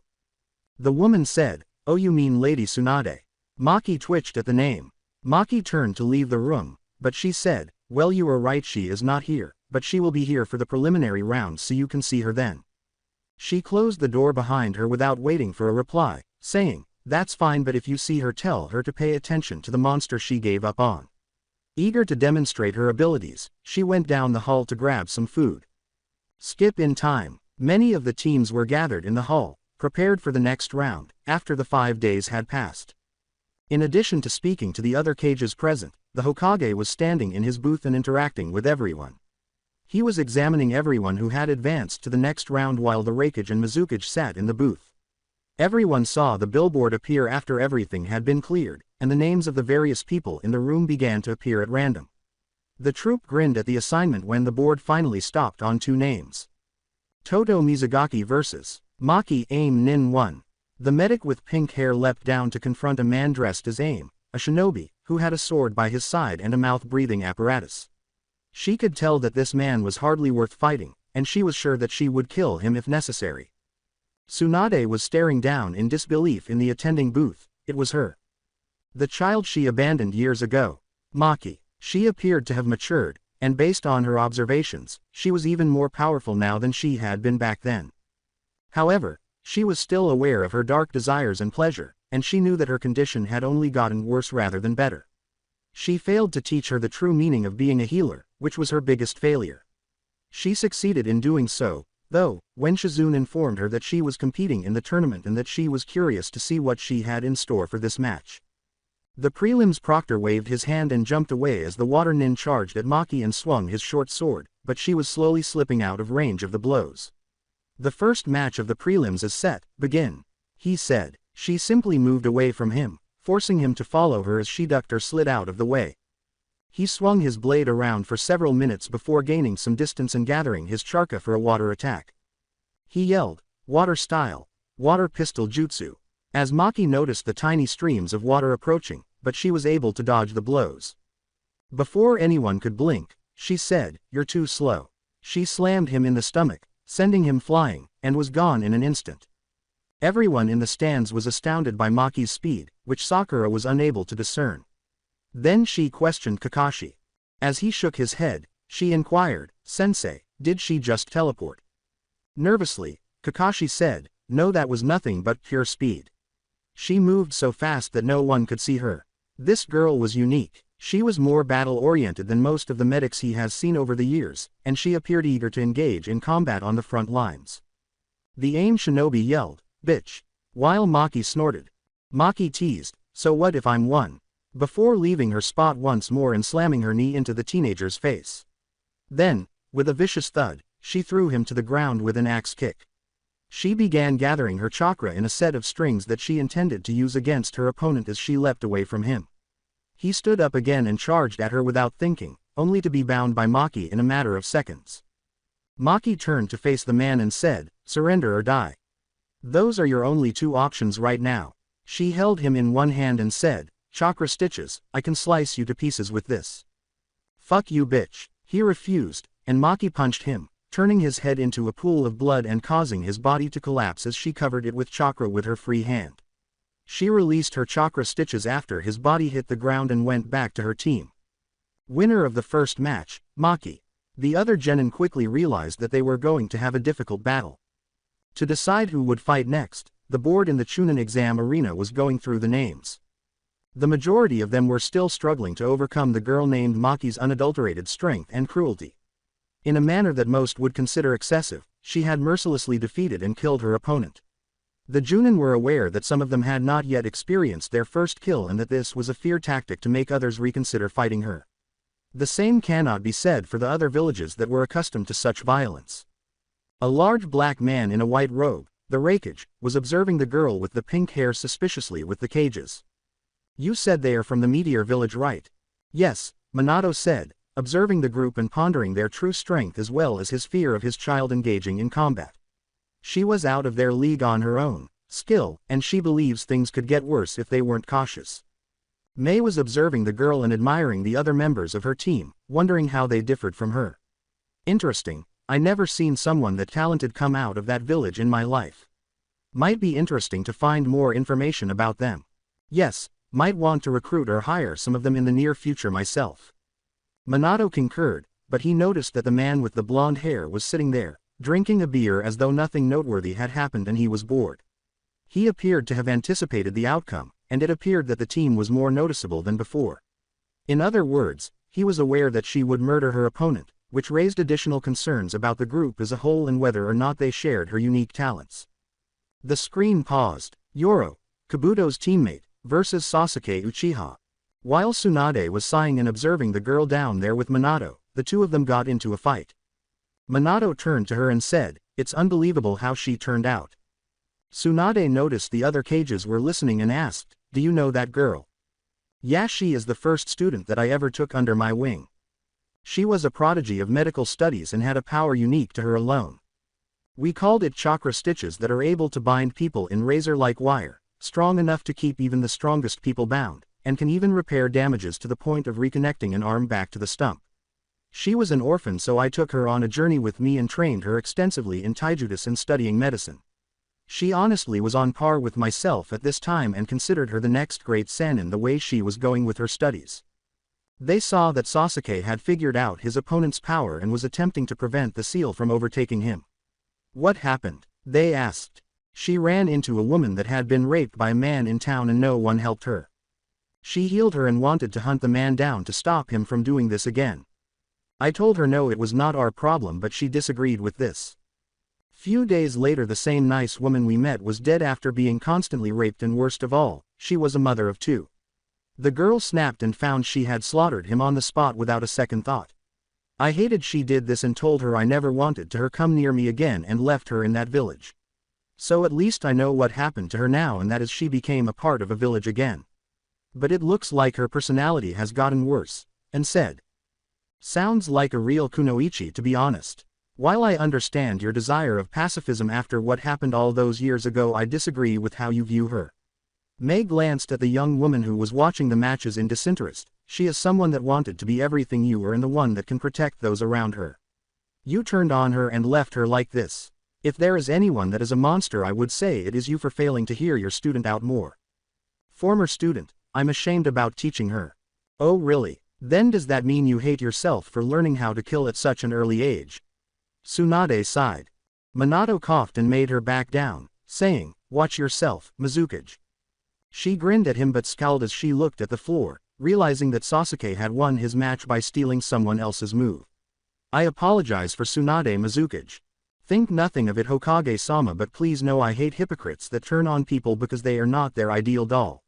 The woman said, "Oh, you mean Lady Tsunade." Maki twitched at the name. Maki turned to leave the room, but she said, "Well, you are right, she is not here, but she will be here for the preliminary rounds so you can see her then." She closed the door behind her without waiting for a reply, saying, "That's fine, but if you see her tell her to pay attention to the monster she gave up on." Eager to demonstrate her abilities, she went down the hall to grab some food. Skip in time. Many of the teams were gathered in the hall, prepared for the next round, after the 5 days had passed. In addition to speaking to the other cages present, the Hokage was standing in his booth and interacting with everyone. He was examining everyone who had advanced to the next round while the Raikage and Mizukage sat in the booth. Everyone saw the billboard appear after everything had been cleared, and the names of the various people in the room began to appear at random. The troupe grinned at the assignment when the board finally stopped on 2 names. Toto Mizugaki vs. Maki Aim Nin 1. The medic with pink hair leapt down to confront a man dressed as Aim, a shinobi, who had a sword by his side and a mouth-breathing apparatus. She could tell that this man was hardly worth fighting, and she was sure that she would kill him if necessary. Tsunade was staring down in disbelief in the attending booth. It was her. The child she abandoned years ago. Maki. She appeared to have matured, and based on her observations, she was even more powerful now than she had been back then. However, she was still aware of her dark desires and pleasure, and she knew that her condition had only gotten worse rather than better. She failed to teach her the true meaning of being a healer, which was her biggest failure. She succeeded in doing so, though, when Shizune informed her that she was competing in the tournament and that she was curious to see what she had in store for this match. The prelims proctor waved his hand and jumped away as the water nin charged at Maki and swung his short sword, but she was slowly slipping out of range of the blows. "The first match of the prelims is set, begin," he said. She simply moved away from him, forcing him to follow her as she ducked or slid out of the way. He swung his blade around for several minutes before gaining some distance and gathering his charka for a water attack. He yelled, "Water style, water pistol jutsu," as Maki noticed the tiny streams of water approaching, but she was able to dodge the blows. Before anyone could blink, she said, "You're too slow." She slammed him in the stomach, sending him flying, and was gone in an instant. Everyone in the stands was astounded by Maki's speed, which Sakura was unable to discern. Then she questioned Kakashi. As he shook his head, she inquired, "Sensei, did she just teleport?" Nervously, Kakashi said, "No, that was nothing but pure speed. She moved so fast that no one could see her. This girl was unique. She was more battle-oriented than most of the medics he has seen over the years, and she appeared eager to engage in combat on the front lines." The Aim shinobi yelled, "Bitch!" while Maki snorted. Maki teased, So what if I'm one? Before leaving her spot once more and slamming her knee into the teenager's face. Then, with a vicious thud, she threw him to the ground with an axe kick. She began gathering her chakra in a set of strings that she intended to use against her opponent as she leapt away from him. He stood up again and charged at her without thinking, only to be bound by Maki in a matter of seconds. Maki turned to face the man and said, "Surrender or die. Those are your only two options right now." She held him in one hand and said, "Chakra stitches, I can slice you to pieces with this." "Fuck you bitch." He refused, and Maki punched him, turning his head into a pool of blood and causing his body to collapse as she covered it with chakra with her free hand. She released her chakra stitches after his body hit the ground and went back to her team. Winner of the first match, Maki. The other genin quickly realized that they were going to have a difficult battle. To decide who would fight next, the board in the Chunin exam arena was going through the names. The majority of them were still struggling to overcome the girl named Maki's unadulterated strength and cruelty. In a manner that most would consider excessive, she had mercilessly defeated and killed her opponent. The Junin were aware that some of them had not yet experienced their first kill and that this was a fear tactic to make others reconsider fighting her. The same cannot be said for the other villages that were accustomed to such violence. A large black man in a white robe, the Raikage, was observing the girl with the pink hair suspiciously with the cages. "You said they are from the Meteor Village, right?" "Yes," Minato said, observing the group and pondering their true strength as well as his fear of his child engaging in combat. She was out of their league on her own skill, and she believes things could get worse if they weren't cautious. Mei was observing the girl and admiring the other members of her team, wondering how they differed from her. "Interesting, I never seen someone that talented come out of that village in my life. Might be interesting to find more information about them. Yes, might want to recruit or hire some of them in the near future myself." Minato concurred, but he noticed that the man with the blonde hair was sitting there, drinking a beer as though nothing noteworthy had happened and he was bored. He appeared to have anticipated the outcome, and it appeared that the team was more noticeable than before. In other words, he was aware that she would murder her opponent, which raised additional concerns about the group as a whole and whether or not they shared her unique talents. The screen paused. Yoro, Kabuto's teammate, versus Sasuke Uchiha. While Tsunade was sighing and observing the girl down there with Minato, the two of them got into a fight. Minato turned to her and said, "It's unbelievable how she turned out." Tsunade noticed the other cages were listening and asked, "Do you know that girl?" "Yeah, she is the first student that I ever took under my wing. She was a prodigy of medical studies and had a power unique to her alone. We called it chakra stitches that are able to bind people in razor-like wire, strong enough to keep even the strongest people bound, and can even repair damages to the point of reconnecting an arm back to the stump. She was an orphan, so I took her on a journey with me and trained her extensively in taijutsu and studying medicine. She honestly was on par with myself at this time and considered her the next great Sannin the way she was going with her studies." They saw that Sasuke had figured out his opponent's power and was attempting to prevent the seal from overtaking him. "What happened?" they asked. "She ran into a woman that had been raped by a man in town and no one helped her. She healed her and wanted to hunt the man down to stop him from doing this again. I told her no, it was not our problem, but she disagreed with this. Few days later the same nice woman we met was dead after being constantly raped, and worst of all, she was a mother of two. The girl snapped and found she had slaughtered him on the spot without a second thought. I hated she did this and told her I never wanted to her come near me again and left her in that village. So at least I know what happened to her now, and that is she became a part of a village again. But it looks like her personality has gotten worse," and said. "Sounds like a real kunoichi, to be honest. While I understand your desire of pacifism after what happened all those years ago, I disagree with how you view her." Mei glanced at the young woman who was watching the matches in disinterest. "She is someone that wanted to be everything you were and the one that can protect those around her. You turned on her and left her like this. If there is anyone that is a monster, I would say it is you for failing to hear your student out more." "Former student, I'm ashamed about teaching her." "Oh really? Then does that mean you hate yourself for learning how to kill at such an early age?" Tsunade sighed. Minato coughed and made her back down, saying, "Watch yourself, Mizukage." She grinned at him but scowled as she looked at the floor, realizing that Sasuke had won his match by stealing someone else's move. "I apologize for Tsunade, Mizukage. Think nothing of it, Hokage-sama, but please know I hate hypocrites that turn on people because they are not their ideal doll."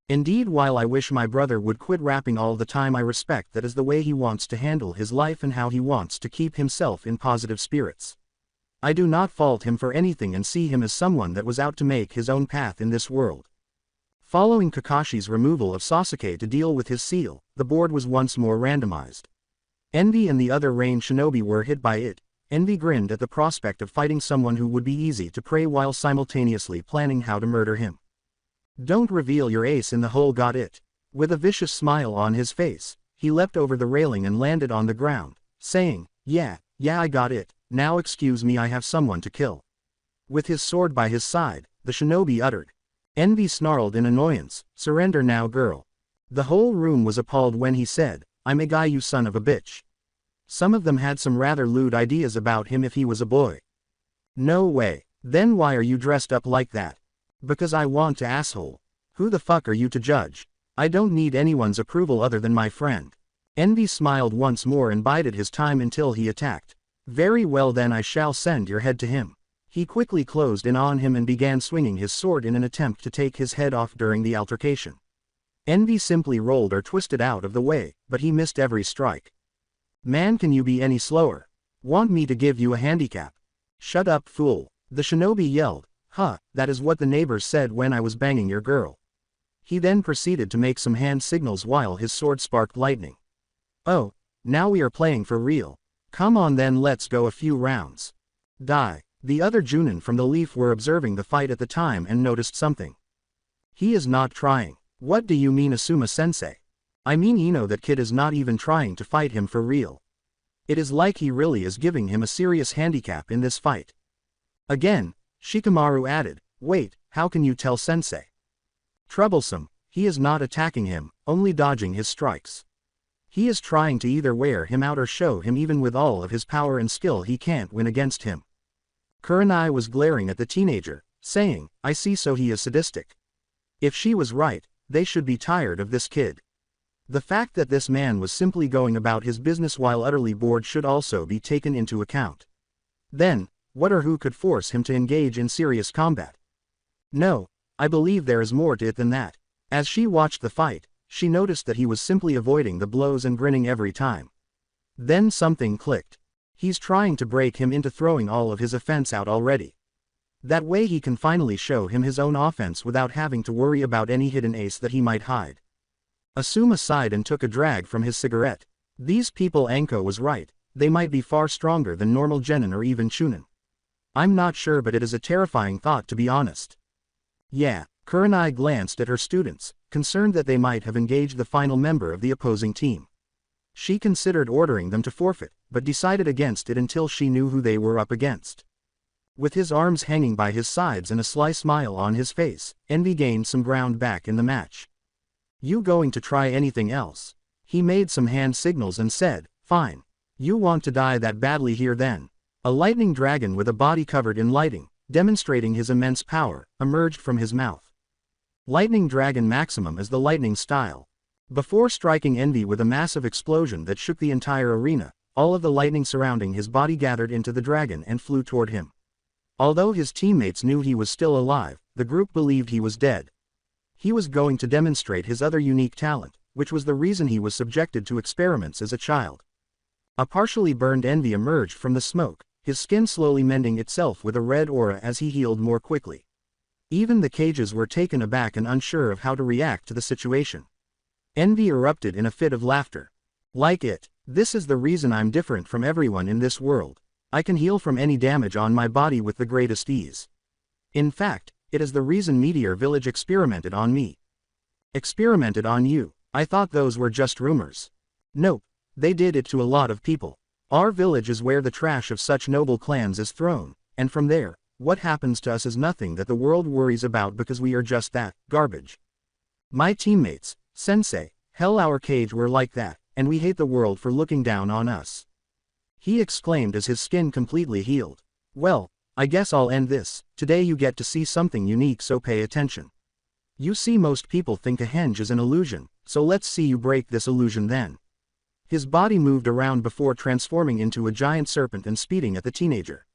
Indeed, while I wish my brother would quit rapping all the time, I respect that as the way he wants to handle his life and how he wants to keep himself in positive spirits. I do not fault him for anything and see him as someone that was out to make his own path in this world. Following Kakashi's removal of Sasuke to deal with his seal, the board was once more randomized. Envy and the other Rain Shinobi were hit by it. Envy grinned at the prospect of fighting someone who would be easy to prey while simultaneously planning how to murder him. Don't reveal your ace in the hole, got it? With a vicious smile on his face, he leapt over the railing and landed on the ground, saying, yeah, I got it, now excuse me, I have someone to kill. With his sword by his side, the shinobi uttered. Envy snarled in annoyance, surrender now, girl. The whole room was appalled when he said, I'm a guy, you son of a bitch. Some of them had some rather lewd ideas about him if he was a boy. No way. Then why are you dressed up like that? Because I want to, asshole. Who the fuck are you to judge? I don't need anyone's approval other than my friend. Envy smiled once more and bided his time until he attacked. Very well then, I shall send your head to him. He quickly closed in on him and began swinging his sword in an attempt to take his head off during the altercation. Envy simply rolled or twisted out of the way, but he missed every strike. Man, can you be any slower? Want me to give you a handicap? Shut up, fool. The shinobi yelled. That is what the neighbors said when I was banging your girl. He then proceeded to make some hand signals while his sword sparked lightning. Oh, now we are playing for real. Come on then, let's go a few rounds. Die. The other Junin from the Leaf were observing the fight at the time and noticed something. He is not trying. What do you mean, Asuma-sensei? I mean, that kid is not even trying to fight him for real. It is like he really is giving him a serious handicap in this fight. Again, Shikamaru added, wait, how can you tell, sensei? Troublesome, he is not attacking him, only dodging his strikes. He is trying to either wear him out or show him even with all of his power and skill he can't win against him. Kurenai was glaring at the teenager, saying, I see, so he is sadistic. If she was right, they should be tired of this kid. The fact that this man was simply going about his business while utterly bored should also be taken into account. Then, what or who could force him to engage in serious combat? No, I believe there is more to it than that. As she watched the fight, she noticed that he was simply avoiding the blows and grinning every time. Then something clicked. He's trying to break him into throwing all of his offense out already. That way he can finally show him his own offense without having to worry about any hidden ace that he might hide. Asuma sighed and took a drag from his cigarette. These people, Anko was right, they might be far stronger than normal genin or even chunin. I'm not sure, but it is a terrifying thought, to be honest. Yeah, Kurenai glanced at her students, concerned that they might have engaged the final member of the opposing team. She considered ordering them to forfeit, but decided against it until she knew who they were up against. With his arms hanging by his sides and a sly smile on his face, Envy gained some ground back in the match. You going to try anything else? He made some hand signals and said, fine. You want to die that badly here then? A lightning dragon with a body covered in lighting, demonstrating his immense power, emerged from his mouth. Lightning Dragon Maximum is the lightning style. Before striking Envy with a massive explosion that shook the entire arena, all of the lightning surrounding his body gathered into the dragon and flew toward him. Although his teammates knew he was still alive, the group believed he was dead. He was going to demonstrate his other unique talent, which was the reason he was subjected to experiments as a child. A partially burned Envy emerged from the smoke, his skin slowly mending itself with a red aura as he healed more quickly. Even the cages were taken aback and unsure of how to react to the situation. Envy erupted in a fit of laughter. Like it, this is the reason I'm different from everyone in this world. I can heal from any damage on my body with the greatest ease. In fact, it is the reason Meteor Village experimented on me. Experimented on you? I thought those were just rumors. Nope, they did it to a lot of people. Our village is where the trash of such noble clans is thrown, and from there, what happens to us is nothing that the world worries about because we are just that, garbage. My teammates, sensei, hell, our cage were like that, and we hate the world for looking down on us. He exclaimed as his skin completely healed. Well, I guess I'll end this. Today you get to see something unique, so pay attention. You see, most people think a henge is an illusion, so let's see you break this illusion then. His body moved around before transforming into a giant serpent and speeding at the teenager.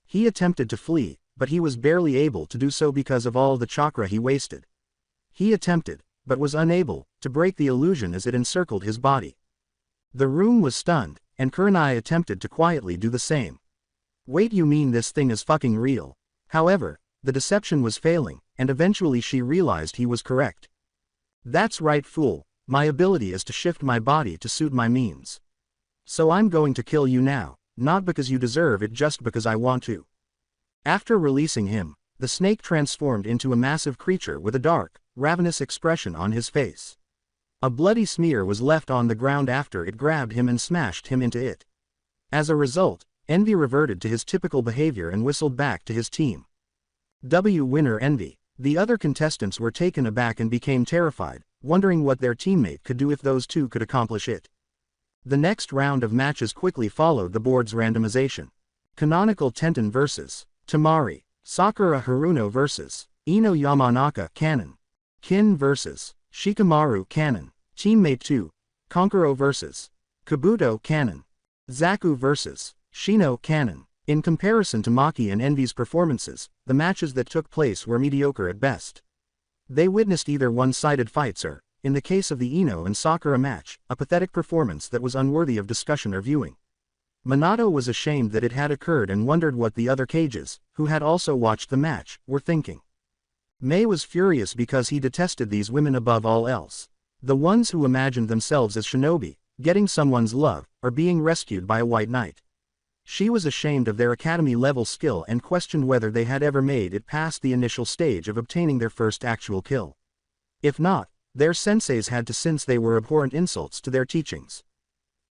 He attempted to flee, but he was barely able to do so because of all the chakra he wasted. He attempted, but was unable to break the illusion as it encircled his body. The room was stunned, and Kurenai attempted to quietly do the same. Wait, you mean this thing is fucking real? However, the deception was failing, and eventually she realized he was correct. That's right, fool, my ability is to shift my body to suit my means. So I'm going to kill you now, not because you deserve it, just because I want to. After releasing him, the snake transformed into a massive creature with a dark, ravenous expression on his face. A bloody smear was left on the ground after it grabbed him and smashed him into it. As a result, Envy reverted to his typical behavior and whistled back to his team. Winner Envy. The other contestants were taken aback and became terrified, wondering what their teammate could do if those two could accomplish it. The next round of matches quickly followed the board's randomization. Canonical Tenten vs. Tamari. Sakura Haruno vs. Ino Yamanaka Canon. Kin vs. Shikamaru Canon. Teammate 2. Konkuro vs. Kabuto Canon. Zaku vs. Shino Canon. In comparison to Maki and Envy's performances, the matches that took place were mediocre at best. They witnessed either one-sided fights or, in the case of the Ino and Sakura match, a pathetic performance that was unworthy of discussion or viewing. Minato was ashamed that it had occurred and wondered what the other cages, who had also watched the match, were thinking. Mei was furious because he detested these women above all else. The ones who imagined themselves as shinobi, getting someone's love, or being rescued by a white knight. She was ashamed of their academy-level skill and questioned whether they had ever made it past the initial stage of obtaining their first actual kill. If not, their senseis had to, since they were abhorrent insults to their teachings.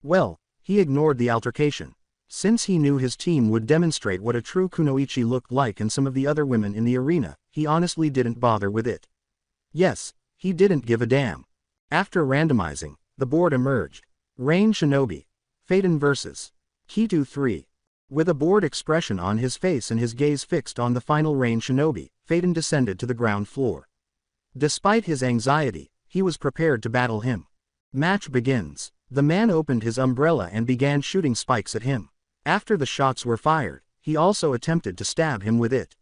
Well, he ignored the altercation. Since he knew his team would demonstrate what a true kunoichi looked like and some of the other women in the arena, he honestly didn't bother with it. Yes, he didn't give a damn. After randomizing, the board emerged. Rain Shinobi. Phaeton vs. Kitu 3. With a bored expression on his face and his gaze fixed on the final Rain Shinobi, Phaeton descended to the ground floor. Despite his anxiety, he was prepared to battle him. Match begins. The man opened his umbrella and began shooting spikes at him. After the shots were fired, he also attempted to stab him with it.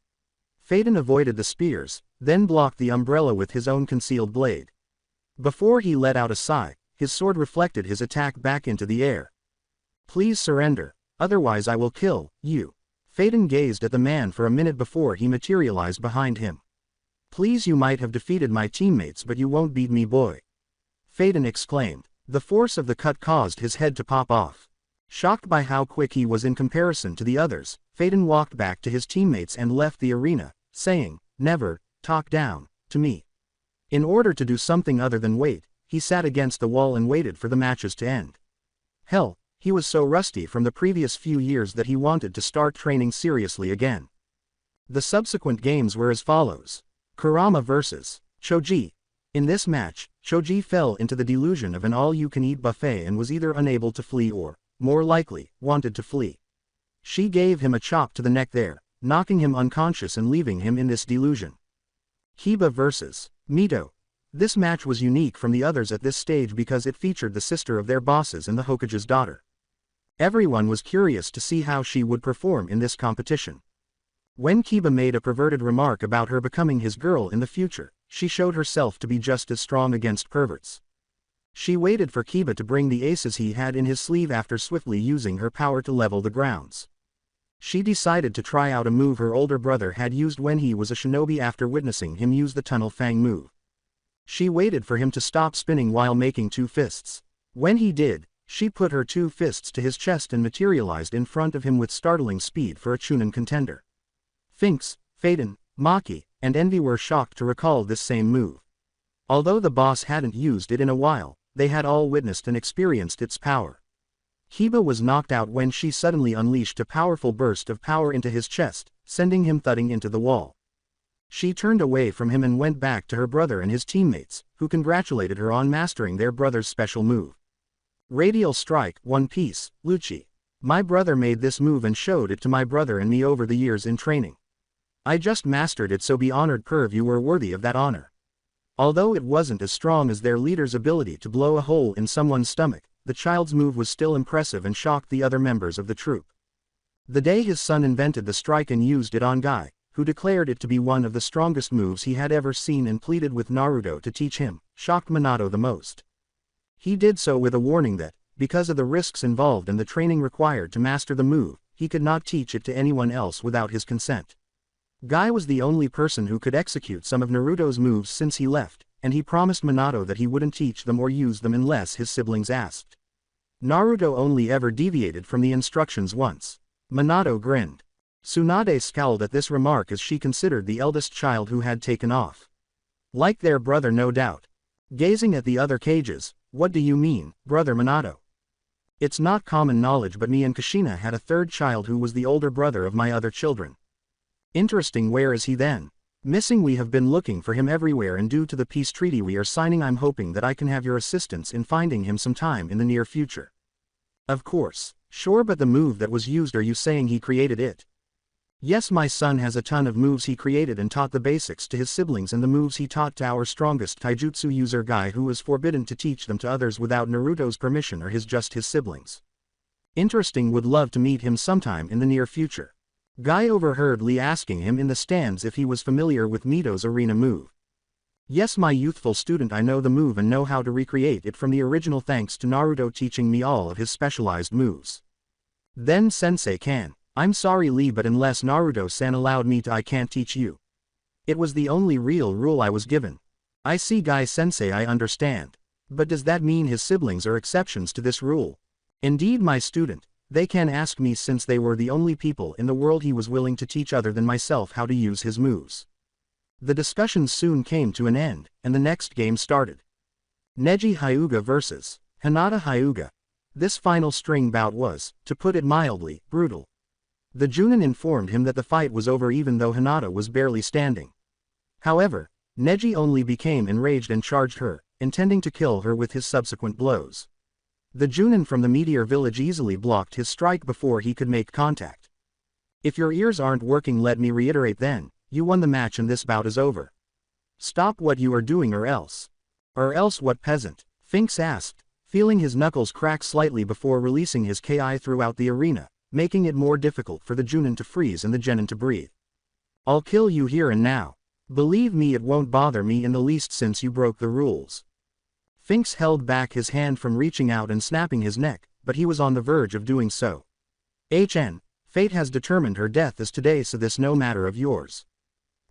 Phaeton avoided the spears, then blocked the umbrella with his own concealed blade. Before he let out a sigh, his sword reflected his attack back into the air. Please surrender, otherwise I will kill you. Phaeton gazed at the man for a minute before he materialized behind him. Please, you might have defeated my teammates, but you won't beat me, boy. Phaeton exclaimed. The force of the cut caused his head to pop off. Shocked by how quick he was in comparison to the others, Phaeton walked back to his teammates and left the arena, saying, "Never talk down to me." In order to do something other than wait, he sat against the wall and waited for the matches to end. Hell, he was so rusty from the previous few years that he wanted to start training seriously again. The subsequent games were as follows. Kurama vs. Choji. In this match, Choji fell into the delusion of an all-you-can-eat buffet and was either unable to flee or, more likely, wanted to flee. She gave him a chop to the neck there, knocking him unconscious and leaving him in this delusion. Kiba vs. Mito. This match was unique from the others at this stage because it featured the sister of their bosses and the Hokage's daughter. Everyone was curious to see how she would perform in this competition. When Kiba made a perverted remark about her becoming his girl in the future, she showed herself to be just as strong against perverts. She waited for Kiba to bring the aces he had in his sleeve after swiftly using her power to level the grounds. She decided to try out a move her older brother had used when he was a shinobi after witnessing him use the Tunnel Fang move. She waited for him to stop spinning while making two fists. When he did, she put her two fists to his chest and materialized in front of him with startling speed for a Chunin contender. Finks, Phaeton, Maki, and Envy were shocked to recall this same move. Although the boss hadn't used it in a while, they had all witnessed and experienced its power. Kiba was knocked out when she suddenly unleashed a powerful burst of power into his chest, sending him thudding into the wall. She turned away from him and went back to her brother and his teammates, who congratulated her on mastering their brother's special move. Radial Strike, One Piece, Lucci. My brother made this move and showed it to my brother and me over the years in training. I just mastered it, so be honored, Perv, you were worthy of that honor. Although it wasn't as strong as their leader's ability to blow a hole in someone's stomach, the child's move was still impressive and shocked the other members of the troupe. The day his son invented the strike and used it on Guy, who declared it to be one of the strongest moves he had ever seen and pleaded with Naruto to teach him, shocked Minato the most. He did so with a warning that, because of the risks involved and the training required to master the move, he could not teach it to anyone else without his consent. Guy was the only person who could execute some of Naruto's moves since he left, and he promised Minato that he wouldn't teach them or use them unless his siblings asked. Naruto only ever deviated from the instructions once. Minato grinned. Tsunade scowled at this remark as she considered the eldest child who had taken off. Like their brother, no doubt. Gazing at the other cages, "What do you mean, brother Minato? It's not common knowledge, but me and Kushina had a third child who was the older brother of my other children." "Interesting, where is he then?" "Missing. We have been looking for him everywhere, and due to the peace treaty we are signing, I'm hoping that I can have your assistance in finding him sometime in the near future." "Of course." "Sure, but the move that was used, are you saying he created it?" "Yes, my son has a ton of moves he created and taught the basics to his siblings, and the moves he taught to our strongest taijutsu user Guy, who was forbidden to teach them to others without Naruto's permission, or just his siblings." "Interesting, would love to meet him sometime in the near future." Guy overheard Lee asking him in the stands if he was familiar with Mito's arena move. "Yes, my youthful student, I know the move and know how to recreate it from the original thanks to Naruto teaching me all of his specialized moves." "Then sensei can." "I'm sorry Lee, but unless Naruto-san allowed me to, I can't teach you. It was the only real rule I was given." "I see, Guy-sensei, I understand. But does that mean his siblings are exceptions to this rule?" "Indeed, my student. They can ask me, since they were the only people in the world he was willing to teach other than myself how to use his moves." The discussion soon came to an end, and the next game started. Neji Hyuga vs. Hinata Hyuga. This final string bout was, to put it mildly, brutal. The Junin informed him that the fight was over even though Hinata was barely standing. However, Neji only became enraged and charged her, intending to kill her with his subsequent blows. The Junin from the Meteor Village easily blocked his strike before he could make contact. "If your ears aren't working, let me reiterate then, you won the match and this bout is over. Stop what you are doing or else." "Or else what, peasant?" Finks asked, feeling his knuckles crack slightly before releasing his ki throughout the arena, making it more difficult for the Junin to freeze and the Genin to breathe. "I'll kill you here and now. Believe me, it won't bother me in the least since you broke the rules." Finks held back his hand from reaching out and snapping his neck, but he was on the verge of doing so. Fate has determined her death is today, so this no matter of yours.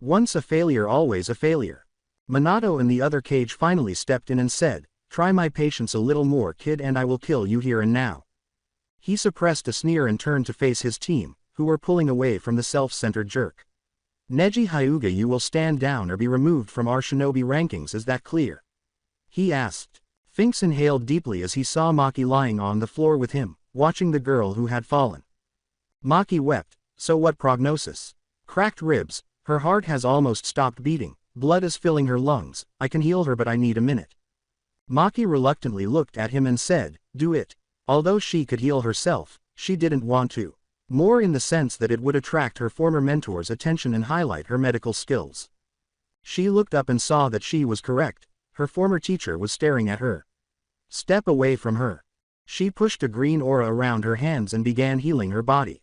Once a failure, always a failure." Minato in the other cage finally stepped in and said, "Try my patience a little more, kid, and I will kill you here and now." He suppressed a sneer and turned to face his team, who were pulling away from the self-centered jerk. "Neji Hyuga, you will stand down or be removed from our shinobi rankings, is that clear?" he asked. Finks inhaled deeply as he saw Maki lying on the floor with him, watching the girl who had fallen. Maki wept. "So what prognosis?" "Cracked ribs, her heart has almost stopped beating, blood is filling her lungs, I can heal her but I need a minute." Maki reluctantly looked at him and said, "Do it." Although she could heal herself, she didn't want to. More in the sense that it would attract her former mentor's attention and highlight her medical skills. She looked up and saw that she was correct, her former teacher was staring at her. "Step away from her." She pushed a green aura around her hands and began healing her body.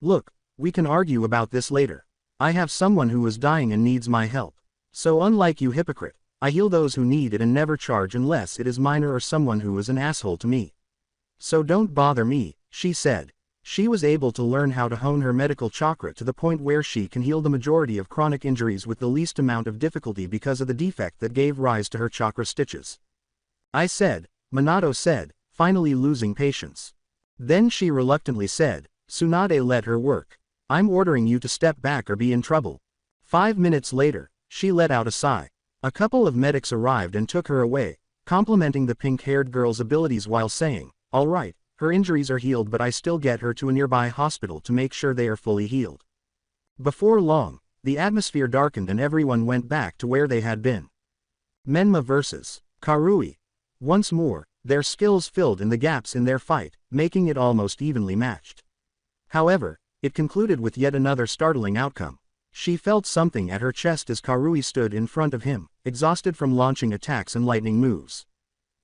"Look, we can argue about this later. I have someone who is dying and needs my help. So unlike you, hypocrite, I heal those who need it and never charge unless it is minor or someone who is an asshole to me. So don't bother me," she said. She was able to learn how to hone her medical chakra to the point where she can heal the majority of chronic injuries with the least amount of difficulty because of the defect that gave rise to her chakra stitches. "I said," Minato said, finally losing patience. Then she reluctantly said, "Tsunade, let her work. I'm ordering you to step back or be in trouble." 5 minutes later, she let out a sigh. A couple of medics arrived and took her away, complimenting the pink-haired girl's abilities while saying, "All right, her injuries are healed, but I still get her to a nearby hospital to make sure they are fully healed." Before long, the atmosphere darkened and everyone went back to where they had been. Menma vs. Karui. Once more, their skills filled in the gaps in their fight, making it almost evenly matched. However, it concluded with yet another startling outcome. She felt something at her chest as Karui stood in front of him, exhausted from launching attacks and lightning moves.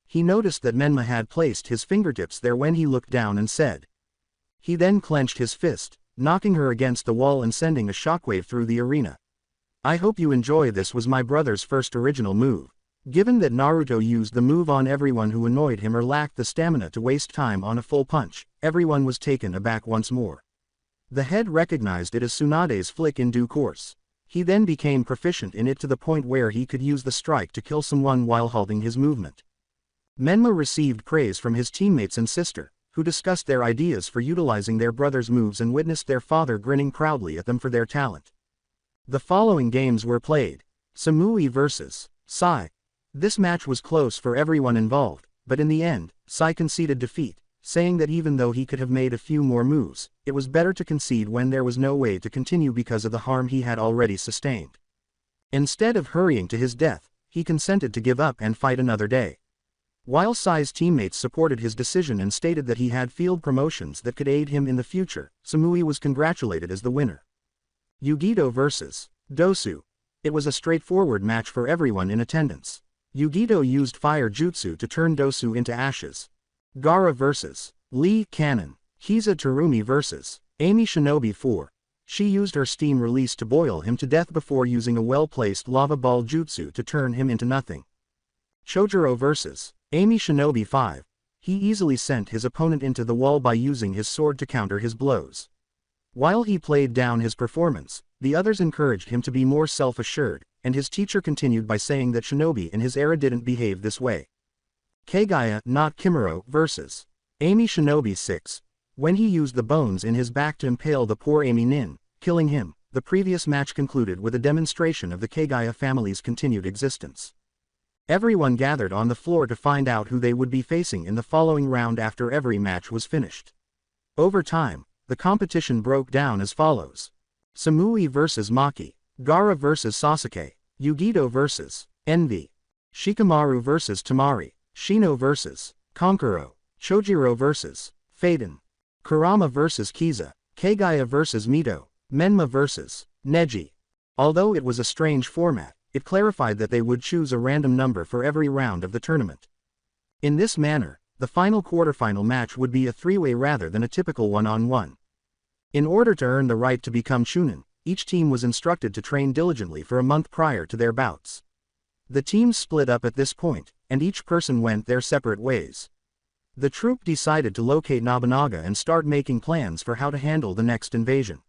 He noticed that Menma had placed his fingertips there when he looked down and said. He then clenched his fist, knocking her against the wall and sending a shockwave through the arena. I hope you enjoy. This was my brother's first original move. Given that Naruto used the move on everyone who annoyed him or lacked the stamina to waste time on a full punch, everyone was taken aback once more. The head recognized it as Tsunade's flick in due course. He then became proficient in it to the point where he could use the strike to kill someone while halting his movement. Menma received praise from his teammates and sister, who discussed their ideas for utilizing their brother's moves and witnessed their father grinning proudly at them for their talent. The following games were played. Samui vs. Sai. This match was close for everyone involved, but in the end, Sai conceded defeat, saying that even though he could have made a few more moves, it was better to concede when there was no way to continue because of the harm he had already sustained. Instead of hurrying to his death, he consented to give up and fight another day. While Sai's teammates supported his decision and stated that he had field promotions that could aid him in the future, Samui was congratulated as the winner. Yugito vs. Dosu. It was a straightforward match for everyone in attendance. Yugito used fire jutsu to turn Dosu into ashes. Gaara vs. Lee Cannon. Kiza Terumi vs. Amy Shinobi 4. She used her steam release to boil him to death before using a well-placed lava ball jutsu to turn him into nothing. Chojuro vs. Amy Shinobi 5. He easily sent his opponent into the wall by using his sword to counter his blows. While he played down his performance, the others encouraged him to be more self-assured, and his teacher continued by saying that Shinobi in his era didn't behave this way. Kagaya not Kimuro vs. Amy Shinobi 6. When he used the bones in his back to impale the poor Amy Nin, killing him, the previous match concluded with a demonstration of the Kagaya family's continued existence. Everyone gathered on the floor to find out who they would be facing in the following round after every match was finished. Over time, the competition broke down as follows. Samui vs. Maki. Gaara vs. Sasuke. Yugito vs. Envy. Shikamaru vs. Tamari. Shino vs. Konkuro. Chojiro vs. Faden. Kurama vs. Kiza. Kagaya vs. Mito. Menma vs. Neji. Although it was a strange format, it clarified that they would choose a random number for every round of the tournament. In this manner, the final quarterfinal match would be a three-way rather than a typical one-on-one. In order to earn the right to become Chunin, each team was instructed to train diligently for a month prior to their bouts. The teams split up at this point, and each person went their separate ways. The troupe decided to locate Nobunaga and start making plans for how to handle the next invasion.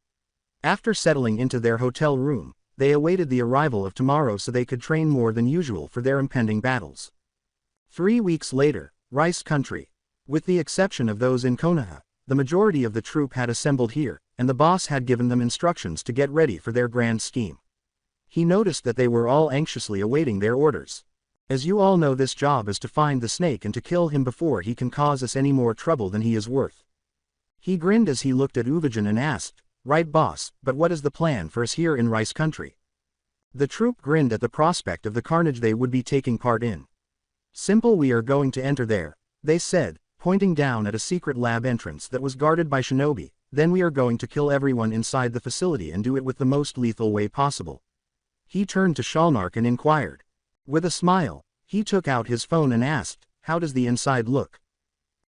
After settling into their hotel room, they awaited the arrival of tomorrow so they could train more than usual for their impending battles. 3 weeks later, Rice Country. With the exception of those in Konoha, the majority of the troupe had assembled here, and the boss had given them instructions to get ready for their grand scheme. He noticed that they were all anxiously awaiting their orders. As you all know, this job is to find the snake and to kill him before he can cause us any more trouble than he is worth. He grinned as he looked at Uvajin and asked, "Right, boss, but what is the plan for us here in Rice Country?" The troupe grinned at the prospect of the carnage they would be taking part in. "Simple, we are going to enter there," they said, pointing down at a secret lab entrance that was guarded by shinobi. "Then we are going to kill everyone inside the facility and do it with the most lethal way possible." He turned to Shalnark and inquired. With a smile, he took out his phone and asked, "How does the inside look?"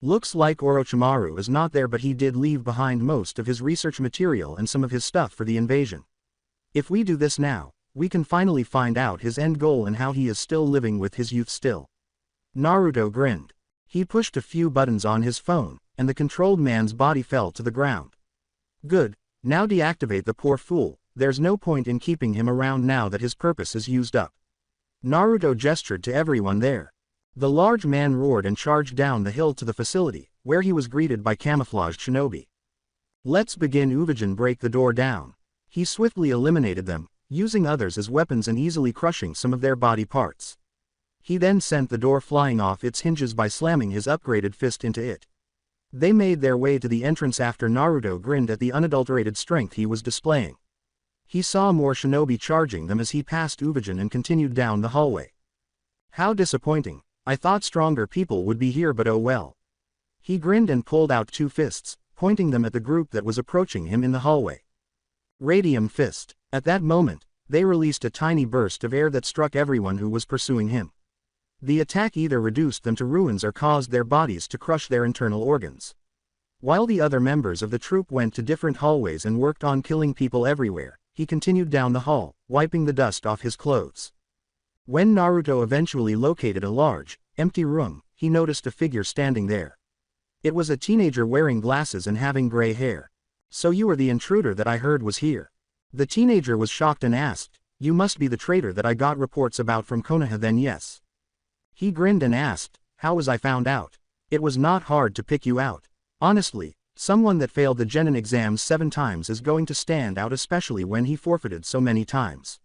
"Looks like Orochimaru is not there, but he did leave behind most of his research material and some of his stuff for the invasion. If we do this now, we can finally find out his end goal and how he is still living with his youth still." Naruto grinned. He pushed a few buttons on his phone, and the controlled man's body fell to the ground. "Good, now deactivate the poor fool, there's no point in keeping him around now that his purpose is used up." Naruto gestured to everyone there. The large man roared and charged down the hill to the facility, where he was greeted by camouflaged shinobi. "Let's begin." Uvajin break the door down. He swiftly eliminated them, using others as weapons and easily crushing some of their body parts. He then sent the door flying off its hinges by slamming his upgraded fist into it. They made their way to the entrance after Naruto grinned at the unadulterated strength he was displaying. He saw more shinobi charging them as he passed Uvajin and continued down the hallway. "How disappointing. I thought stronger people would be here, but oh well." He grinned and pulled out 2 fists, pointing them at the group that was approaching him in the hallway. Radium Fist. At that moment, they released a tiny burst of air that struck everyone who was pursuing him. The attack either reduced them to ruins or caused their bodies to crush their internal organs. While the other members of the troop went to different hallways and worked on killing people everywhere, he continued down the hall, wiping the dust off his clothes. When Naruto eventually located a large, empty room, he noticed a figure standing there. It was a teenager wearing glasses and having gray hair. "So you are the intruder that I heard was here." The teenager was shocked and asked, "You must be the traitor that I got reports about from Konoha then, yes?" He grinned and asked, "How was I found out? It was not hard to pick you out. Honestly, someone that failed the Genin exams 7 times is going to stand out, especially when he forfeited so many times.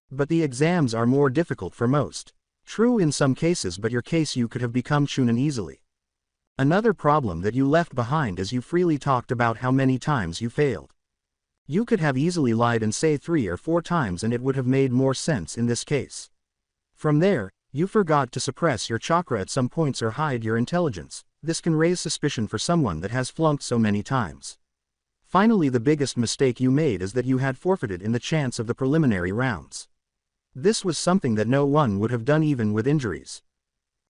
But the exams are more difficult for most. True in some cases, but your case you could have become Chunin easily. Another problem that you left behind is you freely talked about how many times you failed. You could have easily lied and say 3 or 4 times and it would have made more sense in this case. From there, you forgot to suppress your chakra at some points or hide your intelligence. This can raise suspicion for someone that has flunked so many times. Finally, the biggest mistake you made is that you had forfeited in the chance of the preliminary rounds. This was something that no one would have done even with injuries."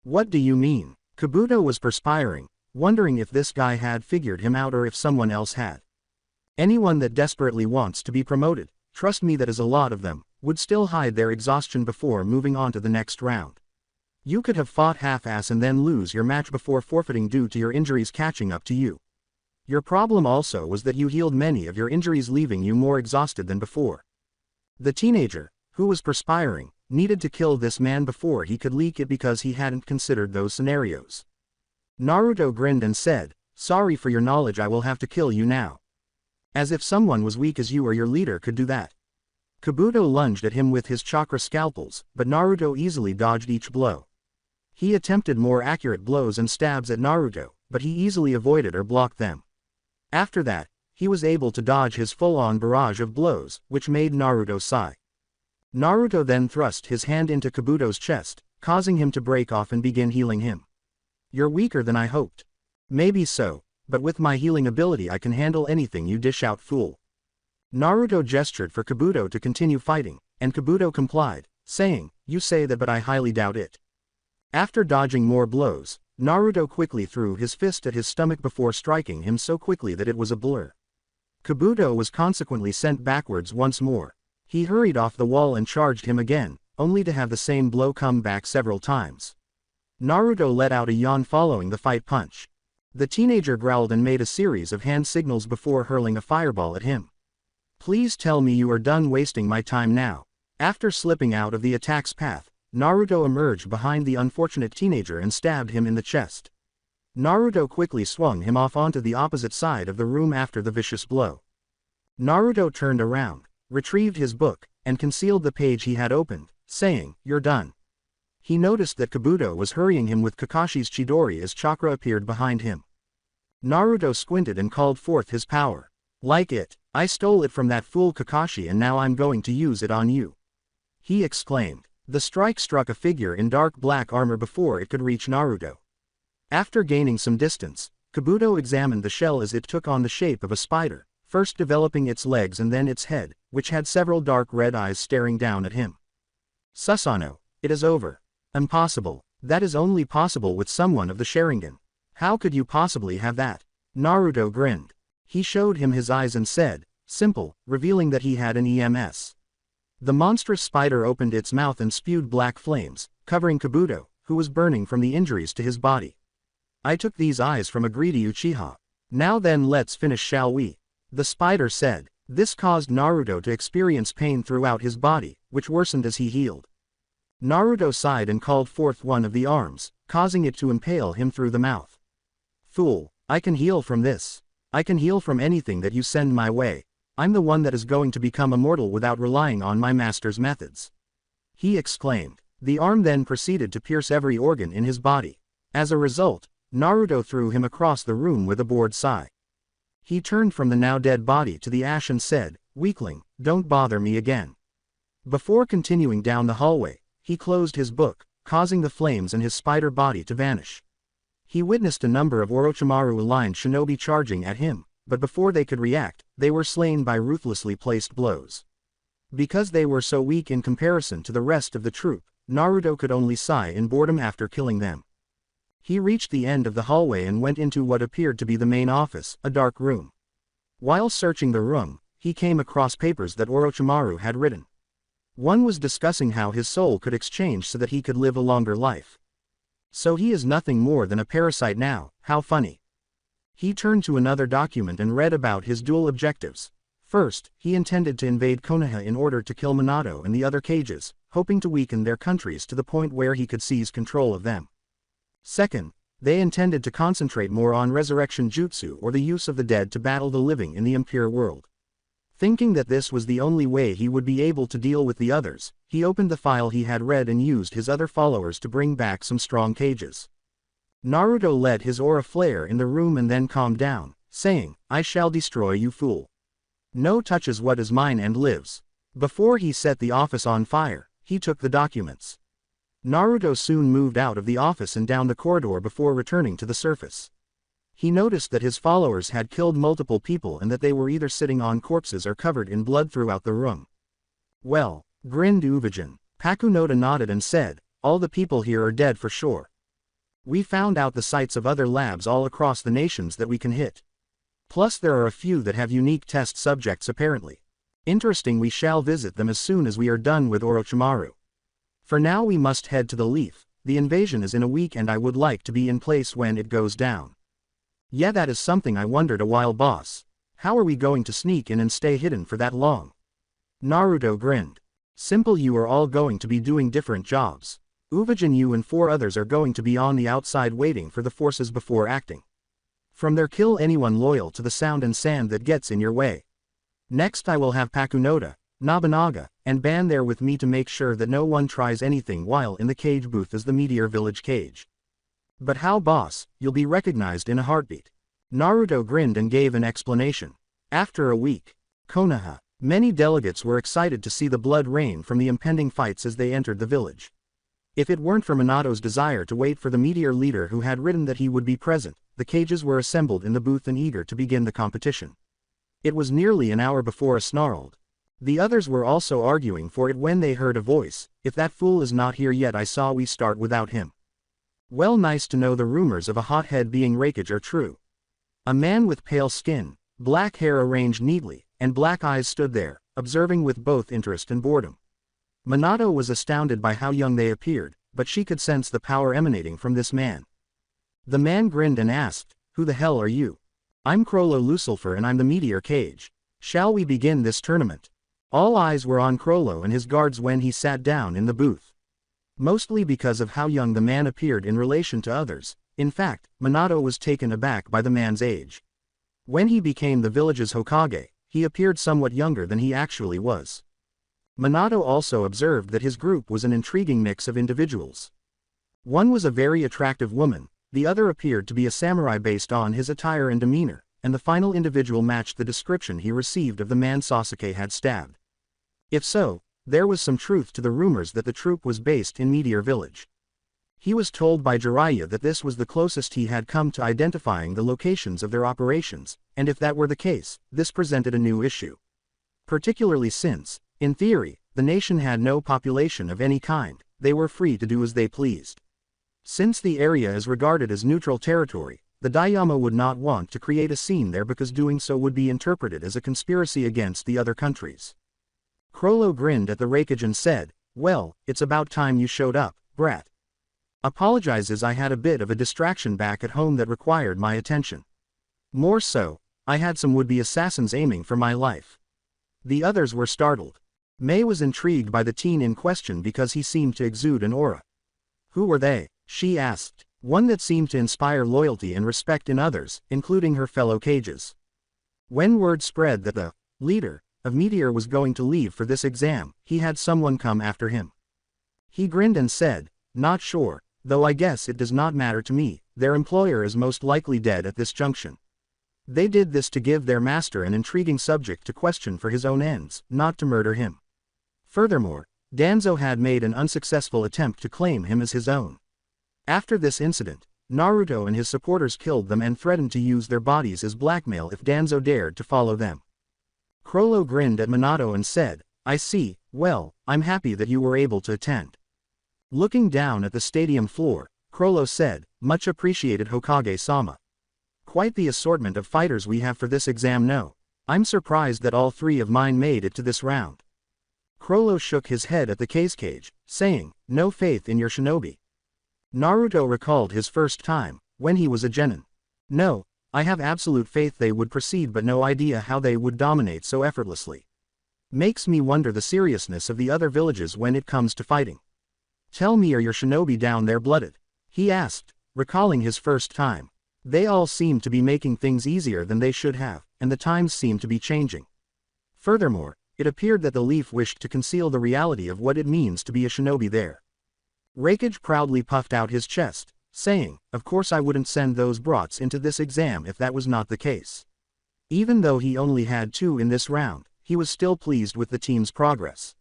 "What do you mean?" Kabuto was perspiring, wondering if this guy had figured him out or if someone else had. Anyone that desperately wants to be promoted, trust me that is a lot of them, would still hide their exhaustion before moving on to the next round. You could have fought half-ass and then lose your match before forfeiting due to your injuries catching up to you. Your problem also was that you healed many of your injuries, leaving you more exhausted than before. The teenager, who was perspiring, needed to kill this man before he could leak it because he hadn't considered those scenarios. Naruto grinned and said, "Sorry for your knowledge, I will have to kill you now." As if someone was weak as you or your leader could do that. Kabuto lunged at him with his chakra scalpels, but Naruto easily dodged each blow. He attempted more accurate blows and stabs at Naruto, but he easily avoided or blocked them. After that, he was able to dodge his full-on barrage of blows, which made Naruto sigh. Naruto then thrust his hand into Kabuto's chest, causing him to break off and begin healing him. "You're weaker than I hoped." "Maybe so, but with my healing ability I can handle anything you dish out, fool." Naruto gestured for Kabuto to continue fighting, and Kabuto complied, saying, "You say that, but I highly doubt it." After dodging more blows, Naruto quickly threw his fist at his stomach before striking him so quickly that it was a blur. Kabuto was consequently sent backwards once more. He hurried off the wall and charged him again, only to have the same blow come back several times. Naruto let out a yawn following the fight punch. The teenager growled and made a series of hand signals before hurling a fireball at him. "Please tell me you are done wasting my time now." After slipping out of the attack's path, Naruto emerged behind the unfortunate teenager and stabbed him in the chest. Naruto quickly swung him off onto the opposite side of the room after the vicious blow. Naruto turned around, retrieved his book, and concealed the page he had opened, saying, "You're done." He noticed that Kabuto was hurrying him with Kakashi's Chidori as chakra appeared behind him. Naruto squinted and called forth his power. "Like it, I stole it from that fool Kakashi and now I'm going to use it on you," he exclaimed. The strike struck a figure in dark black armor before it could reach Naruto. After gaining some distance, Kabuto examined the shell as it took on the shape of a spider, first developing its legs and then its head, which had several dark red eyes staring down at him. "Susanoo, it is over." "Impossible. That is only possible with someone of the Sharingan. How could you possibly have that?" Naruto grinned. He showed him his eyes and said, "Simple," revealing that he had an EMS. The monstrous spider opened its mouth and spewed black flames, covering Kabuto, who was burning from the injuries to his body. "I took these eyes from a greedy Uchiha. Now then, let's finish, shall we?" the spider said. This caused Naruto to experience pain throughout his body, which worsened as he healed. Naruto sighed and called forth one of the arms, causing it to impale him through the mouth. "Fool, I can heal from this. I can heal from anything that you send my way. I'm the one that is going to become immortal without relying on my master's methods," he exclaimed. The arm then proceeded to pierce every organ in his body. As a result, Naruto threw him across the room with a bored sigh. He turned from the now dead body to the ash and said, "Weakling, don't bother me again." Before continuing down the hallway, he closed his book, causing the flames in his spider body to vanish. He witnessed a number of Orochimaru-aligned shinobi charging at him, but before they could react, they were slain by ruthlessly placed blows. Because they were so weak in comparison to the rest of the troop, Naruto could only sigh in boredom after killing them. He reached the end of the hallway and went into what appeared to be the main office, a dark room. While searching the room, he came across papers that Orochimaru had written. One was discussing how his soul could exchange so that he could live a longer life. So he is nothing more than a parasite now, how funny. He turned to another document and read about his dual objectives. First, he intended to invade Konoha in order to kill Minato and the other cages, hoping to weaken their countries to the point where he could seize control of them. Second, they intended to concentrate more on resurrection jutsu or the use of the dead to battle the living in the impure world. Thinking that this was the only way he would be able to deal with the others, he opened the file he had read and used his other followers to bring back some strong cages. Naruto let his aura flare in the room and then calmed down, saying, "I shall destroy you, fool. No touches what is mine and lives." Before he set the office on fire, he took the documents. Naruto soon moved out of the office and down the corridor before returning to the surface. He noticed that his followers had killed multiple people and that they were either sitting on corpses or covered in blood throughout the room. "Well," grinned Uvajin. Pakunoda nodded and said, "All the people here are dead for sure. We found out the sites of other labs all across the nations that we can hit. Plus there are a few that have unique test subjects apparently. Interesting, we shall visit them as soon as we are done with Orochimaru. For now we must head to the Leaf. The invasion is in a week and I would like to be in place when it goes down." "Yeah, that is something I wondered a while, boss. How are we going to sneak in and stay hidden for that long?" Naruto grinned. "Simple, you are all going to be doing different jobs. Uvajin, you and 4 others are going to be on the outside waiting for the forces before acting. From there, kill anyone loyal to the sound and sand that gets in your way. Next I will have Pakunoda, Nobunaga, and Ban there with me to make sure that no one tries anything while in the cage booth as the Meteor Village cage." "But how, boss? You'll be recognized in a heartbeat." Naruto grinned and gave an explanation. After a week, Konoha. Many delegates were excited to see the blood rain from the impending fights as they entered the village. If it weren't for Minato's desire to wait for the meteor leader who had written that he would be present, the cages were assembled in the booth and eager to begin the competition. It was nearly an hour before a snarled. The others were also arguing for it when they heard a voice, "If that fool is not here yet, I saw we start without him." Well, nice to know the rumors of a hothead being Raikage are true. A man with pale skin, black hair arranged neatly, and black eyes stood there, observing with both interest and boredom. Minato was astounded by how young they appeared, but she could sense the power emanating from this man. The man grinned and asked, "Who the hell are you?" "I'm Chrono Lucifer and I'm the meteor cage. Shall we begin this tournament?" All eyes were on Chrono and his guards when he sat down in the booth. Mostly because of how young the man appeared in relation to others. In fact, Minato was taken aback by the man's age. When he became the village's Hokage, he appeared somewhat younger than he actually was. Minato also observed that his group was an intriguing mix of individuals. One was a very attractive woman, the other appeared to be a samurai based on his attire and demeanor, and the final individual matched the description he received of the man Sasuke had stabbed. If so, there was some truth to the rumors that the troop was based in Meteor Village. He was told by Jiraiya that this was the closest he had come to identifying the locations of their operations, and if that were the case, this presented a new issue. Particularly since, in theory, the nation had no population of any kind, they were free to do as they pleased. Since the area is regarded as neutral territory, the Daimyo would not want to create a scene there because doing so would be interpreted as a conspiracy against the other countries. Chrono grinned at the Raikage and said, "Well, it's about time you showed up, brat. Apologizes, I had a bit of a distraction back at home that required my attention. More so, I had some would-be assassins aiming for my life." The others were startled. Mei was intrigued by the teen in question because he seemed to exude an aura. "Who were they?" she asked. "One that seemed to inspire loyalty and respect in others, including her fellow cages." When word spread that the leader of Meteor was going to leave for this exam, he had someone come after him. He grinned and said, "Not sure, though I guess it does not matter to me, their employer is most likely dead at this junction. They did this to give their master an intriguing subject to question for his own ends, not to murder him. Furthermore, Danzo had made an unsuccessful attempt to claim him as his own. After this incident, Naruto and his supporters killed them and threatened to use their bodies as blackmail if Danzo dared to follow them." Chrono grinned at Minato and said, "I see, well, I'm happy that you were able to attend." Looking down at the stadium floor, Chrollo said, much appreciated Hokage-sama. Quite the assortment of fighters we have for this exam. No. I'm surprised that all 3 of mine made it to this round. Chrollo shook his head at the cage, saying, no faith in your shinobi. Naruto recalled his first time, when he was a genin. No, I have absolute faith they would proceed, but no idea how they would dominate so effortlessly. Makes me wonder the seriousness of the other villages when it comes to fighting. Tell me, are your shinobi down there blooded? He asked, recalling his first time. They all seem to be making things easier than they should have, and the times seem to be changing. Furthermore, it appeared that the leaf wished to conceal the reality of what it means to be a shinobi there. RyugaXD proudly puffed out his chest, saying, of course I wouldn't send those brats into this exam if that was not the case. Even though he only had 2 in this round, he was still pleased with the team's progress.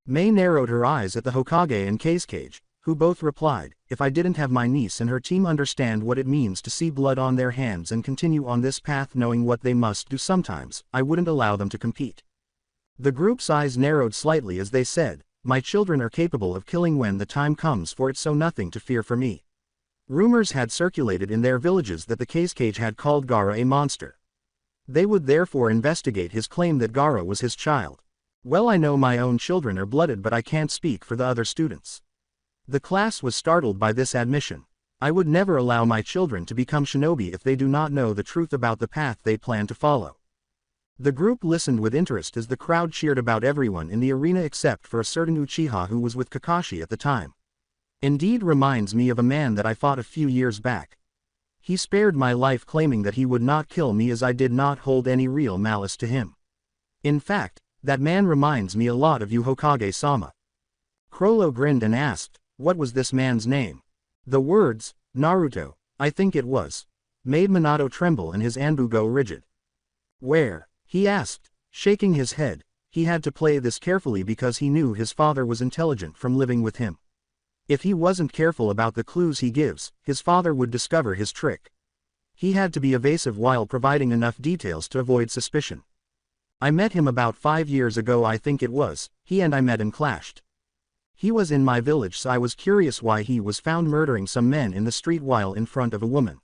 Mei narrowed her eyes at the Hokage and Kage, who both replied, if I didn't have my niece and her team understand what it means to see blood on their hands and continue on this path knowing what they must do sometimes, I wouldn't allow them to compete. The group's eyes narrowed slightly as they said, my children are capable of killing when the time comes for it, so nothing to fear for me. Rumors had circulated in their villages that the Kage had called Gaara a monster. They would therefore investigate his claim that Gaara was his child. Well, I know my own children are blooded, but I can't speak for the other students. The class was startled by this admission. I would never allow my children to become shinobi if they do not know the truth about the path they plan to follow. The group listened with interest as the crowd cheered about everyone in the arena except for a certain Uchiha who was with Kakashi at the time. Indeed reminds me of a man that I fought a few years back. He spared my life claiming that he would not kill me as I did not hold any real malice to him. In fact, that man reminds me a lot of you, Hokage-sama. Chrollo grinned and asked, what was this man's name? The words, Naruto, I think it was, made Minato tremble and his anbu go rigid. Where? He asked, shaking his head. He had to play this carefully because he knew his father was intelligent from living with him. If he wasn't careful about the clues he gives, his father would discover his trick. He had to be evasive while providing enough details to avoid suspicion. I met him about 5 years ago, I think it was. He and I met and clashed. He was in my village, so I was curious why he was found murdering some men in the street while in front of a woman.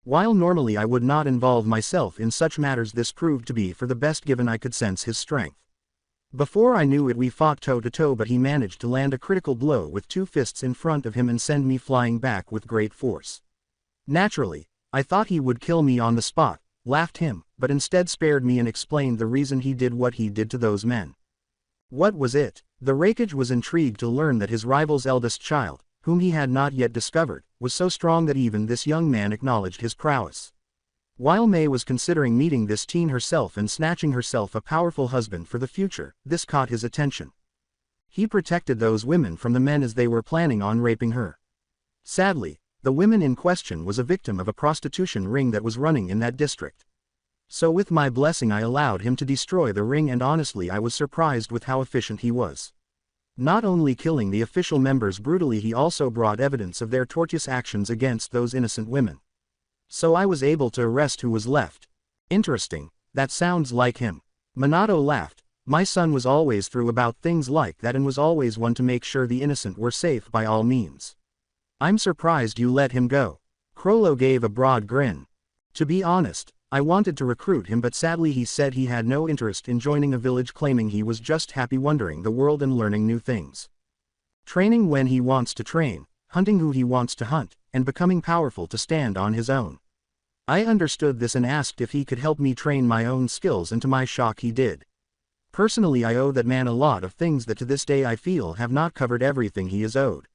While normally I would not involve myself in such matters, this proved to be for the best given I could sense his strength. Before I knew it we fought toe to toe, but he managed to land a critical blow with 2 fists in front of him and send me flying back with great force. Naturally, I thought he would kill me on the spot, laughed him, but instead spared me and explained the reason he did what he did to those men. What was it? The RyugaXD was intrigued to learn that his rival's eldest child, whom he had not yet discovered, was so strong that even this young man acknowledged his prowess. While Mei was considering meeting this teen herself and snatching herself a powerful husband for the future, this caught his attention. He protected those women from the men as they were planning on raping her. Sadly, the woman in question was a victim of a prostitution ring that was running in that district. So with my blessing I allowed him to destroy the ring, and honestly I was surprised with how efficient he was. Not only killing the official members brutally, he also brought evidence of their tortious actions against those innocent women. So I was able to arrest who was left. Interesting, that sounds like him. Minato laughed. My son was always through about things like that and was always one to make sure the innocent were safe by all means. I'm surprised you let him go. Chrollo gave a broad grin. To be honest, I wanted to recruit him, but sadly he said he had no interest in joining a village, claiming he was just happy wandering the world and learning new things. Training when he wants to train, hunting who he wants to hunt, and becoming powerful to stand on his own. I understood this and asked if he could help me train my own skills, and to my shock he did. Personally I owe that man a lot of things that to this day I feel have not covered everything he is owed.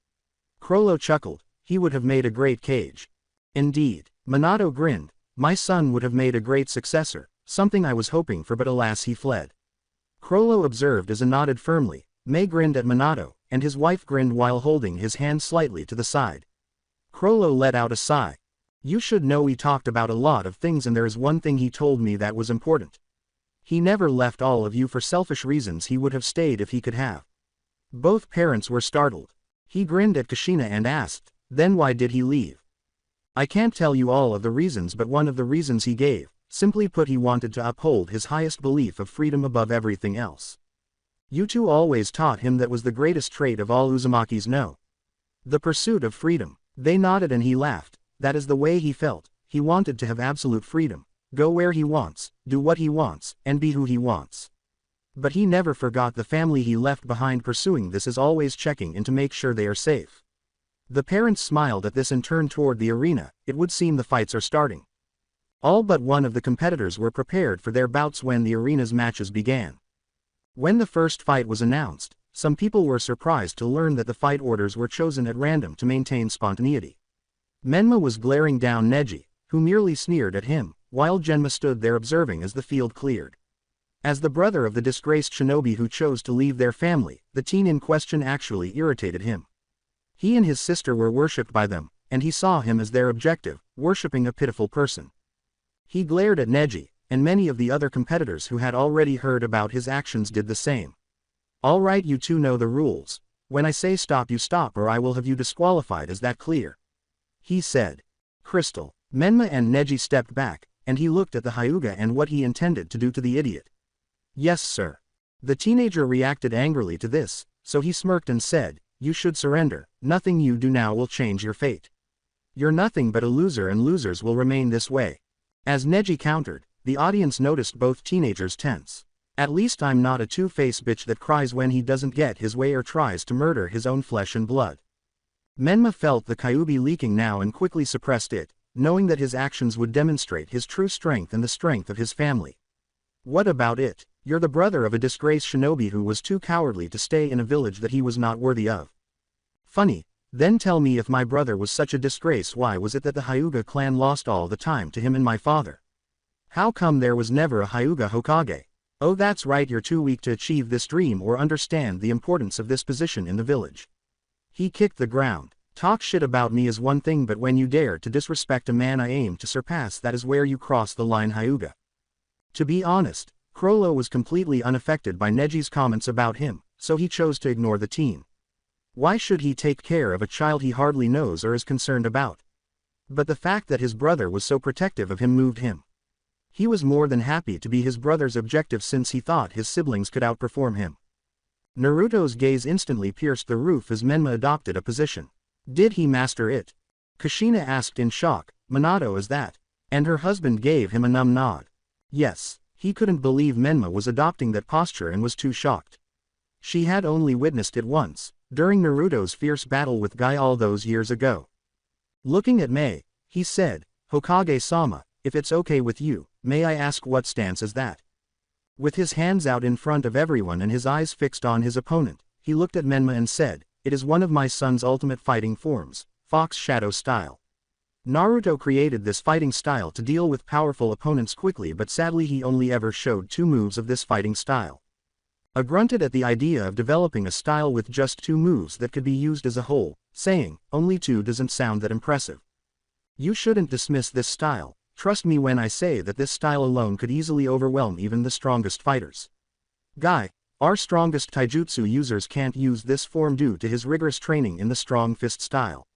Chrollo chuckled. He would have made a great Kage. Indeed. Minato grinned. My son would have made a great successor, something I was hoping for, but alas he fled. Chrollo observed as he nodded firmly. Mei grinned at Minato, and his wife grinned while holding his hand slightly to the side. Chrollo let out a sigh. You should know we talked about a lot of things, and there is one thing he told me that was important. He never left all of you for selfish reasons. He would have stayed if he could have. Both parents were startled. He grinned at Kushina and asked, then why did he leave? I can't tell you all of the reasons, but one of the reasons he gave, simply put, he wanted to uphold his highest belief of freedom above everything else. You two always taught him that was the greatest trait of all Uzumakis. No. The pursuit of freedom. They nodded and he laughed. That is the way he felt. He wanted to have absolute freedom. Go where he wants, do what he wants, and be who he wants. But he never forgot the family he left behind. Pursuing this is always checking in to make sure they are safe. The parents smiled at this and turned toward the arena. It would seem the fights are starting. All but one of the competitors were prepared for their bouts when the arena's matches began. When the first fight was announced, some people were surprised to learn that the fight orders were chosen at random to maintain spontaneity. Menma was glaring down Neji, who merely sneered at him, while Genma stood there observing as the field cleared. As the brother of the disgraced shinobi who chose to leave their family, the teen in question actually irritated him. He and his sister were worshipped by them, and he saw him as their objective, worshipping a pitiful person. He glared at Neji, and many of the other competitors who had already heard about his actions did the same. All right, you two know the rules. When I say stop, you stop, or I will have you disqualified. Is that clear? He said. Crystal. Menma and Neji stepped back, and he looked at the Hyuga and what he intended to do to the idiot. Yes, sir. The teenager reacted angrily to this, so he smirked and said, you should surrender. Nothing you do now will change your fate. You're nothing but a loser, and losers will remain this way. As Neji countered, the audience noticed both teenagers tense. At least I'm not a two-faced bitch that cries when he doesn't get his way or tries to murder his own flesh and blood. Menma felt the Kyuubi leaking now and quickly suppressed it, knowing that his actions would demonstrate his true strength and the strength of his family. What about it? You're the brother of a disgraced shinobi who was too cowardly to stay in a village that he was not worthy of. Funny. Then tell me, if my brother was such a disgrace, why was it that the Hyuga clan lost all the time to him and my father? How come there was never a Hyuga Hokage? Oh, that's right, you're too weak to achieve this dream or understand the importance of this position in the village. He kicked the ground. Talk shit about me is one thing, but when you dare to disrespect a man I aim to surpass, that is where you cross the line, Hyuga. To be honest, Chrollo was completely unaffected by Neji's comments about him, so he chose to ignore the teen. Why should he take care of a child he hardly knows or is concerned about? But the fact that his brother was so protective of him moved him. He was more than happy to be his brother's objective since he thought his siblings could outperform him. Naruto's gaze instantly pierced the roof as Menma adopted a position. Did he master it? Kushina asked in shock. Minato is that? And her husband gave him a numb nod. Yes, he couldn't believe Menma was adopting that posture and was too shocked. She had only witnessed it once, during Naruto's fierce battle with Guy all those years ago. Looking at Mei, he said, Hokage-sama, if it's okay with you, may I ask what stance is that? With his hands out in front of everyone and his eyes fixed on his opponent, he looked at Menma and said, it is one of my son's ultimate fighting forms, Fox Shadow style. Naruto created this fighting style to deal with powerful opponents quickly, but sadly he only ever showed 2 moves of this fighting style. I grunted at the idea of developing a style with just 2 moves that could be used as a whole, saying, only 2 doesn't sound that impressive. You shouldn't dismiss this style. Trust me when I say that this style alone could easily overwhelm even the strongest fighters. Guy, our strongest taijutsu users can't use this form due to his rigorous training in the strong fist style.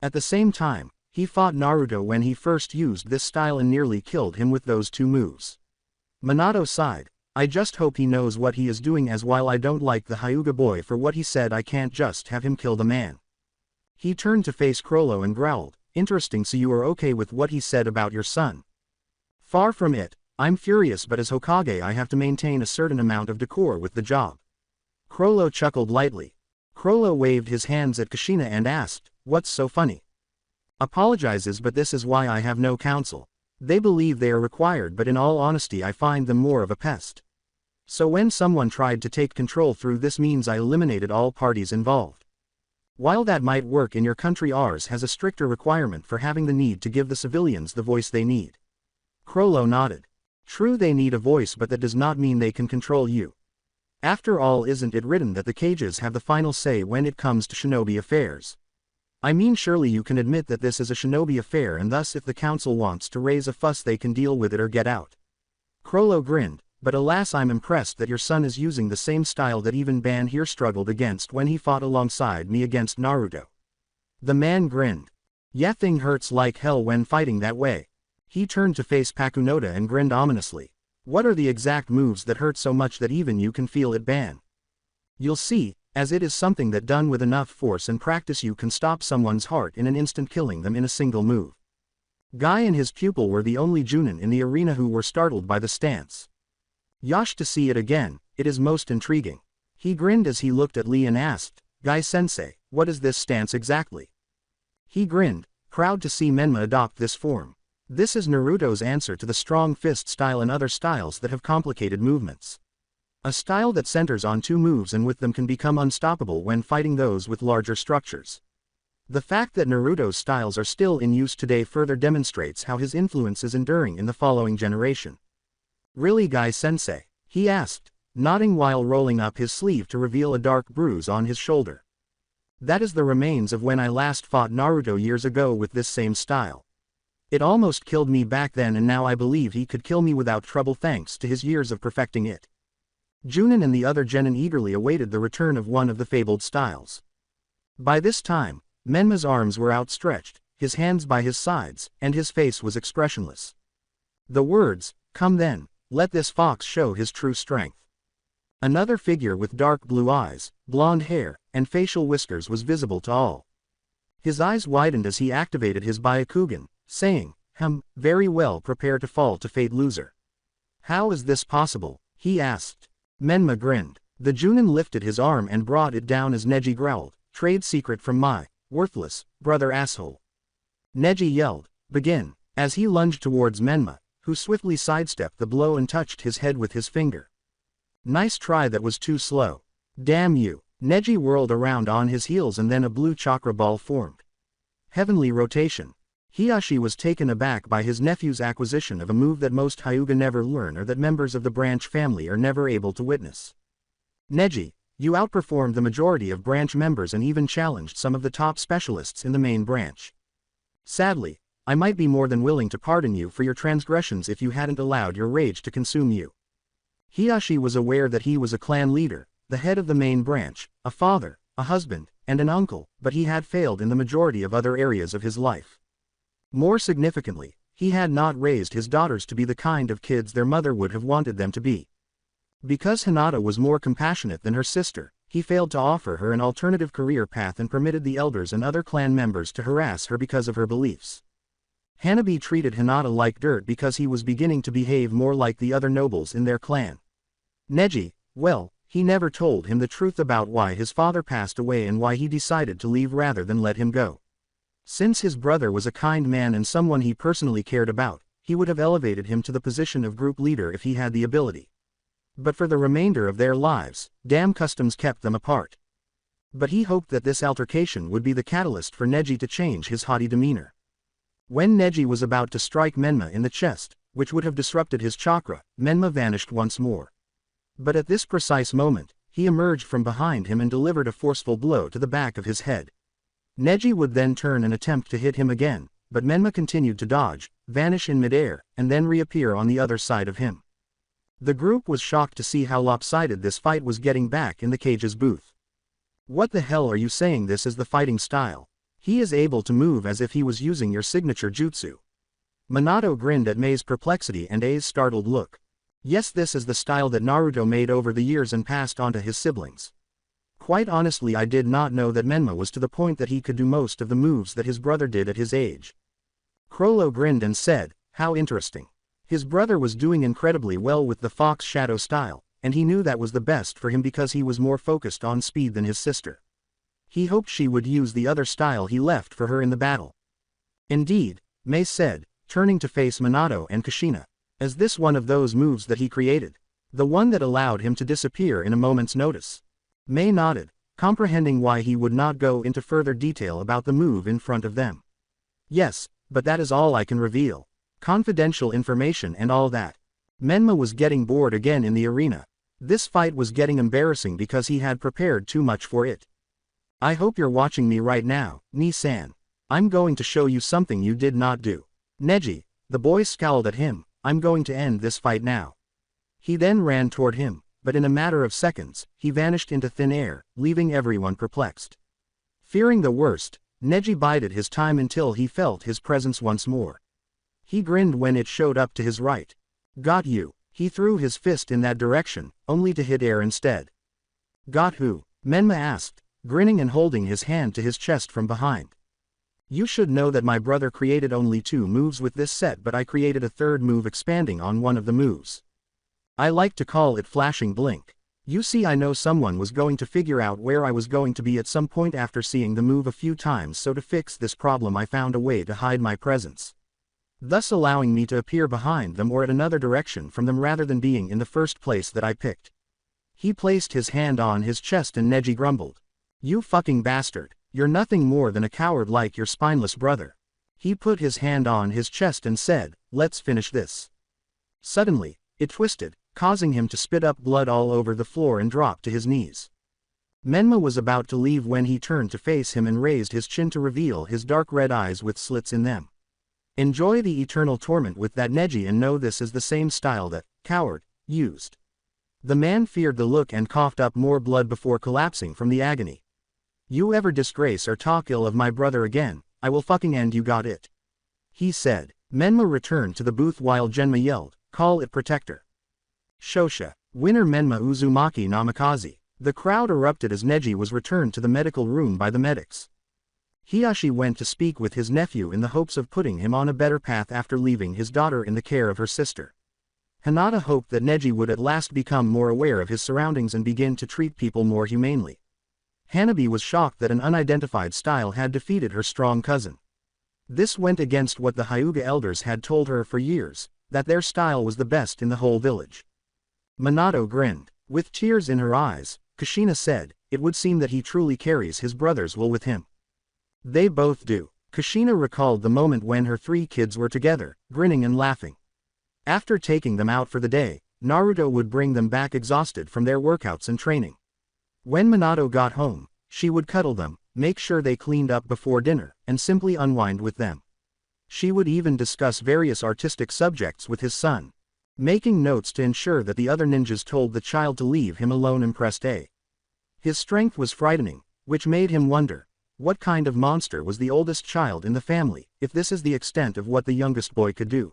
At the same time, he fought Naruto when he first used this style and nearly killed him with those 2 moves. Minato sighed. I just hope he knows what he is doing, as while I don't like the Hyuga boy for what he said, I can't just have him kill the man. He turned to face Chrollo and growled, interesting, so you are okay with what he said about your son? Far from it, I'm furious, but as Hokage I have to maintain a certain amount of decor with the job. Chrollo chuckled lightly. Chrollo waved his hands at Kushina and asked, what's so funny? Apologizes, but this is why I have no counsel. They believe they are required, but in all honesty I find them more of a pest. So when someone tried to take control through this means, I eliminated all parties involved. While that might work in your country, ours has a stricter requirement for having the need to give the civilians the voice they need. Chrollo nodded. True, they need a voice, but that does not mean they can control you. After all, isn't it written that the cages have the final say when it comes to shinobi affairs? I mean, surely you can admit that this is a shinobi affair, and thus if the council wants to raise a fuss they can deal with it or get out. Chrollo grinned, but alas, I'm impressed that your son is using the same style that even Ban here struggled against when he fought alongside me against Naruto. The man grinned. Yeah, thing hurts like hell when fighting that way. He turned to face Pakunoda and grinned ominously. What are the exact moves that hurt so much that even you can feel it, Ban? You'll see, as it is something that done with enough force and practice you can stop someone's heart in an instant, killing them in a single move. Guy and his pupil were the only Junin in the arena who were startled by the stance. Yash, to see it again, it is most intriguing. He grinned as he looked at Lee and asked, Guy-sensei, what is this stance exactly? He grinned, proud to see Menma adopt this form. This is Naruto's answer to the strong fist style and other styles that have complicated movements. A style that centers on two moves and with them can become unstoppable when fighting those with larger structures. The fact that Naruto's styles are still in use today further demonstrates how his influence is enduring in the following generation. Really, Guy-sensei? He asked, nodding while rolling up his sleeve to reveal a dark bruise on his shoulder. That is the remains of when I last fought Naruto years ago with this same style. It almost killed me back then, and now I believe he could kill me without trouble thanks to his years of perfecting it. Junin and the other genin eagerly awaited the return of one of the fabled styles. By this time, Menma's arms were outstretched, his hands by his sides, and his face was expressionless. The words, "Come then, let this fox show his true strength." Another figure with dark blue eyes, blonde hair, and facial whiskers was visible to all. His eyes widened as he activated his Byakugan, saying, very well, prepare to fall to fate, loser." "How is this possible?" he asked. Menma grinned. The Junin lifted his arm and brought it down as Neji growled, "Trade secret from my worthless brother, asshole." Neji yelled, "Begin," as he lunged towards Menma, who swiftly sidestepped the blow and touched his head with his finger. "Nice try, that was too slow. Damn you." Neji whirled around on his heels and then a blue chakra ball formed. Heavenly rotation. Hiyashi was taken aback by his nephew's acquisition of a move that most Hyuga never learn or that members of the branch family are never able to witness. "Neji, you outperformed the majority of branch members and even challenged some of the top specialists in the main branch. Sadly, I might be more than willing to pardon you for your transgressions if you hadn't allowed your rage to consume you." Hiyashi was aware that he was a clan leader, the head of the main branch, a father, a husband, and an uncle, but he had failed in the majority of other areas of his life. More significantly, he had not raised his daughters to be the kind of kids their mother would have wanted them to be. Because Hinata was more compassionate than her sister, he failed to offer her an alternative career path and permitted the elders and other clan members to harass her because of her beliefs. Hanabi treated Hinata like dirt because he was beginning to behave more like the other nobles in their clan. Neji, well, he never told him the truth about why his father passed away and why he decided to leave rather than let him go. Since his brother was a kind man and someone he personally cared about, he would have elevated him to the position of group leader if he had the ability. But for the remainder of their lives, damn customs kept them apart. But he hoped that this altercation would be the catalyst for Neji to change his haughty demeanor. When Neji was about to strike Menma in the chest, which would have disrupted his chakra, Menma vanished once more. But at this precise moment, he emerged from behind him and delivered a forceful blow to the back of his head. Neji would then turn and attempt to hit him again, but Menma continued to dodge, vanish in midair, and then reappear on the other side of him. The group was shocked to see how lopsided this fight was getting back in the cage's booth. "What the hell are you saying? This is the fighting style? He is able to move as if he was using your signature jutsu." Minato grinned at Mei's perplexity and Ai's startled look. "Yes, this is the style that Naruto made over the years and passed on to his siblings. Quite honestly, I did not know that Menma was to the point that he could do most of the moves that his brother did at his age." Crollo grinned and said, "How interesting. His brother was doing incredibly well with the Fox Shadow style, and he knew that was the best for him because he was more focused on speed than his sister. He hoped she would use the other style he left for her in the battle." "Indeed," Mei said, turning to face Minato and Kushina. "Is this one of those moves that he created? The one that allowed him to disappear in a moment's notice?" Mei nodded, comprehending why he would not go into further detail about the move in front of them. "Yes, but that is all I can reveal. Confidential information and all that." Menma was getting bored again in the arena. This fight was getting embarrassing because he had prepared too much for it. "I hope you're watching me right now, Ni-san. I'm going to show you something you did not do." "Neji," the boy scowled at him, "I'm going to end this fight now." He then ran toward him, but in a matter of seconds, he vanished into thin air, leaving everyone perplexed. Fearing the worst, Neji bided his time until he felt his presence once more. He grinned when it showed up to his right. "Got you." He threw his fist in that direction, only to hit air instead. "Got who?" Menma asked, grinning and holding his hand to his chest from behind. You should know that my brother created only 2 moves with this set, but I created a 3rd move expanding on one of the moves. I like to call it flashing blink. You see, I know someone was going to figure out where I was going to be at some point after seeing the move a few times, so to fix this problem I found a way to hide my presence, thus allowing me to appear behind them or at another direction from them rather than being in the first place that I picked. He placed his hand on his chest and Neji grumbled. You fucking bastard, you're nothing more than a coward like your spineless brother. He put his hand on his chest and said, let's finish this. Suddenly, it twisted, causing him to spit up blood all over the floor and drop to his knees. Menma was about to leave when he turned to face him and raised his chin to reveal his dark red eyes with slits in them. Enjoy the eternal torment with that, Neji, and know this is the same style that coward used. The man feared the look and coughed up more blood before collapsing from the agony. You ever disgrace or talk ill of my brother again, I will fucking end you, got it? He said. Menma returned to the booth while Genma yelled, call it protector. Shosha. Winner Menma Uzumaki Namikaze. The crowd erupted as Neji was returned to the medical room by the medics. Hiyashi went to speak with his nephew in the hopes of putting him on a better path after leaving his daughter in the care of her sister. Hinata hoped that Neji would at last become more aware of his surroundings and begin to treat people more humanely. Hanabi was shocked that an unidentified style had defeated her strong cousin. This went against what the Hyuga elders had told her for years, that their style was the best in the whole village. Minato grinned. With tears in her eyes, Kushina said, it would seem that he truly carries his brother's will with him. They both do. Kushina recalled the moment when her 3 kids were together, grinning and laughing. After taking them out for the day, Naruto would bring them back exhausted from their workouts and training. When Minato got home, she would cuddle them, make sure they cleaned up before dinner, and simply unwind with them. She would even discuss various artistic subjects with his son, making notes to ensure that the other ninjas told the child to leave him alone. Impressed A. His strength was frightening, which made him wonder, what kind of monster was the oldest child in the family, if this is the extent of what the youngest boy could do.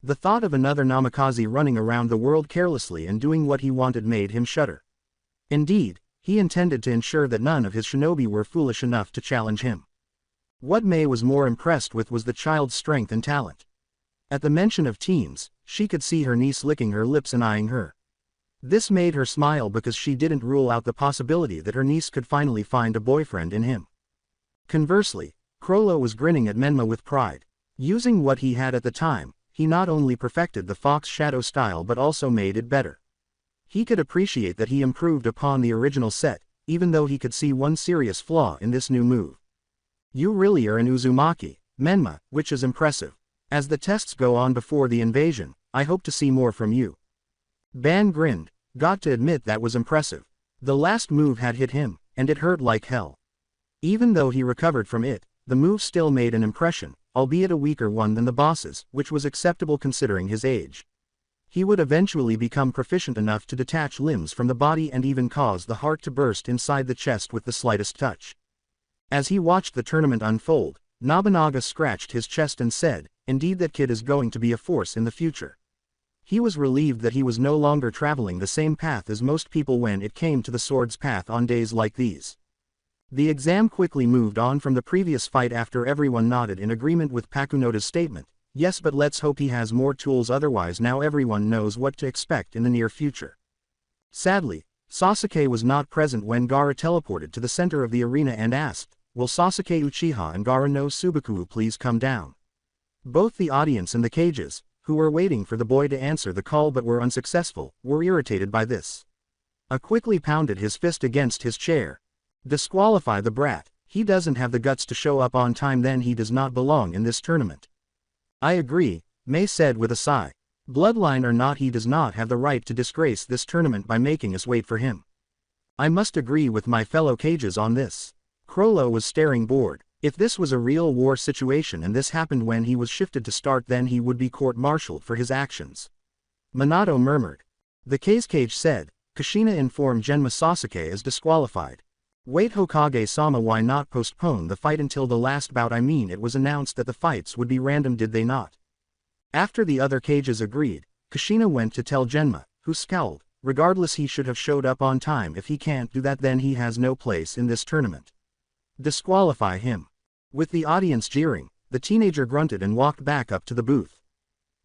The thought of another Namikaze running around the world carelessly and doing what he wanted made him shudder. Indeed, he intended to ensure that none of his shinobi were foolish enough to challenge him. What Mei was more impressed with was the child's strength and talent. At the mention of teams, she could see her niece licking her lips and eyeing her. This made her smile because she didn't rule out the possibility that her niece could finally find a boyfriend in him. Conversely, Chrollo was grinning at Menma with pride. Using what he had at the time, he not only perfected the fox shadow style but also made it better. He could appreciate that he improved upon the original set, even though he could see one serious flaw in this new move. You really are an Uzumaki, Menma, which is impressive. As the tests go on before the invasion, I hope to see more from you. Ban grinned. Got to admit that was impressive. The last move had hit him, and it hurt like hell. Even though he recovered from it, the move still made an impression, albeit a weaker one than the boss's, which was acceptable considering his age. He would eventually become proficient enough to detach limbs from the body and even cause the heart to burst inside the chest with the slightest touch. As he watched the tournament unfold, Nobunaga scratched his chest and said, indeed that kid is going to be a force in the future. He was relieved that he was no longer traveling the same path as most people when it came to the sword's path on days like these. The exam quickly moved on from the previous fight after everyone nodded in agreement with Pakunoda's statement, yes, but let's hope he has more tools, otherwise now everyone knows what to expect in the near future. Sadly, Sasuke was not present when Gaara teleported to the center of the arena and asked, will Sasuke Uchiha and Gaara no Subaku please come down? Both the audience and the cages, who were waiting for the boy to answer the call but were unsuccessful, were irritated by this. A quickly pounded his fist against his chair. Disqualify the brat, he doesn't have the guts to show up on time, then he does not belong in this tournament. I agree, Mei said with a sigh. Bloodline or not, he does not have the right to disgrace this tournament by making us wait for him. I must agree with my fellow cages on this. Chrollo was staring bored. If this was a real war situation and this happened when he was shifted to start, then he would be court-martialed for his actions. Minato murmured. The cage said, Kushina informed Genma Sasuke is disqualified. Wait, Hokage-sama, why not postpone the fight until the last bout? I mean, it was announced that the fights would be random, did they not? After the other cages agreed, Kushina went to tell Genma, who scowled, regardless he should have showed up on time. If he can't do that then he has no place in this tournament. Disqualify him. With the audience jeering, the teenager grunted and walked back up to the booth.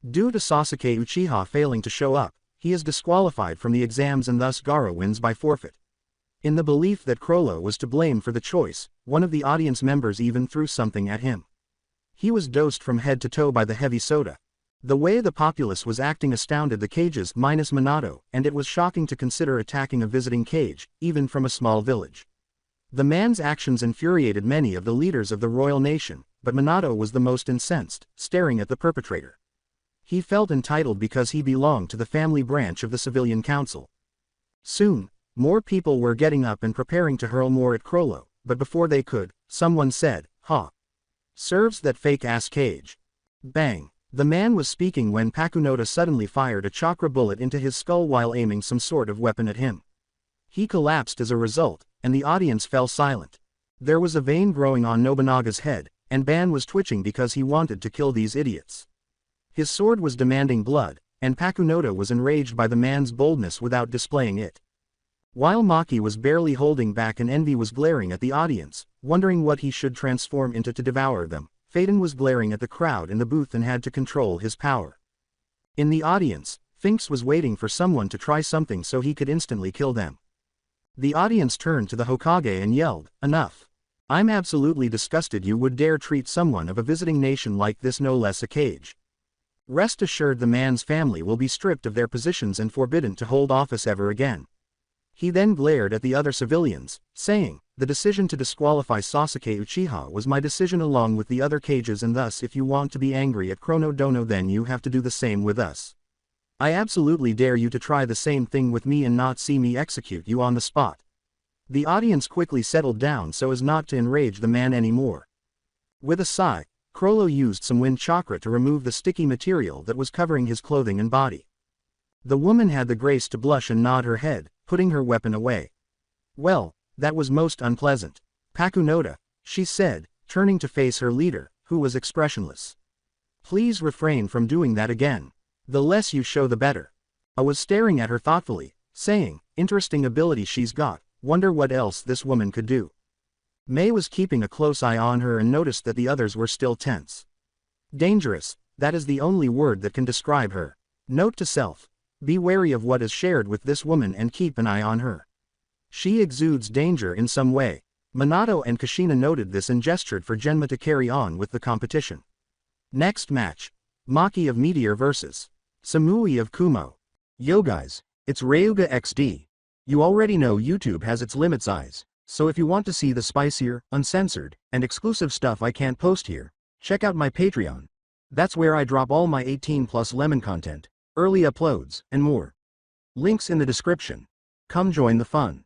Due to Sasuke Uchiha failing to show up, he is disqualified from the exams and thus Gaara wins by forfeit. In the belief that Chrollo was to blame for the choice, one of the audience members even threw something at him. He was dosed from head to toe by the heavy soda. The way the populace was acting astounded the cages minus Minato, and it was shocking to consider attacking a visiting cage, even from a small village. The man's actions infuriated many of the leaders of the royal nation, but Minato was the most incensed, staring at the perpetrator. He felt entitled because he belonged to the family branch of the civilian council. Soon, more people were getting up and preparing to hurl more at Chrollo, but before they could, someone said, "Ha! Serves that fake-ass cage." Bang! The man was speaking when Pakunoda suddenly fired a chakra bullet into his skull while aiming some sort of weapon at him. He collapsed as a result, and the audience fell silent. There was a vein growing on Nobunaga's head, and Ban was twitching because he wanted to kill these idiots. His sword was demanding blood, and Pakunoda was enraged by the man's boldness without displaying it. While Maki was barely holding back and Envy was glaring at the audience, wondering what he should transform into to devour them, Phaeton was glaring at the crowd in the booth and had to control his power. In the audience, Finks was waiting for someone to try something so he could instantly kill them. The audience turned to the Hokage and yelled, "Enough! I'm absolutely disgusted you would dare treat someone of a visiting nation like this, no less a cage. Rest assured the man's family will be stripped of their positions and forbidden to hold office ever again." He then glared at the other civilians, saying, "The decision to disqualify Sasuke Uchiha was my decision along with the other cages, and thus if you want to be angry at Chrono Dono then you have to do the same with us. I absolutely dare you to try the same thing with me and not see me execute you on the spot." The audience quickly settled down so as not to enrage the man anymore. With a sigh, Chrollo used some wind chakra to remove the sticky material that was covering his clothing and body. The woman had the grace to blush and nod her head, putting her weapon away. "Well, that was most unpleasant. Pakunoda," she said, turning to face her leader, who was expressionless. "Please refrain from doing that again. The less you show the better." I was staring at her thoughtfully, saying, "Interesting ability she's got, wonder what else this woman could do." Mei was keeping a close eye on her and noticed that the others were still tense. Dangerous, that is the only word that can describe her. Note to self. Be wary of what is shared with this woman and keep an eye on her. She exudes danger in some way. Minato and Kushina noted this and gestured for Genma to carry on with the competition. Next match. Maki of Meteor vs. Samui of Kumo. Yo guys, it's RyugaXD. You already know YouTube has its limit size, so if you want to see the spicier, uncensored, and exclusive stuff I can't post here, check out my Patreon. That's where I drop all my 18+ lemon content, early uploads, and more. Links in the description. Come join the fun.